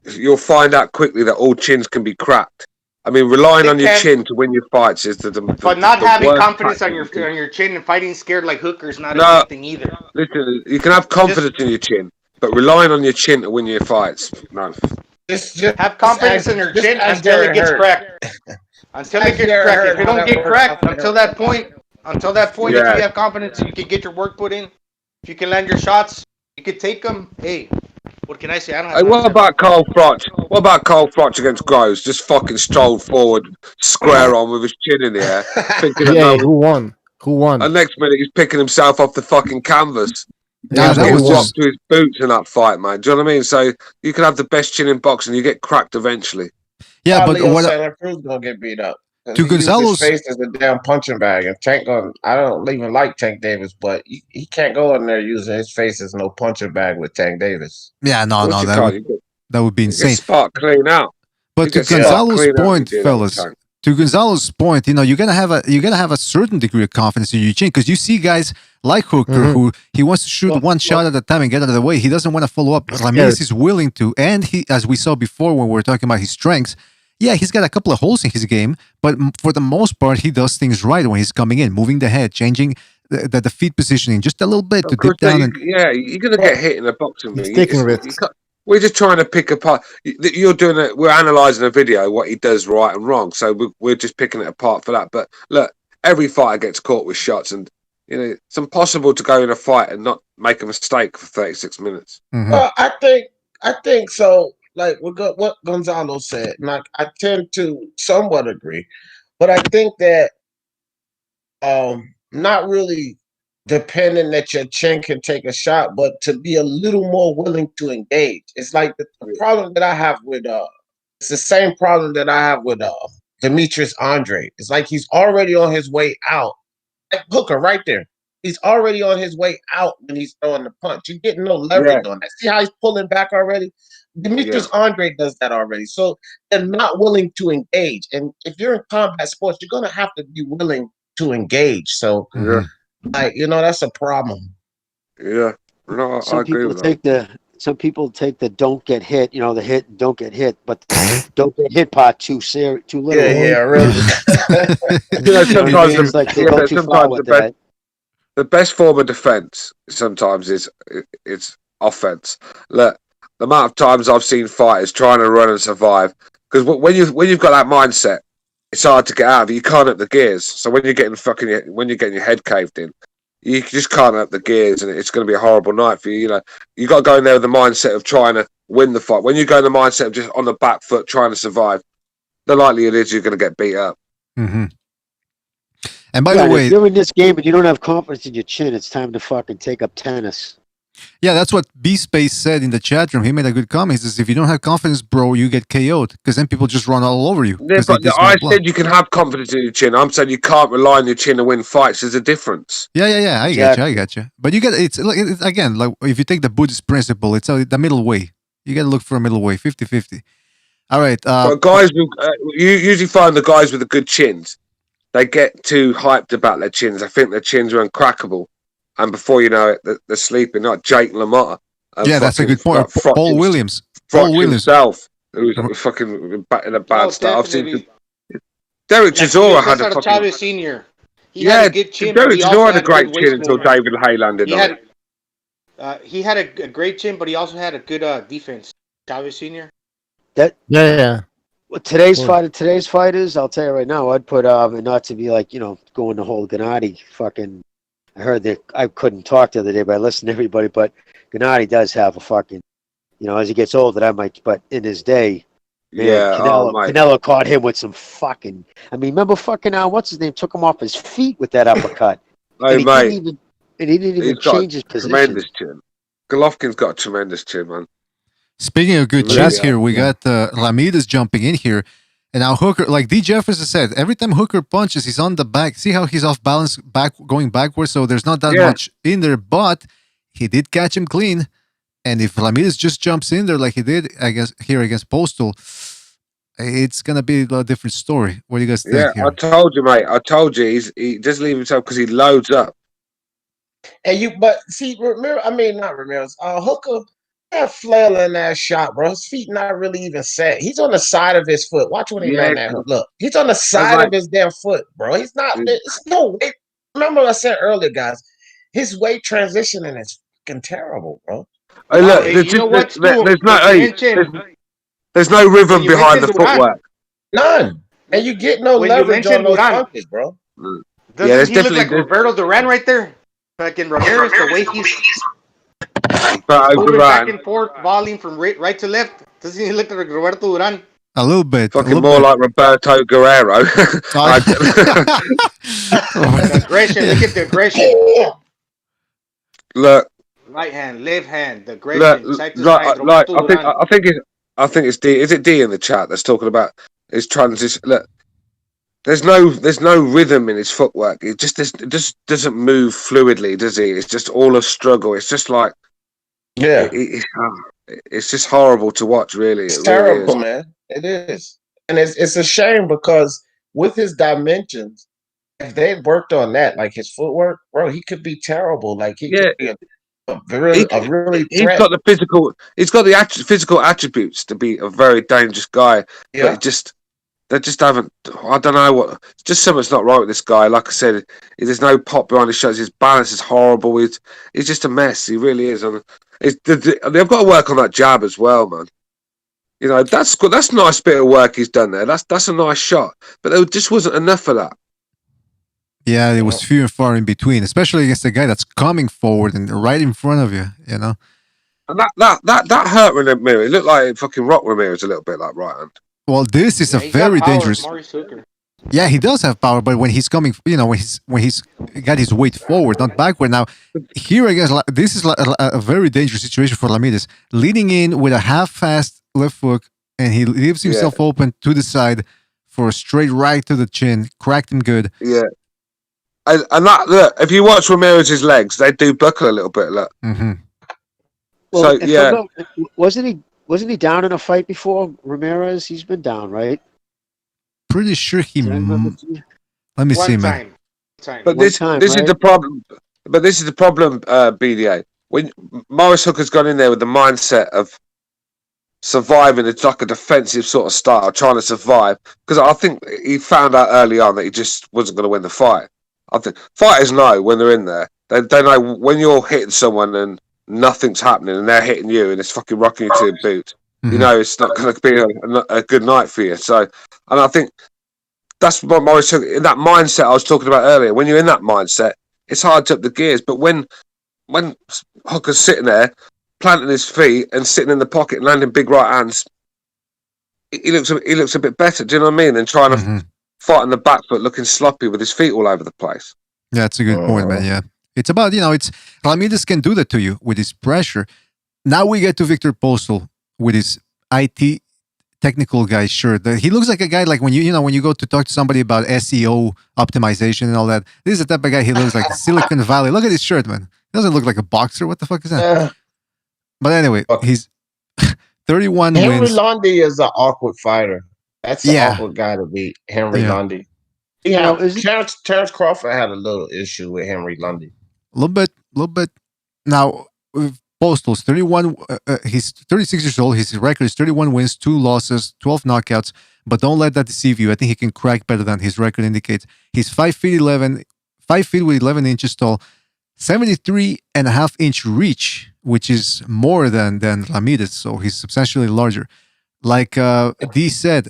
you'll find out quickly that all chins can be cracked. I mean, relying on your chin to win your fights is but not having confidence on your chin and fighting scared like hookers not a good thing either. Listen, you can have confidence in your chin, but relying on your chin to win your fights, no. Just have confidence in your chin until it gets cracked. Until it gets cracked. If it don't get cracked until that point, if you have confidence and you can get your work put in, if you can land your shots, you can take them. Hey, what can I say? I don't have. What about Carl Froch? What about Carl Froch against Groves? Just fucking strolled forward, square on with his chin in the air, thinking who won? Who won? And next minute he's picking himself off the fucking canvas. Yeah, He was dropped to his boots in that fight, man. Do you know what I mean? So you can have the best chin in boxing, you get cracked eventually. Yeah, but Leo Santa Cruz gonna get beat up. To Gonzalo's face as a damn punching bag, and Tank on. I don't even like Tank Davis, but he can't go in there using his face as no punching bag with Tank Davis. Yeah, no, that would be insane. Spark clean out. But to Gonzalo's point, fellas, to Gonzalo's point, you're gonna have a certain degree of confidence in your chin because you see guys like Hooker who he wants to shoot one shot at a time and get out of the way. He doesn't want to follow up. Ramirez is willing to, and he, as we saw before when we were talking about his strengths. Yeah, he's got a couple of holes in his game, but for the most part, he does things right when he's coming in, moving the head, changing the feet positioning just a little bit to dip down. You're going to get hit in a boxing ring. Taking risks. We're just trying to pick apart. You're doing it. We're analysing a video, what he does right and wrong. So we're just picking it apart for that. But look, every fighter gets caught with shots, and it's impossible to go in a fight and not make a mistake for 36 minutes. Well, I think so. Like what Gonzalo said, and I tend to somewhat agree, but I think that not really depending that your chin can take a shot, but to be a little more willing to engage. It's like the problem that I have with it's the same problem that I have with Demetrius Andre. It's like he's already on his way out. Like Hooker right there. He's already on his way out when he's throwing the punch. You're getting no leverage on that. See how he's pulling back already? Demetrius Andre does that already. So they're not willing to engage. And if you're in combat sports, you're going to have to be willing to engage. So, that's a problem. Yeah. No, I agree with that. Some people take the don't get hit, the hit and don't get hit, but the don't get hit part too little. Yeah, really. Sometimes the best form of defense sometimes is it's offense. Look, the amount of times I've seen fighters trying to run and survive, because when you've got that mindset, it's hard to get out of it. You can't up the gears. So when you're getting your head caved in, you just can't up the gears, and it's going to be a horrible night for you. You got to go in there with the mindset of trying to win the fight. When you go in the mindset of just on the back foot trying to survive, the likelihood is you're going to get beat up. Mm-hmm. And by the way, if you're in this game and you don't have confidence in your chin, it's time to fucking take up tennis. Yeah, that's what B-Space said in the chat room. He made a good comment. He says, if you don't have confidence, bro, you get KO'd because then people just run all over you. Yeah, but I said you can have confidence in your chin. I'm saying you can't rely on your chin to win fights. There's a difference. Yeah. I got you. But you get it's again, like if you take the Buddhist principle, it's the middle way. You got to look for a middle way, 50-50. All right. But guys, you usually find the guys with the good chins, they get too hyped about their chins. I think their chins are uncrackable. And before you know it, they're sleeping. Like Jake LaMotta. Yeah, that's a good point. Paul Williams. Paul Williams himself, who's fucking in a bad state. I've seen Derek Chisora had a fucking... Chavez Senior. He had a good chin. Derek Chisora had a great chin until David Hay landed on it. He had a great chin, but he also had a good defense. Chavez Senior. Yeah. Well, today's fighters, I'll tell you right now, I'd put not to be like going the whole Gennady fucking. I heard that I couldn't talk the other day, but I listened to everybody. But Gennady does have a fucking, as he gets older, that might. But in his day, man, Canelo caught him with some fucking. I mean, remember fucking what's his name? Took him off his feet with that uppercut. He didn't even change his position. Tremendous chin. Golovkin's got a tremendous chin, man. Speaking of good chins here, we got Ramirez jumping in here. And now Hooker, like D. Jefferson said, every time Hooker punches, he's on the back. See how he's off balance, going backwards, so there's not that much in there. But he did catch him clean. And if Ramirez just jumps in there like he did, I guess, here against Postol, it's going to be a different story. What do you guys think? Yeah, here? I told you, mate. I told you. He doesn't leave himself because he loads up. And but see, not Ramirez. Hooker, that flailing that shot, bro. His feet not really even set. He's on the side of his foot. Watch when he land that hook. Look, he's on the side of his damn foot, bro. He's not. It's no weight. Remember I said earlier, guys. His weight transitioning is fucking terrible, bro. Hey, look, there's no rhythm behind the footwork. None. And you get no leverage on those punches, bro. Doesn't he look like Roberto Duran right there? Fucking Ramirez, the way he's moving back and forth, volleying from right to left. Doesn't he look like Roberto Duran? A little bit. Fucking more like Roberto Guerrero. The aggression. Look at the aggression. Look. Right hand, left hand, the aggression. Look, Side to side. I think it's D. Is it D in the chat that's talking about? Is trying to just look. There's no rhythm in his footwork. It just doesn't move fluidly, does he? It's just all a struggle. It's just like, it's just horrible to watch. Really, it's terrible, man. It is, and it's a shame because with his dimensions, if they had worked on that, like his footwork, bro, he could be terrible. Like he could be a really he's got the physical. He's got the physical attributes to be a very dangerous guy. Yeah. But they just haven't. I don't know what. Just something's not right with this guy. Like I said, there's no pop behind his shots. His balance is horrible. He's just a mess. He really is. And they've got to work on that jab as well, man. You know, that's good. That's a nice bit of work he's done there. That's a nice shot. But there just wasn't enough of that. Yeah, it was few and far in between, especially against a guy that's coming forward and right in front of you. You know. And that hurt Ramirez. It looked like fucking rock Ramirez a little bit, like right hand. Well, this is a very dangerous. Yeah, he does have power, but when he's coming, you know, when he's got his weight forward, not backward. Now, here I guess this is a very dangerous situation for Ramirez, leading in with a half-fast left hook, and he leaves himself open to the side for a straight right to the chin, cracked him good. Yeah, and that look, if you watch Ramirez's legs, they do buckle a little bit. Look. Mm-hmm. Well, so wasn't he down in a fight before, Ramirez? He's been down, right? Pretty sure he. Let me see, man. But this is the problem. But this is the problem, BDA. When Morris Hooker's gone in there with the mindset of surviving, it's like a defensive sort of style, trying to survive. Because I think he found out early on that he just wasn't going to win the fight. I think fighters know when they're in there. They know when you're hitting someone and nothing's happening and they're hitting you and it's fucking rocking you to your boot. You know, it's not going to be a good night for you. So, and I think that's what Morris took in that mindset I was talking about earlier. When you're in that mindset, it's hard to up the gears. But when Hooker's sitting there, planting his feet and sitting in the pocket and landing big right hands, he looks a bit better. Do you know what I mean? Than trying to fight on the back foot, looking sloppy with his feet all over the place. Yeah, that's a good point, man. Yeah, it's about it's Ramirez can do that to you with his pressure. Now we get to Victor Postol with his IT technical guy shirt. He looks like a guy like when you go to talk to somebody about SEO optimization and all that. This is the type of guy he looks like Silicon Valley. Look at his shirt, man. He doesn't look like a boxer. What the fuck is that? But anyway, he's 31 Henry wins. Lundy is an awkward fighter. That's an awkward guy to beat, Henry Lundy. Terrence Crawford had a little issue with Henry Lundy. A little bit. Now, Postol's 31. He's 36 years old. His record is 31 wins, 2 losses, 12 knockouts. But don't let that deceive you. I think he can crack better than his record indicates. He's 5 feet with 11 inches tall, 73.5-inch reach, which is more than Ramirez. So he's substantially larger. Like D said,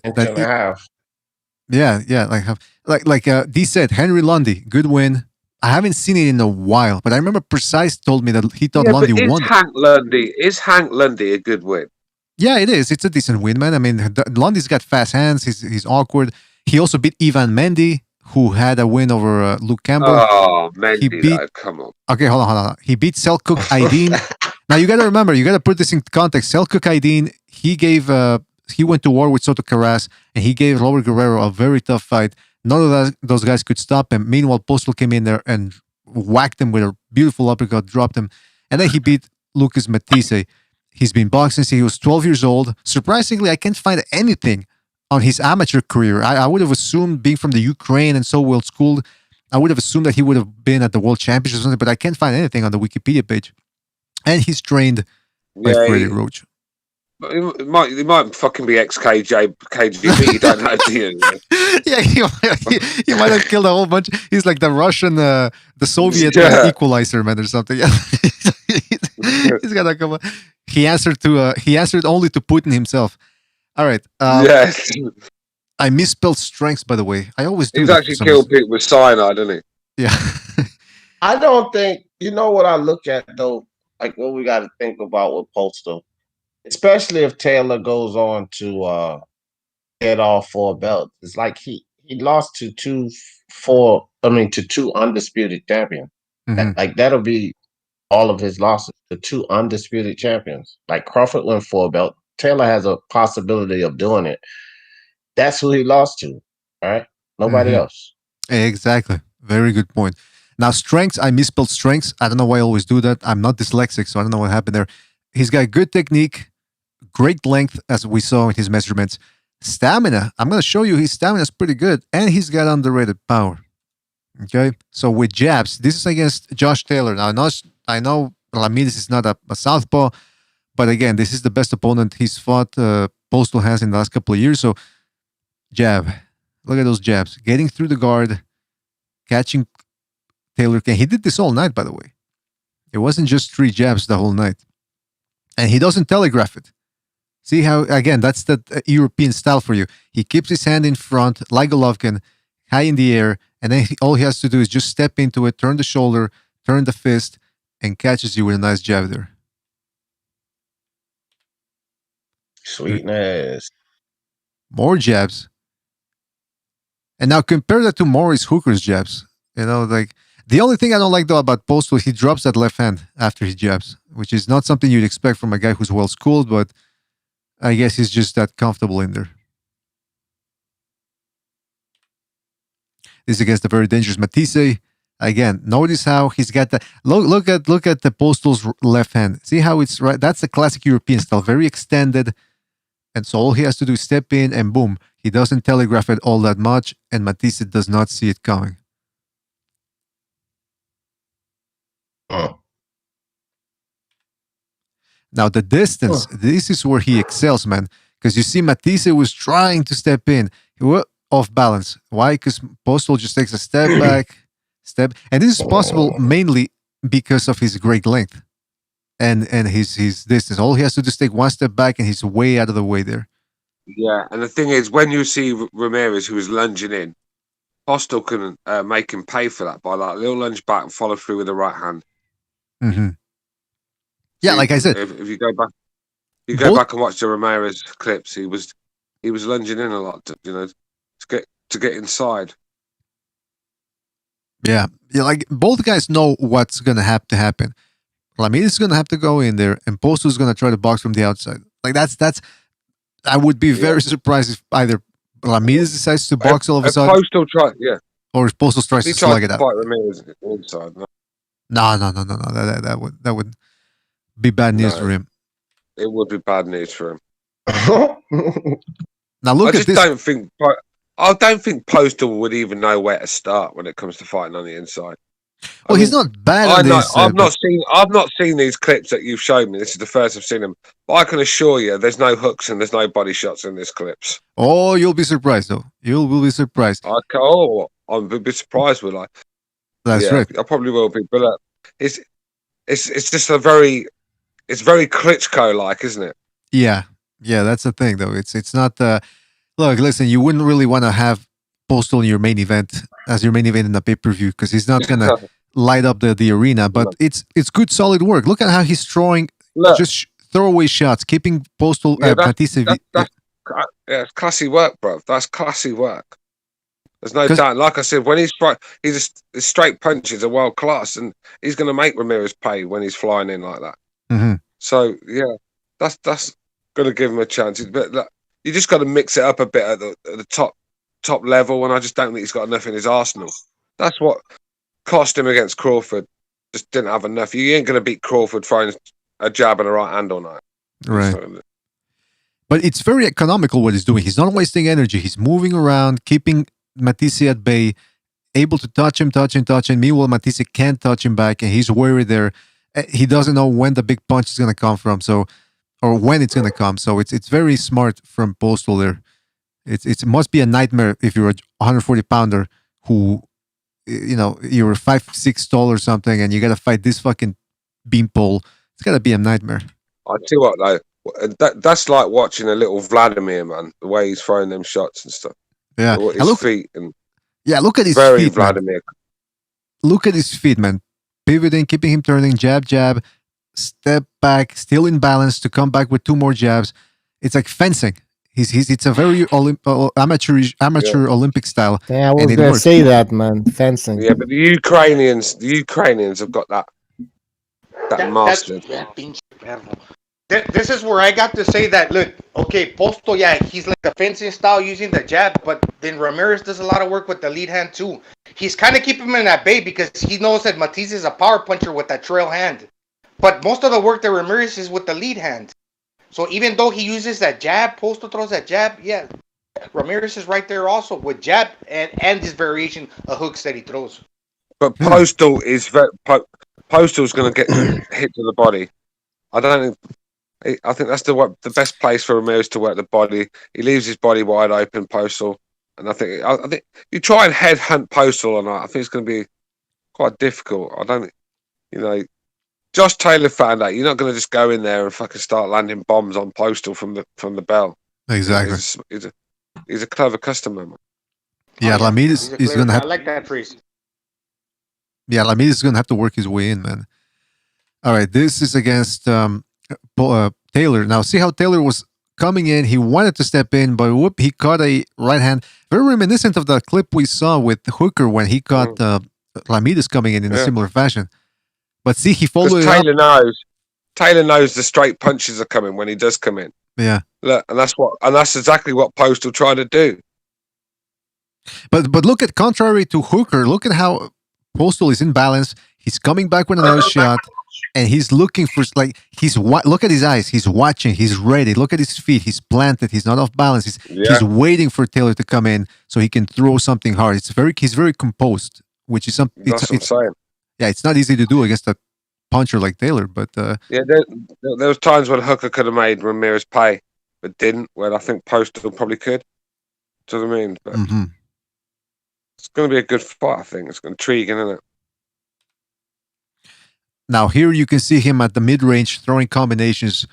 D said, Henry Lundy, good win. I haven't seen it in a while, but I remember Precise told me that he thought Lundy won. Is Hank Lundy a good win? Yeah, it is. It's a decent win, man. I mean, Lundy's got fast hands. He's awkward. He also beat Ivan Mendy, who had a win over Luke Campbell. Oh, Mendy, come on. Okay, hold on. He beat Selçuk Aydin. Now, you got to remember, you got to put this in context. Selçuk Aydin, he went to war with Soto Carras, and he gave Robert Guerrero a very tough fight. None of those guys could stop him. Meanwhile, Postol came in there and whacked him with a beautiful uppercut, dropped him. And then he beat Lucas Matisse. He's been boxing since he was 12 years old. Surprisingly, I can't find anything on his amateur career. I would have assumed, being from the Ukraine and so well schooled, I would have assumed that he would have been at the World Championships or something, but I can't find anything on the Wikipedia page. And he's trained by Freddie Roach. It might fucking be KGB. You don't know, do you? Yeah, he might have killed a whole bunch. He's like the Russian, the Soviet equalizer man or something. Yeah. He's got a couple. He answered only to Putin himself. All right. Yes. I misspelled strengths, by the way. I always do. He's actually killed people with cyanide, hasn't he? Yeah. I don't think, you know what I look at though, like what we got to think about with Postol, especially if Taylor goes on to get all 4 belts. It's like he lost to two undisputed champions. Mm-hmm. Like that'll be all of his losses to 2 undisputed champions. Like Crawford won 4 belts. Taylor has a possibility of doing it. That's who he lost to, all right? Nobody else. Exactly. Very good point. Now, strengths, I misspelled strengths. I don't know why I always do that. I'm not dyslexic, so I don't know what happened there. He's got good technique, great length, as we saw in his measurements. Stamina, I'm going to show you his stamina is pretty good, and he's got underrated power. Okay? So with jabs, this is against Josh Taylor. Now, I know Ramirez is not a southpaw, but again, this is the best opponent he's fought, Postol has in the last couple of years. So, jab. Look at those jabs. Getting through the guard, catching Taylor. He did this all night, by the way. It wasn't just 3 jabs the whole night. And he doesn't telegraph it. See how, again, that's the European style for you. He keeps his hand in front, like Golovkin, high in the air, and then all he has to do is just step into it, turn the shoulder, turn the fist, and catches you with a nice jab there. Sweetness. More jabs. And now compare that to Maurice Hooker's jabs. You know, like, the only thing I don't like though about Postol, he drops that left hand after he jabs, which is not something you'd expect from a guy who's well schooled, but I guess he's just that comfortable in there. This is against the very dangerous Matisse. Again, notice how he's got the look at the Postol's left hand. See how it's right? That's the classic European style, very extended. And so all he has to do is step in and boom. He doesn't telegraph it all that much, and Matisse does not see it coming. Now the distance, this is where he excels, man. Because you see Matisse was trying to step in. He was off balance. Why? Because Postol just takes a step back, and this is possible mainly because of his great length and his distance. All he has to do is take one step back, and he's way out of the way there. Yeah, and the thing is, when you see Ramirez, who was lunging in, Postol can make him pay for that by like a little lunge back and follow through with the right hand. Mm-hmm. Yeah, like I said, if you go back and watch the Ramirez clips, he was lunging in a lot, to get inside. Yeah, like both guys know what's gonna have to happen. Ramirez is gonna have to go in there, and Postol is gonna try to box from the outside. Like that's. I would be very surprised if either Ramirez decides to box all of a sudden, or if Postol tries to slug it out. Fight Ramirez inside. No. That would be bad news for him. It would be bad news for him. Now look at this. I don't think Postol would even know where to start when it comes to fighting on the inside. Well, he's not bad at this. I've not seen these clips that you've shown me. This is the first I've seen them. But I can assure you, there's no hooks and there's no body shots in these clips. Oh, you'll be surprised though. You will be surprised. I'm a bit surprised with like. That's right. I probably will be, but it's just very Klitschko-like, isn't it? Yeah, that's the thing though. It's not. Look, listen, you wouldn't really want to have Postol in your main event as your main event in the pay-per-view because he's not gonna light up the arena. But it's good, solid work. Look at how he's throwing just throwaway shots, keeping Postol Matisse. That's classy work, bro. That's classy work. There's no doubt. Like I said, when his straight punches are world class, and he's going to make Ramirez pay when he's flying in like that. Mm-hmm. So yeah, that's going to give him a chance. But look, you just got to mix it up a bit at the top level, and I just don't think he's got enough in his arsenal. That's what cost him against Crawford. just didn't have enough. You ain't going to beat Crawford throwing a jab and a right hand all night. Right. So, But it's very economical what he's doing. He's not wasting energy. He's moving around, keeping Matisse at bay, able to touch him. Meanwhile, Matisse can't touch him back, and he's worried there. He doesn't know when the big punch is going to come from, or when it's going to come. So it's very smart from Postol there. It must be a nightmare if you're a 140 pounder who, you're 5'6" tall or something, and you got to fight this fucking beanpole. It's got to be a nightmare. I tell you what though, that's like watching a little Vladimir, man. The way he's throwing them shots and stuff. Yeah, his feet and look at his very feet, Vladimir. Man. Look at his feet, man. Pivoting, keeping him turning, jab, step back, still in balance to come back with 2 more jabs. It's like fencing. It's a very amateur Olympic style. Yeah, I was gonna say that, man. Fencing. Yeah, but the Ukrainians have got that mastered. This is where I got to say that. Look, okay, Postol, he's like a fencing style using the jab, but then Ramirez does a lot of work with the lead hand too. He's kind of keeping him in that bay because he knows that Matisse is a power puncher with that trail hand. But most of the work that Ramirez is with the lead hand. So even though he uses that jab, Postol throws that jab, Ramirez is right there also with jab and his variation of hooks that he throws. But Postol Postal's going to get hit to the body. I think that's the best place for Ramirez to work the body. He leaves his body wide open, Postol, and I think you try and headhunt Postol or not. I think it's going to be quite difficult. Josh Taylor found out you're not going to just go in there and fucking start landing bombs on Postol from the bell. Exactly. He's a clever customer, man. Yeah, Ramirez is going to have. I like that phrase. Yeah, Ramirez is going to have to work his way in, man. All right, this is against Taylor. Now, see how Taylor was coming in. He wanted to step in, but whoop, he caught a right hand. Very reminiscent of the clip we saw with Hooker when he caught Ramirez coming in a similar fashion. But see, he followed Taylor knows the straight punches are coming when he does come in. Yeah. Look, and that's exactly what Postol tried to do. But look at, contrary to Hooker, look at how Postol is in balance. He's coming back with another shot, and he's looking for, look at his eyes. He's watching. He's ready. Look at his feet. He's planted. He's not off balance. He's waiting for Taylor to come in so he can throw something hard. He's very composed, which is something. That's what I'm saying. Yeah, it's not easy to do against a puncher like Taylor, but there was times when Hooker could have made Ramirez pay, but didn't. Where I think Postol probably could. Do you know what I mean? But it's going to be a good fight. I think it's intriguing, isn't it? Now here you can see him at the mid-range throwing combinations.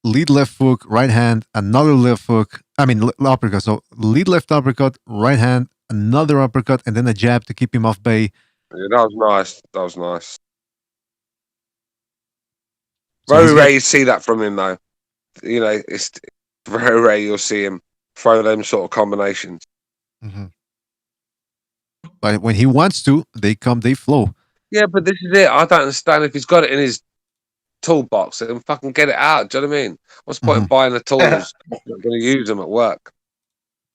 Lead left hook, right hand, another left hook. Uppercut. So lead left uppercut, right hand, another uppercut, and then a jab to keep him off bay. Yeah, that was nice. Very rare you see that from him, though. It's very rare you'll see him throw them sort of combinations. Mm-hmm. But when he wants to, they flow. Yeah, but this is it. I don't understand if he's got it in his toolbox, then fucking get it out. Do you know what I mean? What's the point in buying the tools? You're going to use them at work.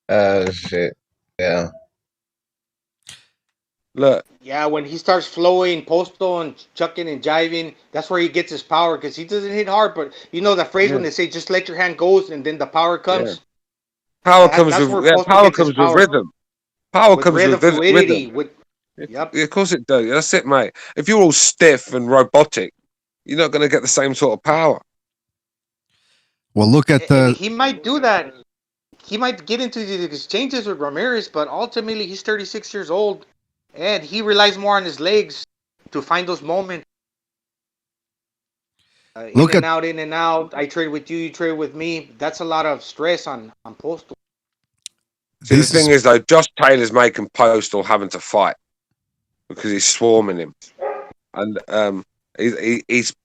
Shit. Yeah. Look. Yeah, when he starts flowing, Postol and chucking and jiving, that's where he gets his power because he doesn't hit hard. But you know the phrase when they say just let your hand go and then the power comes. Yeah. Power comes with rhythm. Power comes with rhythm. Yep. Yeah, of course it does. That's it, mate. If you're all stiff and robotic, you're not going to get the same sort of power. Well, look at he might do that. He might get into the exchanges with Ramirez, but ultimately he's 36 years old, and he relies more on his legs to find those moments. In and out. I trade with you, you trade with me. That's a lot of stress on Postol. See, the thing is, though, Josh Taylor's making Postol having to fight because he's swarming him, and he's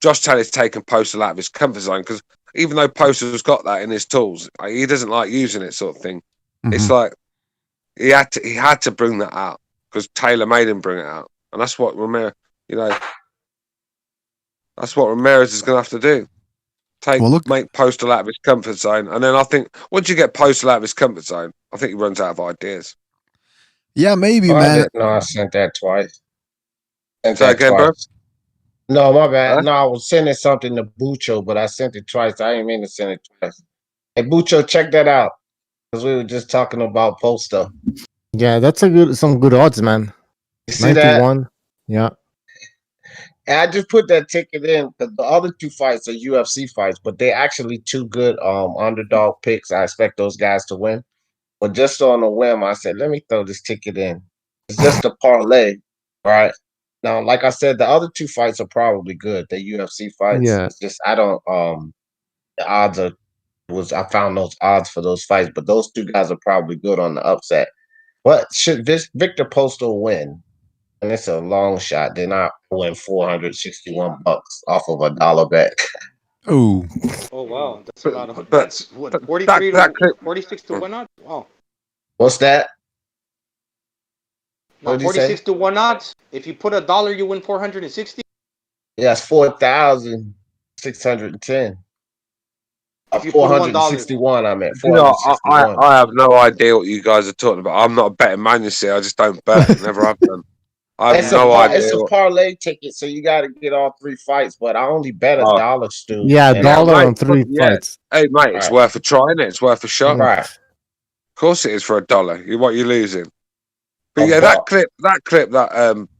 Josh Taylor's taken Postol out of his comfort zone because even though Postol's got that in his tools, he doesn't like using it, sort of thing. Mm-hmm. It's like he had to bring that out because Taylor made him bring it out, and that's what Ramirez, that's what Ramirez is going to have to do. Make Postol out of his comfort zone, and then I think once you get Postol out of his comfort zone, I think he runs out of ideas. Yeah, maybe, man. No, I sent that twice. Sent Say that again, bro. twice. No, my bad. Huh? No, I was sending something to Bucho, but I sent it twice. I didn't mean to send it twice. Hey, Bucho, check that out. Because we were just talking about Postol. Yeah, that's some good odds, man. You see that? 91. Yeah. And I just put that ticket in because the other two fights are UFC fights, but they're actually two good underdog picks. I expect those guys to win. But just on a whim, I said, let me throw this ticket in. It's just a parlay, right? Now, like I said, the other two fights are probably good. The UFC fights. Yeah. It's just I don't the odds I found those odds for those fights, but those two guys are probably good on the upset. But should Victor Postol win, and it's a long shot, then I win $461 off of a dollar bet. Oh. Oh wow, that's a lot of. But That's what 43 that to 46 to 1 odds. Wow. What's that? No, What did you say? 46 to 1 odds. If you put $1, you win 460. Yeah, it's 4,610. If you put $1. 461, I meant You know, 461. I have no idea what you guys are talking about. I'm not a betting man, you see. I just don't bet. Never have done. I have no idea. It's a parlay ticket, so you got to get all three fights. But I only bet $1, Stu. Yeah, and dollar mate, on 3 fights. Hey, mate, it's Right. worth a try, innit? It's worth a shot. Right. Of course it is for $1. What you're losing. But A yeah, buck. that clip that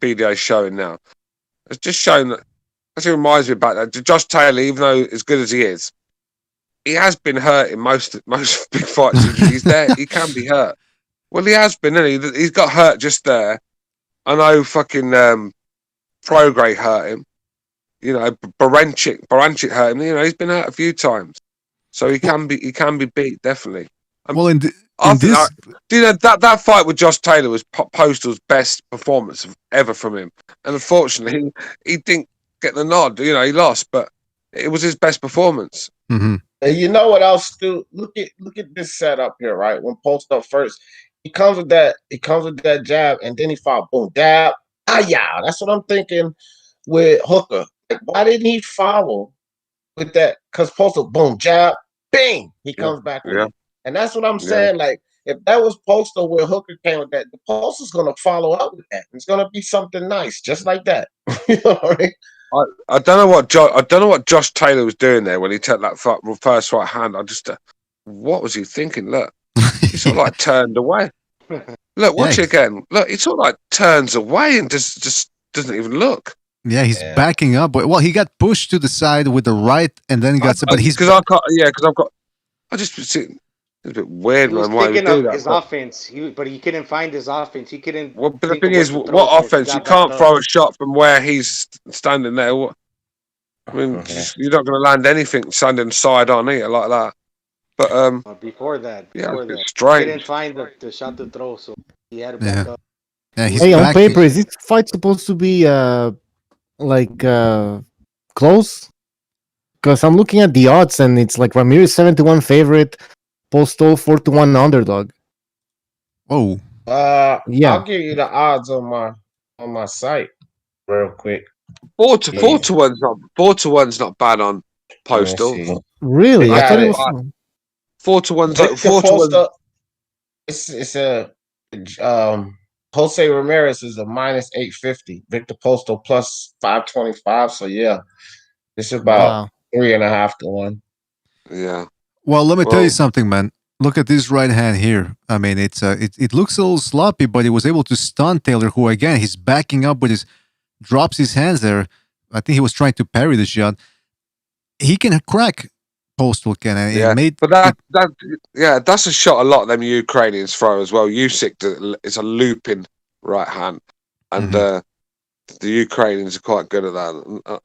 BDA is showing now, it's just showing that. Actually reminds me about that. Josh Taylor, even though as good as he is, he has been hurt in most big fights. He's there. He can be hurt. Well, he has been, isn't he? He's got hurt just there. I know fucking Prograis hurt him. You know, Baranchik hurt him. You know, he's been hurt a few times, so he can be beat definitely. Well, in do this, you know that fight with Josh Taylor was Postol's best performance ever from him, and unfortunately he didn't get the nod. You know, he lost, but it was his best performance. mm-hmm. And you know what else, Stu? Look at this setup here, right? When Postol first, he comes with that jab, and then he fought boom, dab, yeah. That's what I'm thinking with Hooker. Like, why didn't he follow with that? Because Postol, boom, jab, bing, he comes back with it. And that's what I'm saying. Like, if that was Postol where Hooker came with that, the Postol's gonna follow up with that. It's gonna be something nice, just like that. You know what I mean? I don't know what Josh Taylor was doing there when he took that first right hand. I just what was he thinking? Look, he sort of like turned away. Look, watch it again. Look, he sort of like turns away and just doesn't even look. Yeah, he's backing up. Well, he got pushed to the side with the right, and then he got. But he's because I can't. Yeah, because I've got. I just see. It's a bit weird, He was man. Why thinking we do of that? his offense, but he couldn't find his offense. He couldn't. Well, but the think thing of is, to throw what since he offense? You got can't back throw up. a shot from where he's standing there. I mean, you're not going to land anything standing side on either like that. But Before that, it's a bit he strange. didn't find the shot to throw, so he had to back up. Yeah, he's Hey, on back. paper, is this fight supposed to be close? Because I'm looking at the odds, and it's like Ramirez 7-1 favorite, Postol 4-1 underdog. Oh, yeah. I'll give you the odds on my site real quick. 4 to 1's not bad on Postol. Really? I thought it was 4 to 1's Victor 4 to 1. Postol, it's a Jose Ramirez is a minus 850. Victor Postol plus 525. So yeah, it's about 3.5 to 1. Yeah. Well, let me tell you something, man. Look at this right hand here. I mean, it looks a little sloppy, but he was able to stun Taylor, who again he's backing up with drops his hands there. I think he was trying to parry the shot. He can crack Postol, can but that's a shot a lot of them Ukrainians throw as well. Usyk is a looping right hand, and the Ukrainians are quite good at that.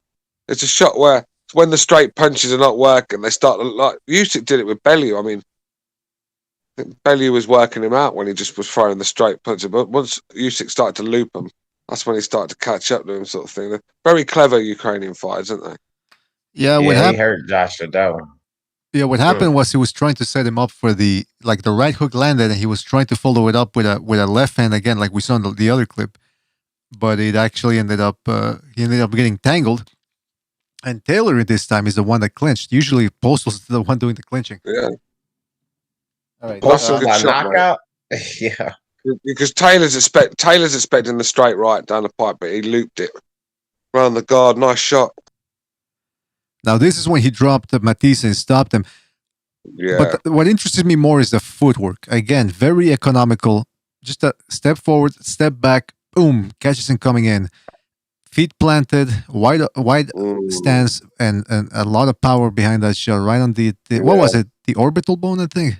It's a shot where when the straight punches are not working, they start to, like Usyk did it with Bellew. I mean, I think Bellew was working him out when he just was throwing the straight punches, but once Usyk started to loop him, that's when he started to catch up to him, sort of thing. They're very clever Ukrainian fighters, aren't they? Yeah, he hurt Josh with that one. Yeah, what happened was he was trying to set him up for the right hook landed, and he was trying to follow it up with a left hand again, like we saw in the other clip. But it actually ended up getting tangled. And Taylor this time is the one that clinched. Usually Postol's the one doing the clinching. Yeah. All right. Postol's a knockout. Yeah. Because Taylor's expecting the straight right down the pipe, but he looped it Round the guard, nice shot. Now this is when he dropped Matisse and stopped him. Yeah. But what interests me more is the footwork. Again, very economical. Just a step forward, step back, boom, catches him coming in. Feet planted, wide stance, and a lot of power behind that shot. Right on the what was it? The orbital bone, I think,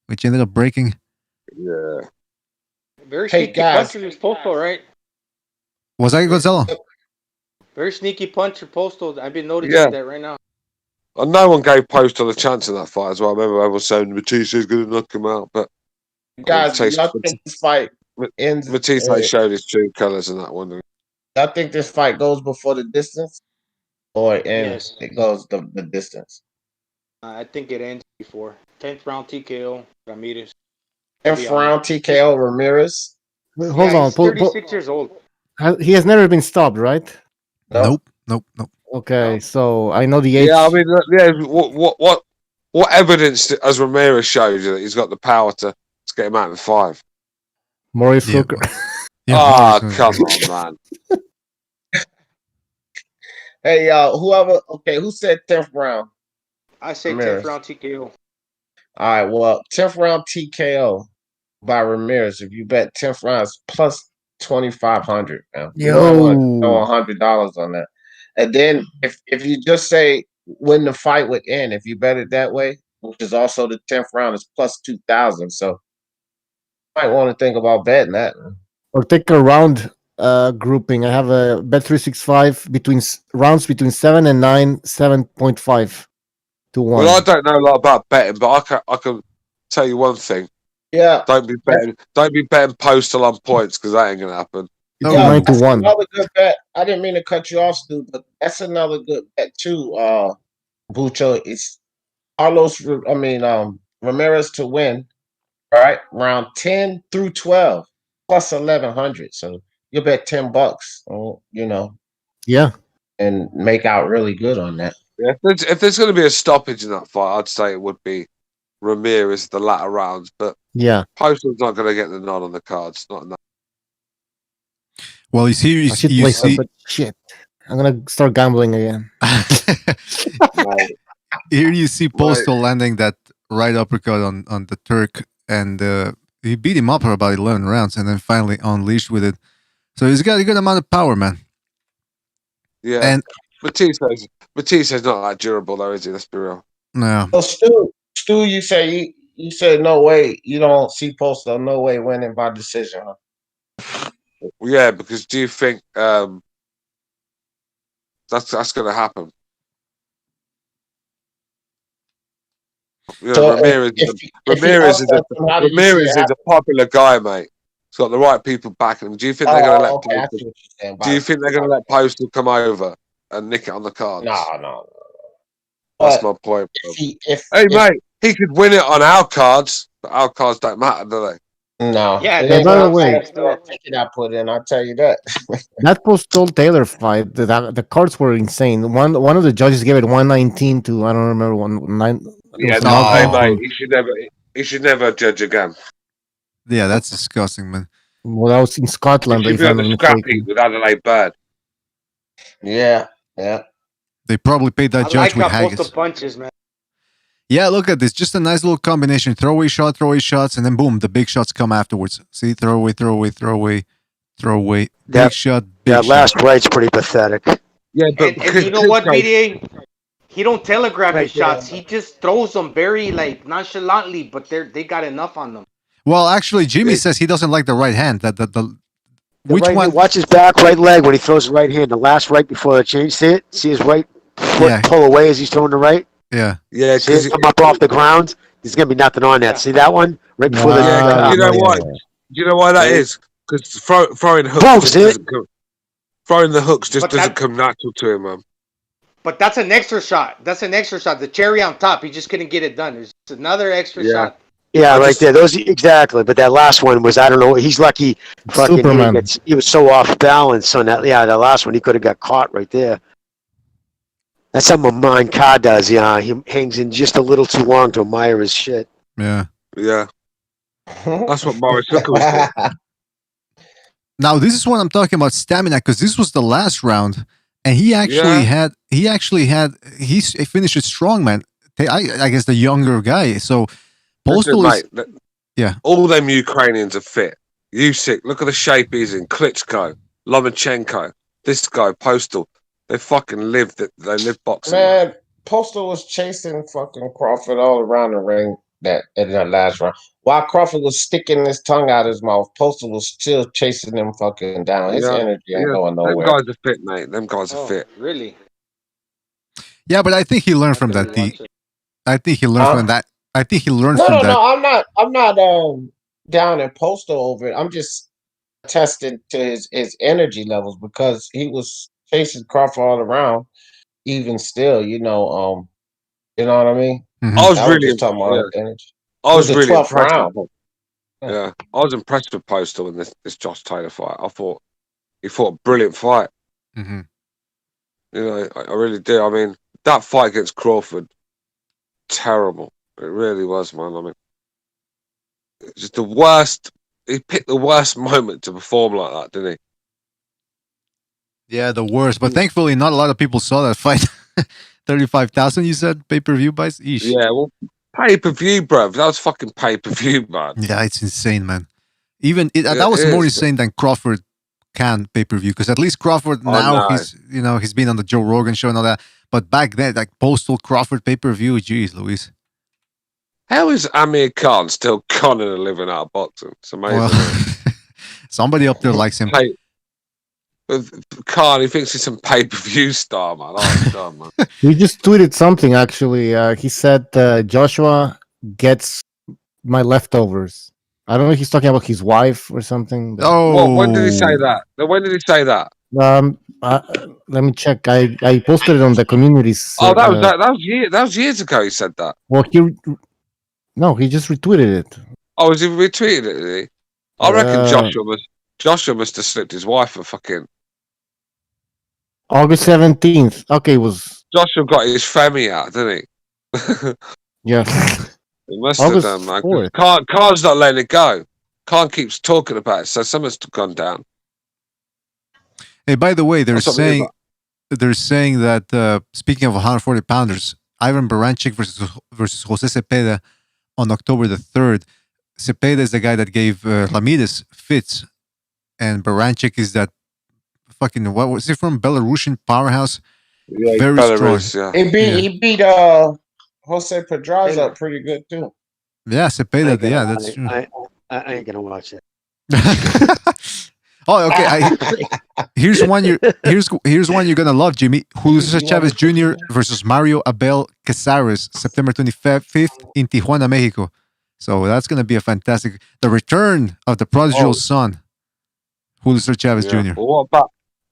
which ended up breaking. Yeah. Very sneaky puncher, this Postol, right? Was that Gonzalo? Very sneaky puncher, Postol. I've been noticing that right now. And no one gave Postol a chance in that fight as well. I remember everyone saying Matisse is going to knock him out, but guys, do y'all think this fight ends? Matisse showed his true colours in that one. I think this fight goes before the distance, or it ends. It goes the distance. I think it ends before 10th round TKO Ramirez. 10th round TKO Ramirez. Hold on, he's 36 years old. He has never been stopped, right? Nope. Okay, so I know the age. Yeah, I mean, what evidence has Ramirez showed you that he's got the power to get him out in 5? Maurice Hooker. Come on, man. Hey, whoever. Okay, who said 10th round? I say Ramirez. 10th round TKO. All right, well, 10th round TKO by Ramirez. If you bet 10th rounds plus 2,500. Yo, no $100 on that. And then if you just say when the fight would end, if you bet it that way, which is also the 10th round, is plus 2,000. So you might want to think about betting that. or take a round grouping. I have a bet 365 between rounds between 7 and 9, 7.5 to 1. Well, I don't know a lot about betting, but I can tell you one thing. Yeah. Don't be betting Postol on points because that ain't gonna happen. No, 9 to 1. Another good bet. I didn't mean to cut you off, Stu, but that's another good bet too. Bucho, it's Ramirez to win, right? Round 10 through 12 plus 1,100. So you bet $10. Yeah, and make out really good on that. Yeah, if there's going to be a stoppage in that fight, I'd say it would be Ramirez the latter rounds, but yeah, Postol's not going to get the nod on the cards. Not enough. Well, you see, shit. I'm gonna start gambling again. Here you see Postol landing that right uppercut on the Turk, and he beat him up for about 11 rounds, and then finally unleashed with it. So he's got a good amount of power, man. Yeah, and Matisse is not that durable, though, is he? Let's be real. No. So Stu, you said no way. You don't see Postol no way winning by decision, huh? Yeah, because do you think that's going to happen? You know, So Ramirez is a popular guy, mate. He's got the right people backing him. Do you think they're going to let? Do you think they're going to let Postol come over and nick it on the cards? No. That's my point. Mate, he could win it on our cards, but our cards don't matter, do they? No. Yeah. By the way, ticket I put in, I'll tell you that. That Postol Taylor fight, the cards were insane. One of the judges gave it 119 to I don't remember 19. Yeah, mate. He should never judge again. Yeah, that's disgusting, man. Well, I was in Scotland. He should be on the scrappy with Adelaide Bird. Yeah. They probably paid that judge with haggis. Postol punches, man. Yeah, look at this. Just a nice little combination. Throwaway shots, and then boom, the big shots come afterwards. See, throwaway. Big shot. That last right's pretty pathetic. Yeah, but and you know what, BDA? He don't telegraph his shots. He just throws them very nonchalantly, but they got enough on them. Well, actually, Jimmy says he doesn't like the right hand. Which right one? Hand, watch his back right leg when he throws the right hand. The last right before the change. See it? See his right foot pull away as he's throwing the right? Yeah. Yeah. See him come up off the ground? There's going to be nothing on that. See that one? Right before the... You know what? You know why that is? Because throwing hooks... Throwing the hooks just doesn't come natural to him, man. But that's an extra shot. The cherry on top. He just couldn't get it done. There's another extra shot. Yeah, right there. Those exactly. But that last one was, I don't know. He's lucky. Fucking, he was so off balance on that. Yeah, that last one, he could have got caught right there. That's something Mankar does. Yeah, he hangs in just a little too long to admire his shit. Yeah. That's what Maurice Hooker was for. Now, this is what I'm talking about stamina, because this was the last round, And he actually he finished it strong, man. I guess the younger guy. So Postol is all them Ukrainians are fit. Usyk, look at the shape he's in. Klitschko, Lomachenko, this guy Postol. They fucking live boxing. Man, Postol was chasing fucking Crawford all around the ring in that last round. While Crawford was sticking his tongue out his mouth, Postol was still chasing him fucking down. His energy ain't going nowhere. Them guys are fit, mate. Them guys are fit. Really? Yeah, but I think he learned from that. I think he learned from that. I think he learned from that. No, I'm not down in Postol over it. I'm just testing to his energy levels because he was chasing Crawford all around. Even still, you know what I mean? Mm-hmm. I was really just talking about energy. I was really 12th round. Yeah, I was impressed with Postol in this Josh Taylor fight. I thought he fought a brilliant fight. Mm-hmm. You know, I really did. I mean, that fight against Crawford, terrible. It really was, man. I mean, it's just the worst. He picked the worst moment to perform like that, didn't he? Yeah, the worst. But thankfully, not a lot of people saw that fight. 35,000, you said, pay-per-view buys? Eesh. Yeah, well, pay-per-view, bro. That was fucking pay-per-view, man. Yeah, it's insane, man. That was more insane than Crawford can pay-per-view, because at least Crawford now he's been on the Joe Rogan show and all that. But back then, like Postol Crawford pay-per-view, geez, Luis. How is Amir Khan still conning a living out of boxing? It's amazing. Well, somebody up there likes him. Khan, he thinks he's some pay-per-view star, man. Oh, God, man. He just tweeted something, actually. He said, Joshua gets my leftovers. I don't know if he's talking about his wife or something. But... Oh. When did he say that? When did he say that? Let me check. I posted it on the communities. Oh, that was years ago he said that. Well, he just retweeted it. Oh, has he retweeted it, did he? I reckon Joshua must have slipped his wife a fucking... August 17th. Okay, Joshua got his family out, didn't he? Yeah. He must have done, man. Khan's not letting it go. Khan keeps talking about it, so something's gone down. Hey, by the way, they're saying that speaking of 140 pounders, Ivan Baranchyk versus Jose Cepeda on October the 3rd. Cepeda is the guy that gave Ramirez fits, and Baranchyk is that fucking, what was he from? Belarusian powerhouse. Yeah, very Belarus, strong. Yeah. He beat Jose Pedraza up pretty good too. Yeah, Cepeda. Yeah, that's true. I ain't gonna watch it. Oh, okay. Here's one you're gonna love, Jimmy. Julio Chavez Jr. versus Mario Abel Casares, September 25th in Tijuana, Mexico. So that's gonna be a fantastic. The return of the prodigal son, Julio Chavez Jr. Well,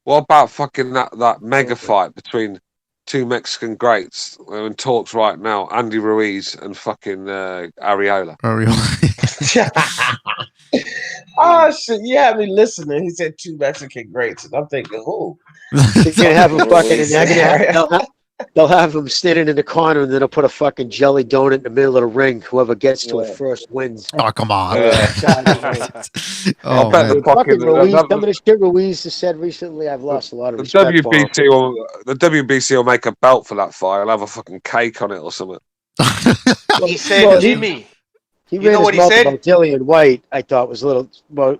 what about fucking that mega fight between two Mexican greats? They're in talks right now, Andy Ruiz and fucking Arreola. Oh shit! You had me listening. He said two Mexican greats, and I'm thinking, who? They're gonna have him fucking. They'll have him standing in the corner, and then they'll put a fucking jelly donut in the middle of the ring. Whoever gets to it first wins. Oh, come on! Oh, man. Fucking Ruiz. Some of the shit Ruiz has said recently, I've lost a lot of respect for him. The WBC will make a belt for that fight. I'll have a fucking cake on it or something. He said, Jimmy. He ran his mouth about Dillian White. I thought was a little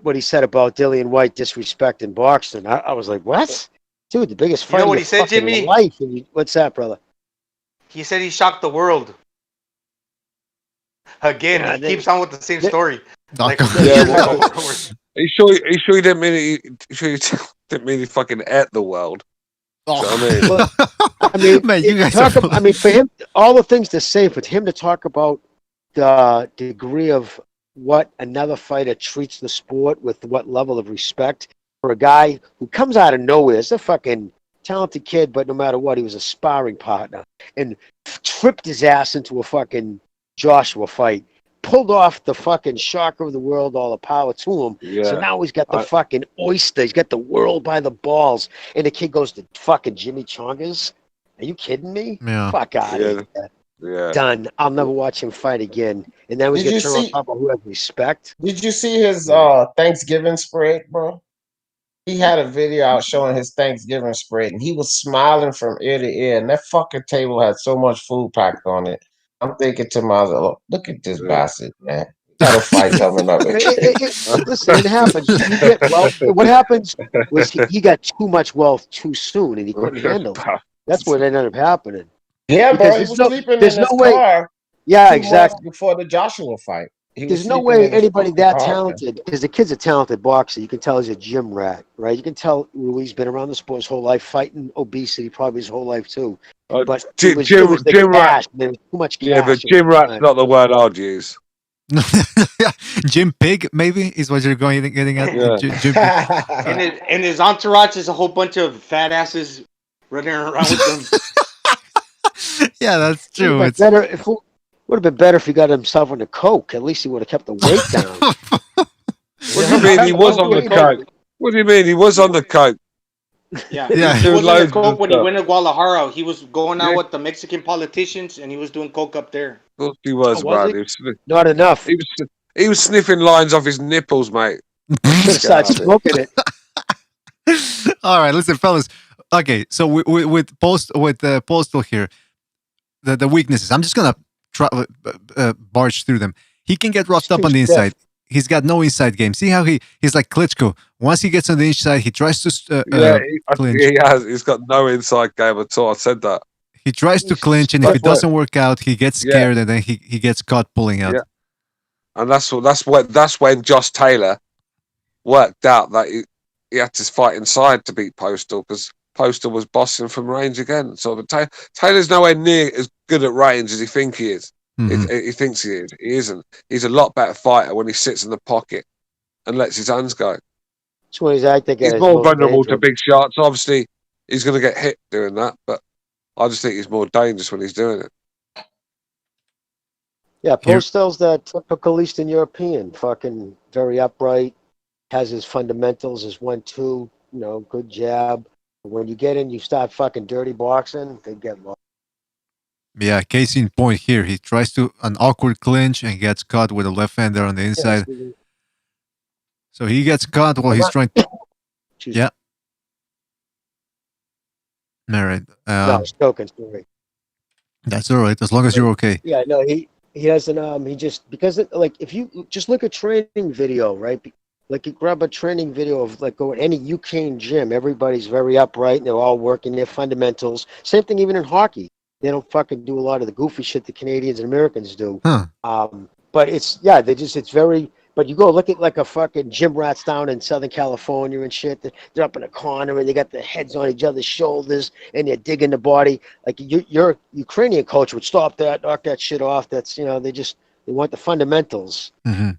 what he said about Dillian White disrespecting boxing. I was like, what? Dude, the biggest fight of your fucking life. What's that, brother? He said he shocked the world. Again, he keeps on with the same story. Like, He sure he didn't mean he fucking ate the world. Oh. I mean, man, you guys for him, all the things to say, for him to talk about the degree of what another fighter treats the sport with, what level of respect. For a guy who comes out of nowhere, is a fucking talented kid, but no matter what, he was a sparring partner and tripped his ass into a fucking Joshua fight, pulled off the fucking shocker of the world, all the power to him. Yeah. So now he's got the fucking oyster, he's got the world by the balls, and the kid goes to fucking Jimmy Chongas. Are you kidding me? Yeah. Fuck out of here. Yeah. Done. I'll never watch him fight again. And then we get to on top of who has respect. Did you see his Thanksgiving spread, bro? he had a video out showing his Thanksgiving spread, and he was smiling from ear to ear. And that fucking table had so much food packed on it. I'm thinking to myself, look at this bastard, man. Got a fight coming up. Listen, it happens. You get wealth. What happens was he got too much wealth too soon, and he couldn't handle it. That's what ended up happening. Yeah, Because bro, he was sleeping in his way. car. Yeah, 2 months exactly. before the Joshua fight. There's no way anybody that talented, because the kid's a talented boxer. You can tell he's a gym rat, right? You can tell he's been around the sport his whole life, fighting obesity probably his whole life too. But it was the gym cash. rat. There was too much cash. Yeah, but gym rat's not the word I'd use. Jim Pig, maybe, is what you're getting at. Yeah. Jim Pig. And his entourage is a whole bunch of fat asses running around with them. Yeah, that's true. Would have been better if he got himself into coke. At least he would have kept the weight down. What do you mean he was on the coke? What do you mean he was on the coke? Yeah, Yeah. he was on Loads the coke of when he stuff. went to Guadalajara. He was going out with the Mexican politicians, and he was doing coke up there. Of course he was, Oh, was man. he? Not enough. He was sniffing lines off his nipples, mate. Should start smoking it. All right, listen, fellas. Okay, so with Postol here, the weaknesses. I'm just gonna try barge through them. He can get roughed up on the inside. He's got no inside game. See how he's like Klitschko. Once he gets on the inside, he tries to clinch. He's got no inside game at all. I said that. He tries to clinch, and if it doesn't work out, he gets scared, and then he gets caught pulling out. Yeah. And that's when Josh Taylor worked out that he had to fight inside to beat Postol, because Postol was bossing from range again. So Taylor's nowhere near as good at range as he thinks he is. Mm-hmm. He thinks he is. He isn't. He's a lot better fighter when he sits in the pocket and lets his hands go. That's when he's more vulnerable to big shots. Obviously, he's going to get hit doing that, but I just think he's more dangerous when he's doing it. Yeah, Postol's that typical Eastern European, fucking very upright, has his fundamentals, his 1-2, good jab. When you get in, you start fucking dirty boxing, they get lost. Yeah, case in point here, he tries to an awkward clinch and gets caught with a left hander on the inside. So he gets caught while he's trying to... Yeah. All right. No, I was joking, sorry. That's all right, as long as you're okay. Yeah, no, he doesn't, he just, because, if you just look at training video, right? Like, you grab a training video of, go to any UK gym, everybody's very upright, and they're all working their fundamentals. Same thing even in hockey. They don't fucking do a lot of the goofy shit the Canadians and Americans do. Huh. But it's very, but you go look at a fucking gym rats down in Southern California and shit. They're up in a corner and they got their heads on each other's shoulders and they're digging the body. Like your Ukrainian coach would stop that, knock that shit off. That's, they want the fundamentals. Mm-hmm.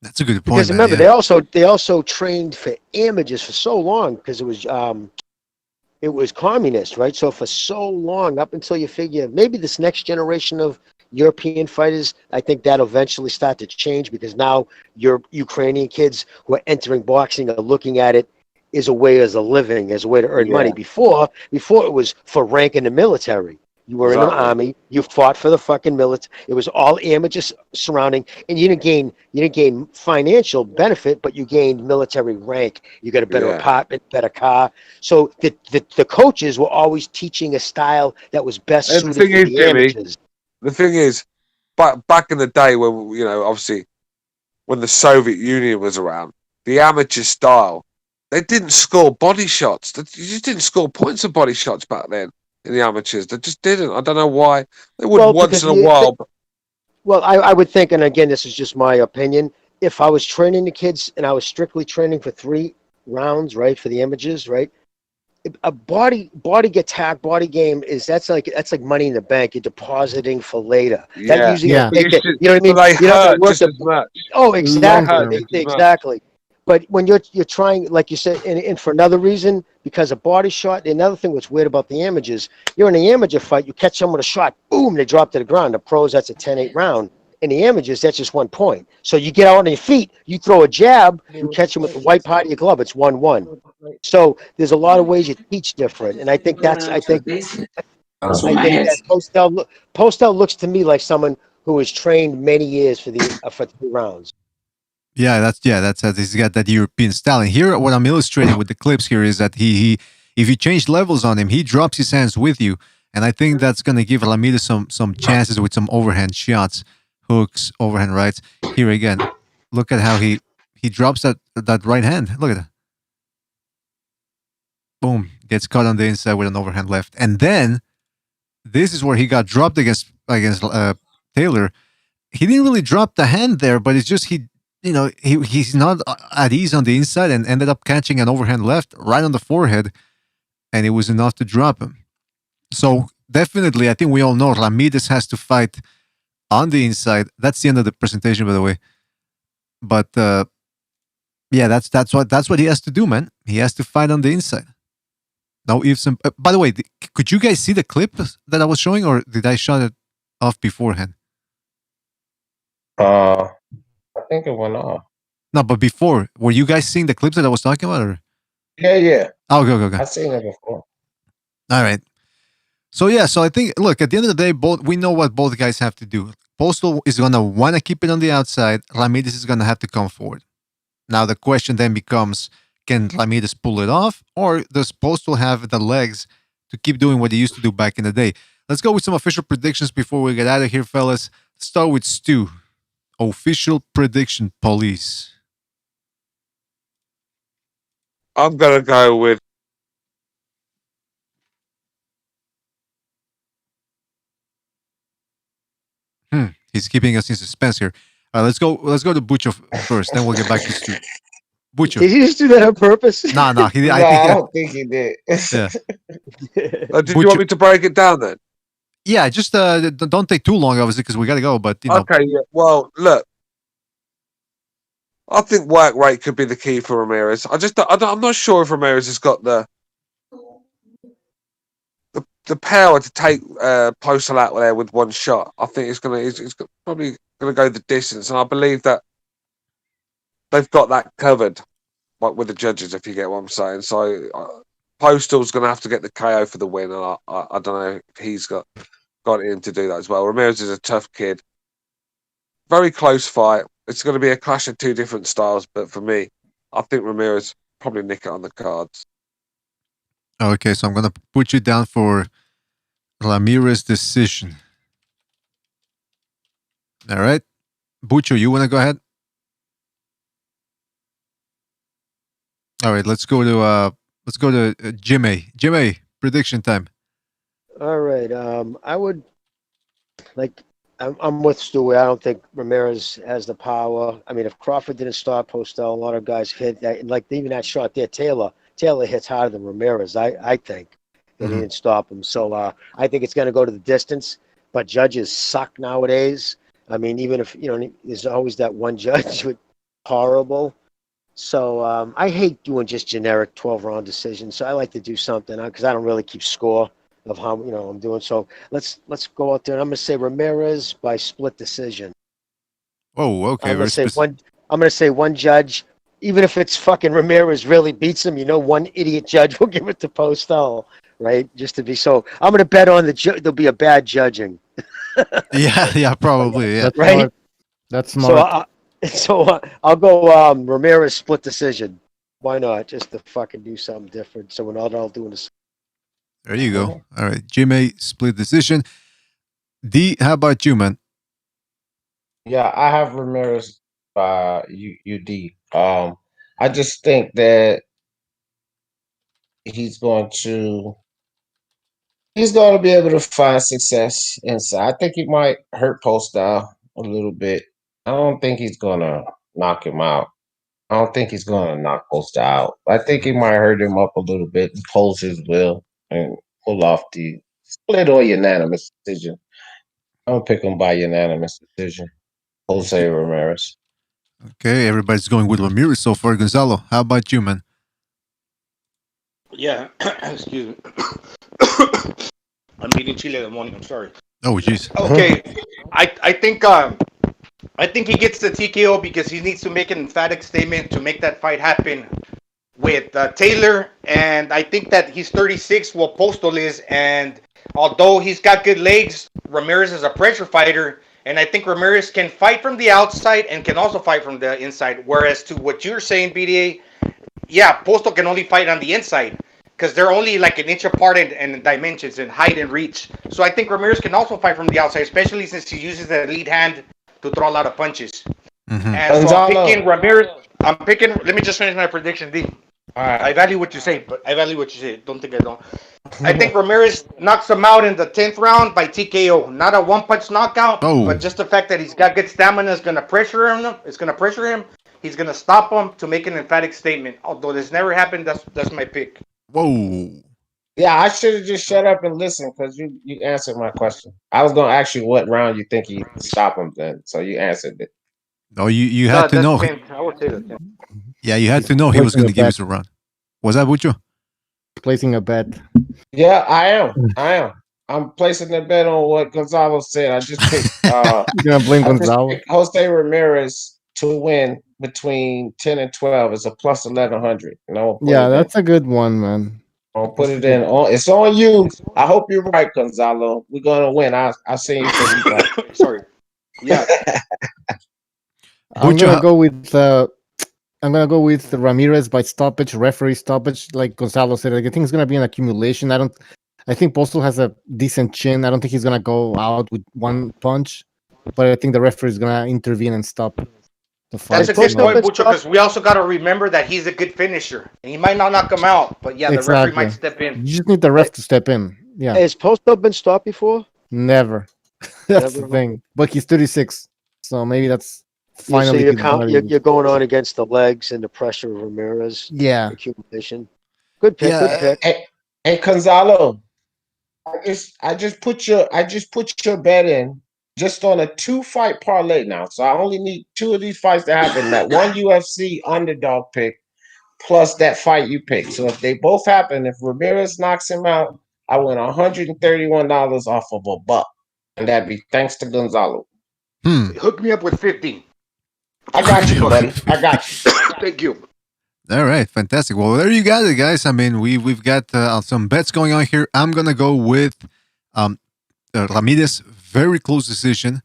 That's a good point. Because remember, they also trained for amateurs for so long because it was communist, right? So for so long, up until you figure maybe this next generation of European fighters, I think that'll eventually start to change, because now your Ukrainian kids who are entering boxing are looking at it as a way as a living, as a way to earn money. Before it was for rank in the military. You were in the army. You fought for the fucking military. It was all amateurs surrounding, and you didn't gain financial benefit, but you gained military rank. You got a better apartment, better car. So the coaches were always teaching a style that was best suited for the amateurs. The thing is, back in the day when obviously when the Soviet Union was around, the amateur style, they didn't score body shots. You just didn't score points of body shots back then. In the amateurs, they just didn't. I don't know why. They would once in a while. Well, I would think, and again, this is just my opinion. If I was training the kids and I was strictly training for 3 rounds, right, for the amateurs, right, a body attack, body game that's like money in the bank. You're depositing for later. Yeah. That usually, you know what I mean. They hurt just as much. Oh, exactly, exactly. But when you're trying, like you said, and for another reason, because a body shot, another thing what's weird about the amateurs, you're in an amateur fight, you catch someone with a shot, boom, they drop to the ground. The pros, that's a 10-8 round. In the amateurs, that's just 1 point. So you get out on your feet, you throw a jab, you catch them with the white part of your glove, it's 1-1. So there's a lot of ways you teach different. And I think that Postol, Postol looks to me like someone who was trained many years for 3 rounds. That's he's got that European style. And here, what I'm illustrating with the clips here is that he if you change levels on him, he drops his hands with you, and I think that's gonna give Ramirez some chances with some overhand shots, hooks, overhand rights. Here again, look at how he drops that right hand. Look at that. Boom, gets caught on the inside with an overhand left, and then this is where he got dropped against Taylor. He didn't really drop the hand there, but it's just he's not at ease on the inside and ended up catching an overhand left right on the forehead, and it was enough to drop him. So definitely, I think we all know Ramirez has to fight on the inside. That's the end of the presentation, by the way. But that's what he has to do, man. He has to fight on the inside. No ifs and by the way, could you guys see the clip that I was showing, or did I shut it off beforehand? I think it went off. No, but before, were you guys seeing the clips that I was talking about? Or? Yeah. Oh, go. I've seen it before. All right. So I think, look, at the end of the day, we know what both guys have to do. Postol is gonna want to keep it on the outside. Ramirez is gonna have to come forward. Now the question then becomes: can Ramirez pull it off, or does Postol have the legs to keep doing what he used to do back in the day? Let's go with some official predictions before we get out of here, fellas. Let's start with Stu. Official prediction, police. I'm gonna go with. He's keeping us in suspense here. Let's go to Butcher first, then we'll get back to Stu. Butcher. Did you just do that on purpose? No. I don't think he did. Yeah. Did you want me to break it down then? Yeah, just don't take too long, obviously, because we got to go. But Okay. Yeah. Well, look, I think work rate could be the key for Ramirez. I'm not sure if Ramirez has got the power to take Postol out there with one shot. I think he's probably gonna go the distance, and I believe that they've got that covered, like with the judges, if you get what I'm saying. So Postol's gonna have to get the KO for the win, and I don't know if he's got it in to do that as well. Ramirez is a tough kid. Very close fight. It's going to be a clash of two different styles, but for me, I think Ramirez probably nick it on the cards. Okay, so I'm going to put you down for Ramirez decision. All right. Butcher, you want to go ahead? All right, let's go to Jimmy. Jimmy, prediction time. All right. I would like. I'm with Stewie. I don't think Ramirez has the power. I mean, if Crawford didn't stop Postol, a lot of guys hit that. And like even that shot there, Taylor hits harder than Ramirez. I think that he didn't stop him. So I think it's going to go to the distance. But judges suck nowadays. I mean, even if there's always that one judge with horrible. So I hate doing just generic 12-round decisions. So I like to do something because I don't really keep score of how I'm doing. So let's go out there. And I'm going to say Ramirez by split decision. Oh, okay. I'm going to say one judge, even if it's fucking Ramirez really beats him. One idiot judge will give it to Postol, right? Just to be so. I'm going to bet on there'll be a bad judging. yeah, probably. Yeah, that's right. Smart. That's smart. So I'll go Ramirez split decision. Why not? Just to fucking do something different. So we're not all doing this. There you go. All right, Jimmy, split decision. D, how about you, man? Yeah, I have Ramirez by UD. I just think that he's going to be able to find success inside. I think he might hurt Postol a little bit. I don't think he's gonna knock him out. I don't think he's gonna knock Postol out. I think he might hurt him up a little bit, impose his will, and pull off the split or unanimous decision. I'm gonna pick him by unanimous decision. Jose Ramirez. Okay, everybody's going with Ramirez so far. Gonzalo, how about you, man? Yeah, excuse me. I'm eating chile in the morning. I'm sorry. Oh, jeez. Okay, I think he gets the TKO because he needs to make an emphatic statement to make that fight happen with Taylor, and I think that he's 36, while Postol is, and although he's got good legs, Ramirez is a pressure fighter, And I think Ramirez can fight from the outside and can also fight from the inside. Whereas to what you're saying, BDA, yeah, Postol can only fight on the inside because they're only like an inch apart in dimensions and height and reach. So I think Ramirez can also fight from the outside, especially since he uses the lead hand to throw a lot of punches. And so I'm picking Ramirez. Let me just finish my prediction, D. All right. I value what you say, but I value what you say. Don't think I don't. I think Ramirez knocks him out in the 10th round by TKO. Not a one-punch knockout, but just the fact that he's got good stamina is going to pressure him. It's going to pressure him. He's going to stop him to make an emphatic statement. Although this never happened, that's my pick. Whoa. Yeah, I should have just shut up and listened because you answered my question. I was gonna ask you what round you think he stop him then, so you answered it. No, you had to know. I would say that. Yeah, you had to know he was going to give us a run. Was that Bucho? Placing a bet. Yeah, I am. I'm placing the bet on what Gonzalo said. I just picked. You're gonna blame Gonzalo? Jose Ramirez to win between 10 and 12 is a plus 1100. Yeah, that's a good one, man. I'll put it in. It's on you. I hope you're right, Gonzalo. We're gonna win. I'll see you. Right. Sorry. Yeah. I'm gonna go with Ramirez by stoppage, referee stoppage. Like Gonzalo said, I think it's gonna be an accumulation. I think Postol has a decent chin. I don't think he's gonna go out with one punch, but I think the referee is gonna intervene and stop the fight. That's a good point, Bucho, because we also got to remember that he's a good finisher. And he might not knock him out, but yeah, the referee might step in. You just need the ref to step in. Yeah. Has Postol been stopped before? Never. That's the thing. But he's 36, so maybe that's finally. So you're going on against the legs and the pressure of Ramirez. Yeah. Accumulation. Good pick. Good pick. Hey, Gonzalo, I just put your bet in just on a 2-fight parlay now. So I only need 2 of these fights to happen. That one UFC underdog pick plus that fight you picked. So if they both happen, if Ramirez knocks him out, I win $131 off of a buck. And that'd be thanks to Gonzalo. Hook me up with 50. I got you, buddy. I got you. Thank you. All right, fantastic. Well, there you got it, guys. I mean, we've got some bets going on here. I'm gonna go with Ramirez. Very close decision.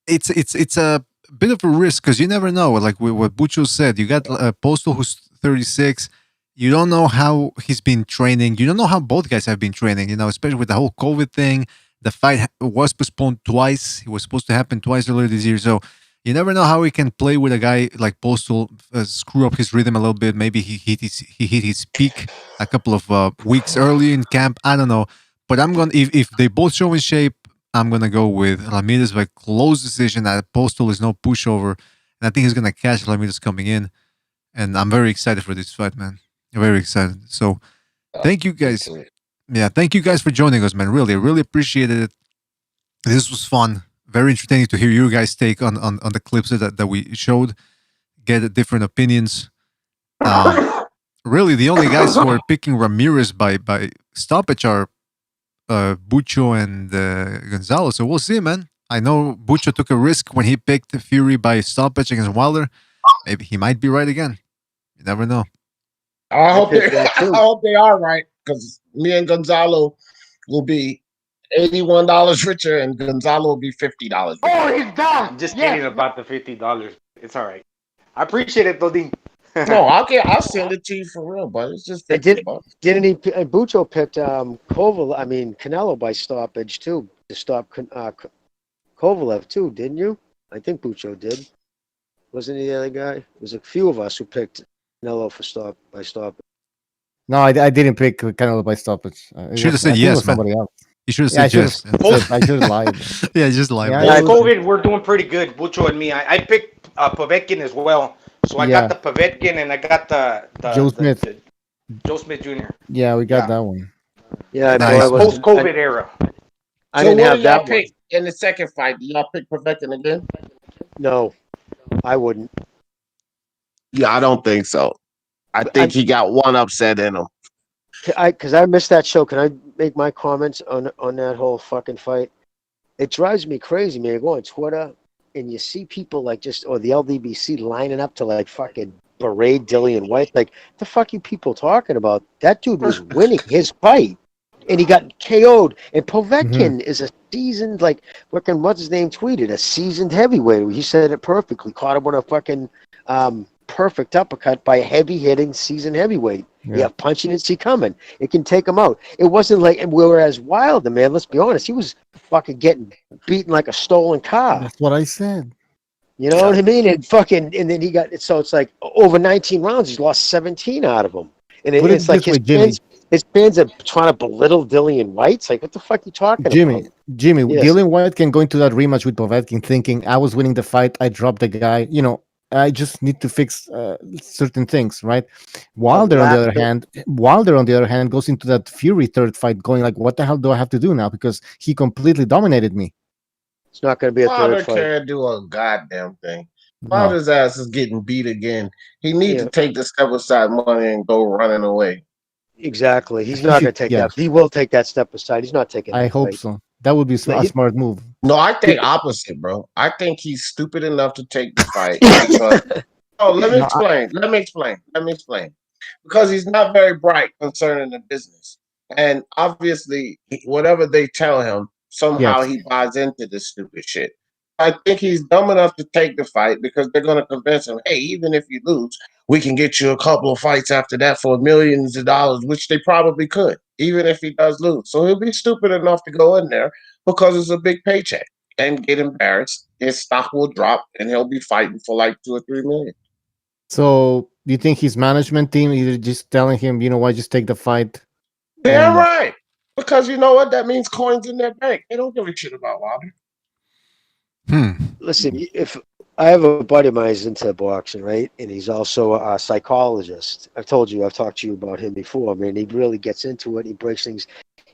It's a bit of a risk because you never know. Like what Bucho said, you got Postol who's 36. You don't know how he's been training. You don't know how both guys have been training. You know, especially with the whole COVID thing. The fight was postponed twice. It was supposed to happen twice earlier this year. So you never know how he can play with a guy like Postol, screw up his rhythm a little bit. Maybe he hit his peak a couple of weeks early in camp. I don't know. But I'm gonna if they both show in shape, I'm gonna go with Ramirez by close decision. That Postol is no pushover, and I think he's gonna catch Ramirez coming in. And I'm very excited for this fight, man. Very excited. So thank you guys. Yeah, thank you guys for joining us, man. Really, really appreciated it. This was fun. Very entertaining to hear your guys' take on the clips that we showed. Get different opinions. Really, the only guys who are picking Ramirez by stoppage are Bucho and Gonzalo. So we'll see, man. I know Bucho took a risk when he picked Fury by stoppage against Wilder. Maybe he might be right again. You never know. I hope they are right, because me and Gonzalo will be $81 richer, and Gonzalo will be $50. Oh, he's down. I'm just kidding about the $50. It's all right. I appreciate it, Dodin. No, I'll send it to you for real, but it's just $50. Didn't he? Bucho picked Canelo by stoppage too to stop Kovalev too, didn't you? I think Bucho did. Wasn't he the other guy? There was a few of us who picked Canelo by stoppage. No, I didn't pick Canelo by stoppage. Should have said yes, man. Somebody else. You should have said yes. I should have lied. Yeah, just lied. Yeah, COVID, we're doing pretty good, Bucho and me. I picked Povetkin as well. So I got the Povetkin and I got the Joe Smith. Joe Smith Jr. Yeah, we got that one. Yeah, nice. Post-COVID era. I didn't have that pick in the second fight. Do y'all pick Povetkin again? No, I wouldn't. Yeah, I don't think so. I think he got one upset in him. Because I missed that show. Can I make my comments on that whole fucking fight? It drives me crazy, man. You go on Twitter and you see people or the LDBC lining up to like fucking berate Dillian White. Like, the fuck you people talking about? That dude was winning his fight. and he got KO'd. And Povetkin is a seasoned, like, fucking, what's his name tweeted, a seasoned heavyweight. He said it perfectly. Caught him on a fucking perfect uppercut by a heavy-hitting seasoned heavyweight. Yeah, punching and see coming. It can take him out. It wasn't like, whereas Wilder, man, let's be honest, he was fucking getting beaten like a stolen car. That's what I said. You know what I mean? And then he got it. So it's like over 19 rounds, he's lost 17 out of them. And it's like his fans are trying to belittle Dillian White. It's like, what the fuck are you talking about? Jimmy, yes. Dillian White can go into that rematch with Povetkin thinking, I was winning the fight, I dropped the guy. You know, I just need to fix certain things, right? Wilder, on the other hand, goes into that Fury third fight going like, what the hell do I have to do now? Because he completely dominated me. It's not going to be a third fight. Wilder can't do a goddamn thing. Wilder's ass is getting beat again. He needs to take the step aside money and go running away. Exactly. He's not going to take that. He will take that step aside. He's not taking that. I hope so. That would be a smart move. No, I think opposite, bro. I think he's stupid enough to take the fight. Let me explain. Because he's not very bright concerning the business. And obviously, whatever they tell him, somehow he buys into this stupid shit. I think he's dumb enough to take the fight because they're going to convince him, hey, even if you lose, we can get you a couple of fights after that for millions of dollars, which they probably could, even if he does lose. So he'll be stupid enough to go in there because it's a big paycheck and get embarrassed. His stock will drop and he'll be fighting for like 2 or 3 million. So do you think his management team is just telling him, you know what, just take the fight? Yeah, right. Because you know what? That means coins in their bank. They don't give a shit about Wilder. Listen, if I have a buddy of mine who's into boxing, right? And he's also a psychologist. I've talked to you about him before. I mean, he really gets into it. He breaks things.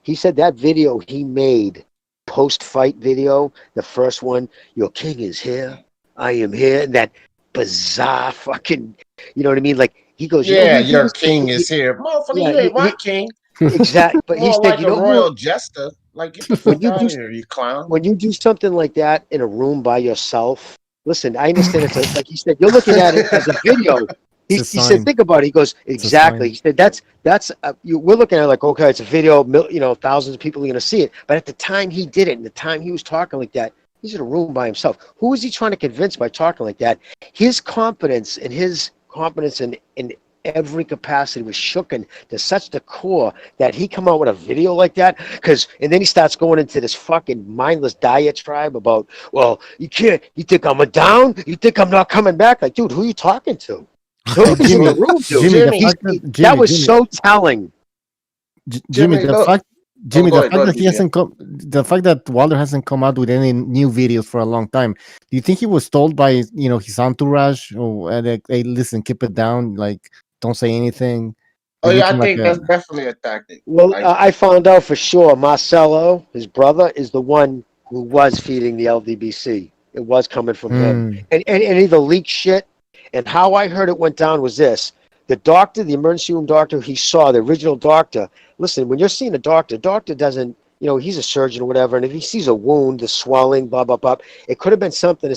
He said that video he made, post-fight video, the first one, your king is here, I am here, and that bizarre fucking, you know what I mean? Like, he goes, your king is here. Motherfucker, you ain't my king. Exactly. But he said, like a royal jester. Like, get the fuck out of here, you clown. When you do something like that in a room by yourself, listen, I understand it's like he said, you're looking at it as a video. He said, think about it. He goes, exactly. He said, we're looking at it like, okay, it's a video, thousands of people are going to see it. But at the time he did it, and the time he was talking like that, he's in a room by himself. Who is he trying to convince by talking like that? His confidence in every capacity was shooken to such the core that he come out with a video like that. And then he starts going into this fucking mindless diatribe about, well, you think I'm a down? You think I'm not coming back? Like, dude, who are you talking to? Jimmy, that was so telling. Jimmy, the fact that Wilder hasn't come out with any new videos for a long time, do you think he was told by his entourage, hey, listen, keep it down, like, don't say anything? Oh yeah, I think that's definitely a tactic. Well, I found out for sure Marcelo, his brother, is the one who was feeding the LDBC. It was coming from him, and either leaked shit. And how I heard it went down was this: the doctor, the emergency room doctor he saw, the original doctor. Listen, when you're seeing a doctor doesn't, he's a surgeon or whatever, and if he sees a wound, the swelling, blah blah blah, it could have been something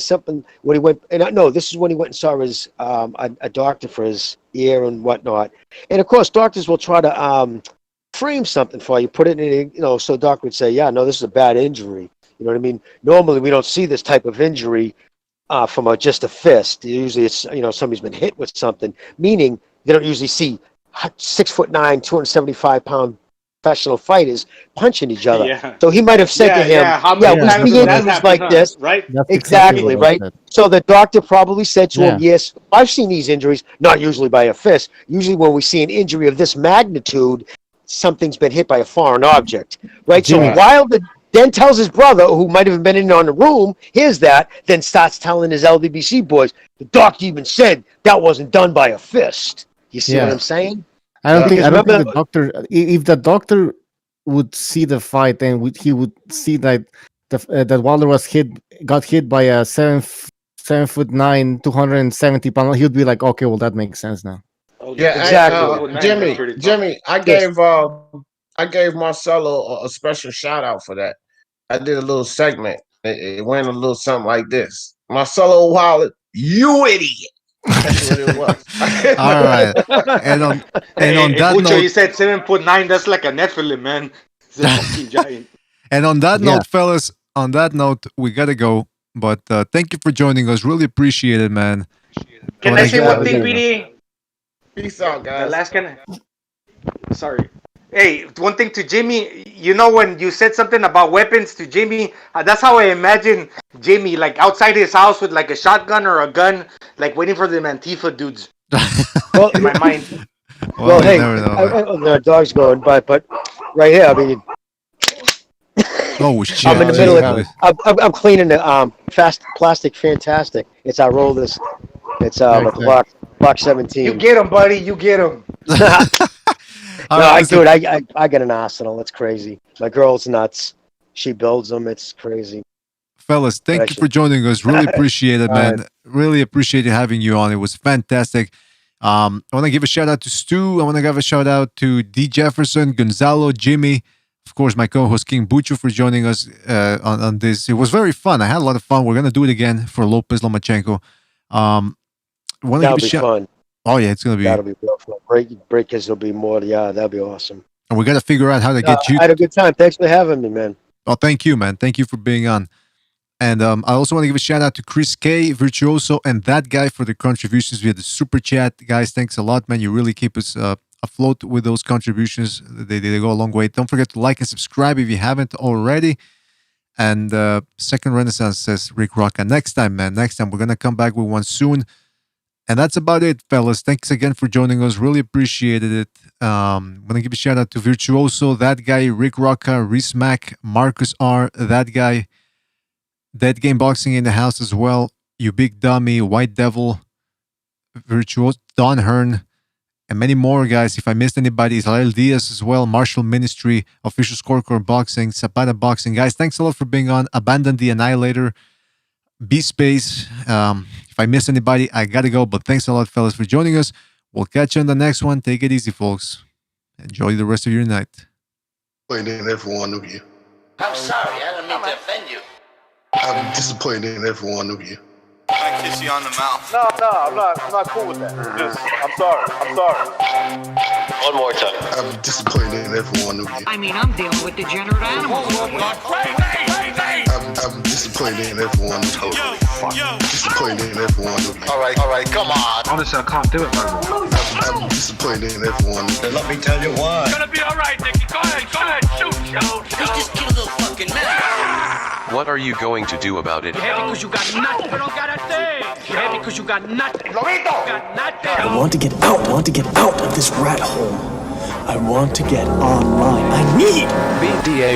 when he went. And no, this is when he went and saw his a doctor for his ear and whatnot. And of course, doctors will try to frame something for you, put it in, so the doctor would say, yeah, no, this is a bad injury. You know what I mean? Normally, we don't see this type of injury from just a fist. Usually, it's somebody's been hit with something. Meaning, they don't usually see 6'9", 275-pound professional fighters punching each other. Yeah. So he might have said to him, we see injuries like this. Right? Exactly, right? So the doctor probably said to him, yes, I've seen these injuries, not usually by a fist. Usually when we see an injury of this magnitude, something's been hit by a foreign object. Right? Jimmy. So Wilder then tells his brother, who might have been in on the room, hears that, then starts telling his LDBC boys, the doctor even said that wasn't done by a fist. You see what I'm saying? I don't think the doctor. If the doctor would see the fight and he would see that that Wilder got hit by a 7'9", 270-pound, he would be like, okay, well that makes sense now. Yeah, exactly. Jimmy, I gave Marcelo a special shout out for that. I did a little segment. It went a little something like this: Marcelo Wilder, you idiot. That's what it was. All right. And on that Mucho, note, you said 7'9". That's like a Netflix, man. He's a fucking giant. And on that note, fellas, on that note, we gotta go. But thank you for joining us. Really appreciate it, man. Can I say one thing, BD? Peace out, guys. The last sorry. Hey, one thing to Jimmy. You know when you said something about weapons to Jimmy, that's how I imagine Jimmy, like outside his house with like a shotgun or a gun, like waiting for the Antifa dudes. Well, in my mind. Well, hey, the dog's going by, but right here, I mean, oh shit! I'm in the middle of it. I'm cleaning the plastic fantastic. It's I roll this. It's like block 17. You get him, buddy. You get him. Dude, I got an arsenal. It's crazy. My girl's nuts. She builds them. It's crazy. Fellas, thank you for joining us. Really appreciate it, man. Really appreciate having you on. It was fantastic. I want to give a shout out to Stu. I want to give a shout out to D. Jefferson, Gonzalo, Jimmy, of course, my co-host King Bucho for joining us on this. It was very fun. I had a lot of fun. We're gonna do it again for Lopez Lomachenko. That'll be fun. Oh yeah, it's gonna be. That'll be real fun. Breakers will be more. Yeah, that'll be awesome. And we got to figure out how to get you. I had a good time. Thanks for having me, man. Oh, thank you, man. Thank you for being on. And I also want to give a shout out to Chris K, Virtuoso, and that guy for the contributions via the super chat. Guys, thanks a lot, man. You really keep us afloat with those contributions. They go a long way. Don't forget to like and subscribe if you haven't already. And Second Renaissance says Rick Rocca. Next time, man. Next time. We're going to come back with one soon. And that's about it, fellas. Thanks again for joining us. Really appreciated it. I'm going to give a shout out to Virtuoso, that guy, Rick Rocca, Reese Mack, Marcus R, that guy. Dead Game Boxing in the house as well. You Big Dummy, White Devil, Virtuoso, Don Hearn, and many more, guys. If I missed anybody, Israel Diaz as well, Marshall Ministry, Official Scorecard Boxing, Zapata Boxing. Guys, thanks a lot for being on. Abandon the Annihilator, B-Space. If I missed anybody, I gotta go. But thanks a lot, fellas, for joining us. We'll catch you on the next one. Take it easy, folks. Enjoy the rest of your night. Disappointed in every one of you. I'm sorry, I don't mean to offend you. I'm disappointed in every one of you. I kiss you on the mouth. No, I'm not cool with that. Just, I'm sorry. One more time. I'm disappointed in every one of you. I mean, I'm dealing with degenerate animals. I'm disappointed in everyone. Totally disappointed in everyone. All right, come on. Honestly, I can't do it, man. I'm disappointed in everyone. Let me tell you why. It's gonna be all right, Nicky. Go ahead, shoot. You just killed a little fucking man. What are you going to do about it? Yeah, because you got nothing. You don't got a thing. Yeah, because you got nothing. You got nothing. I want to get out. I want to get out of this rat hole. I want to get online. I need BDA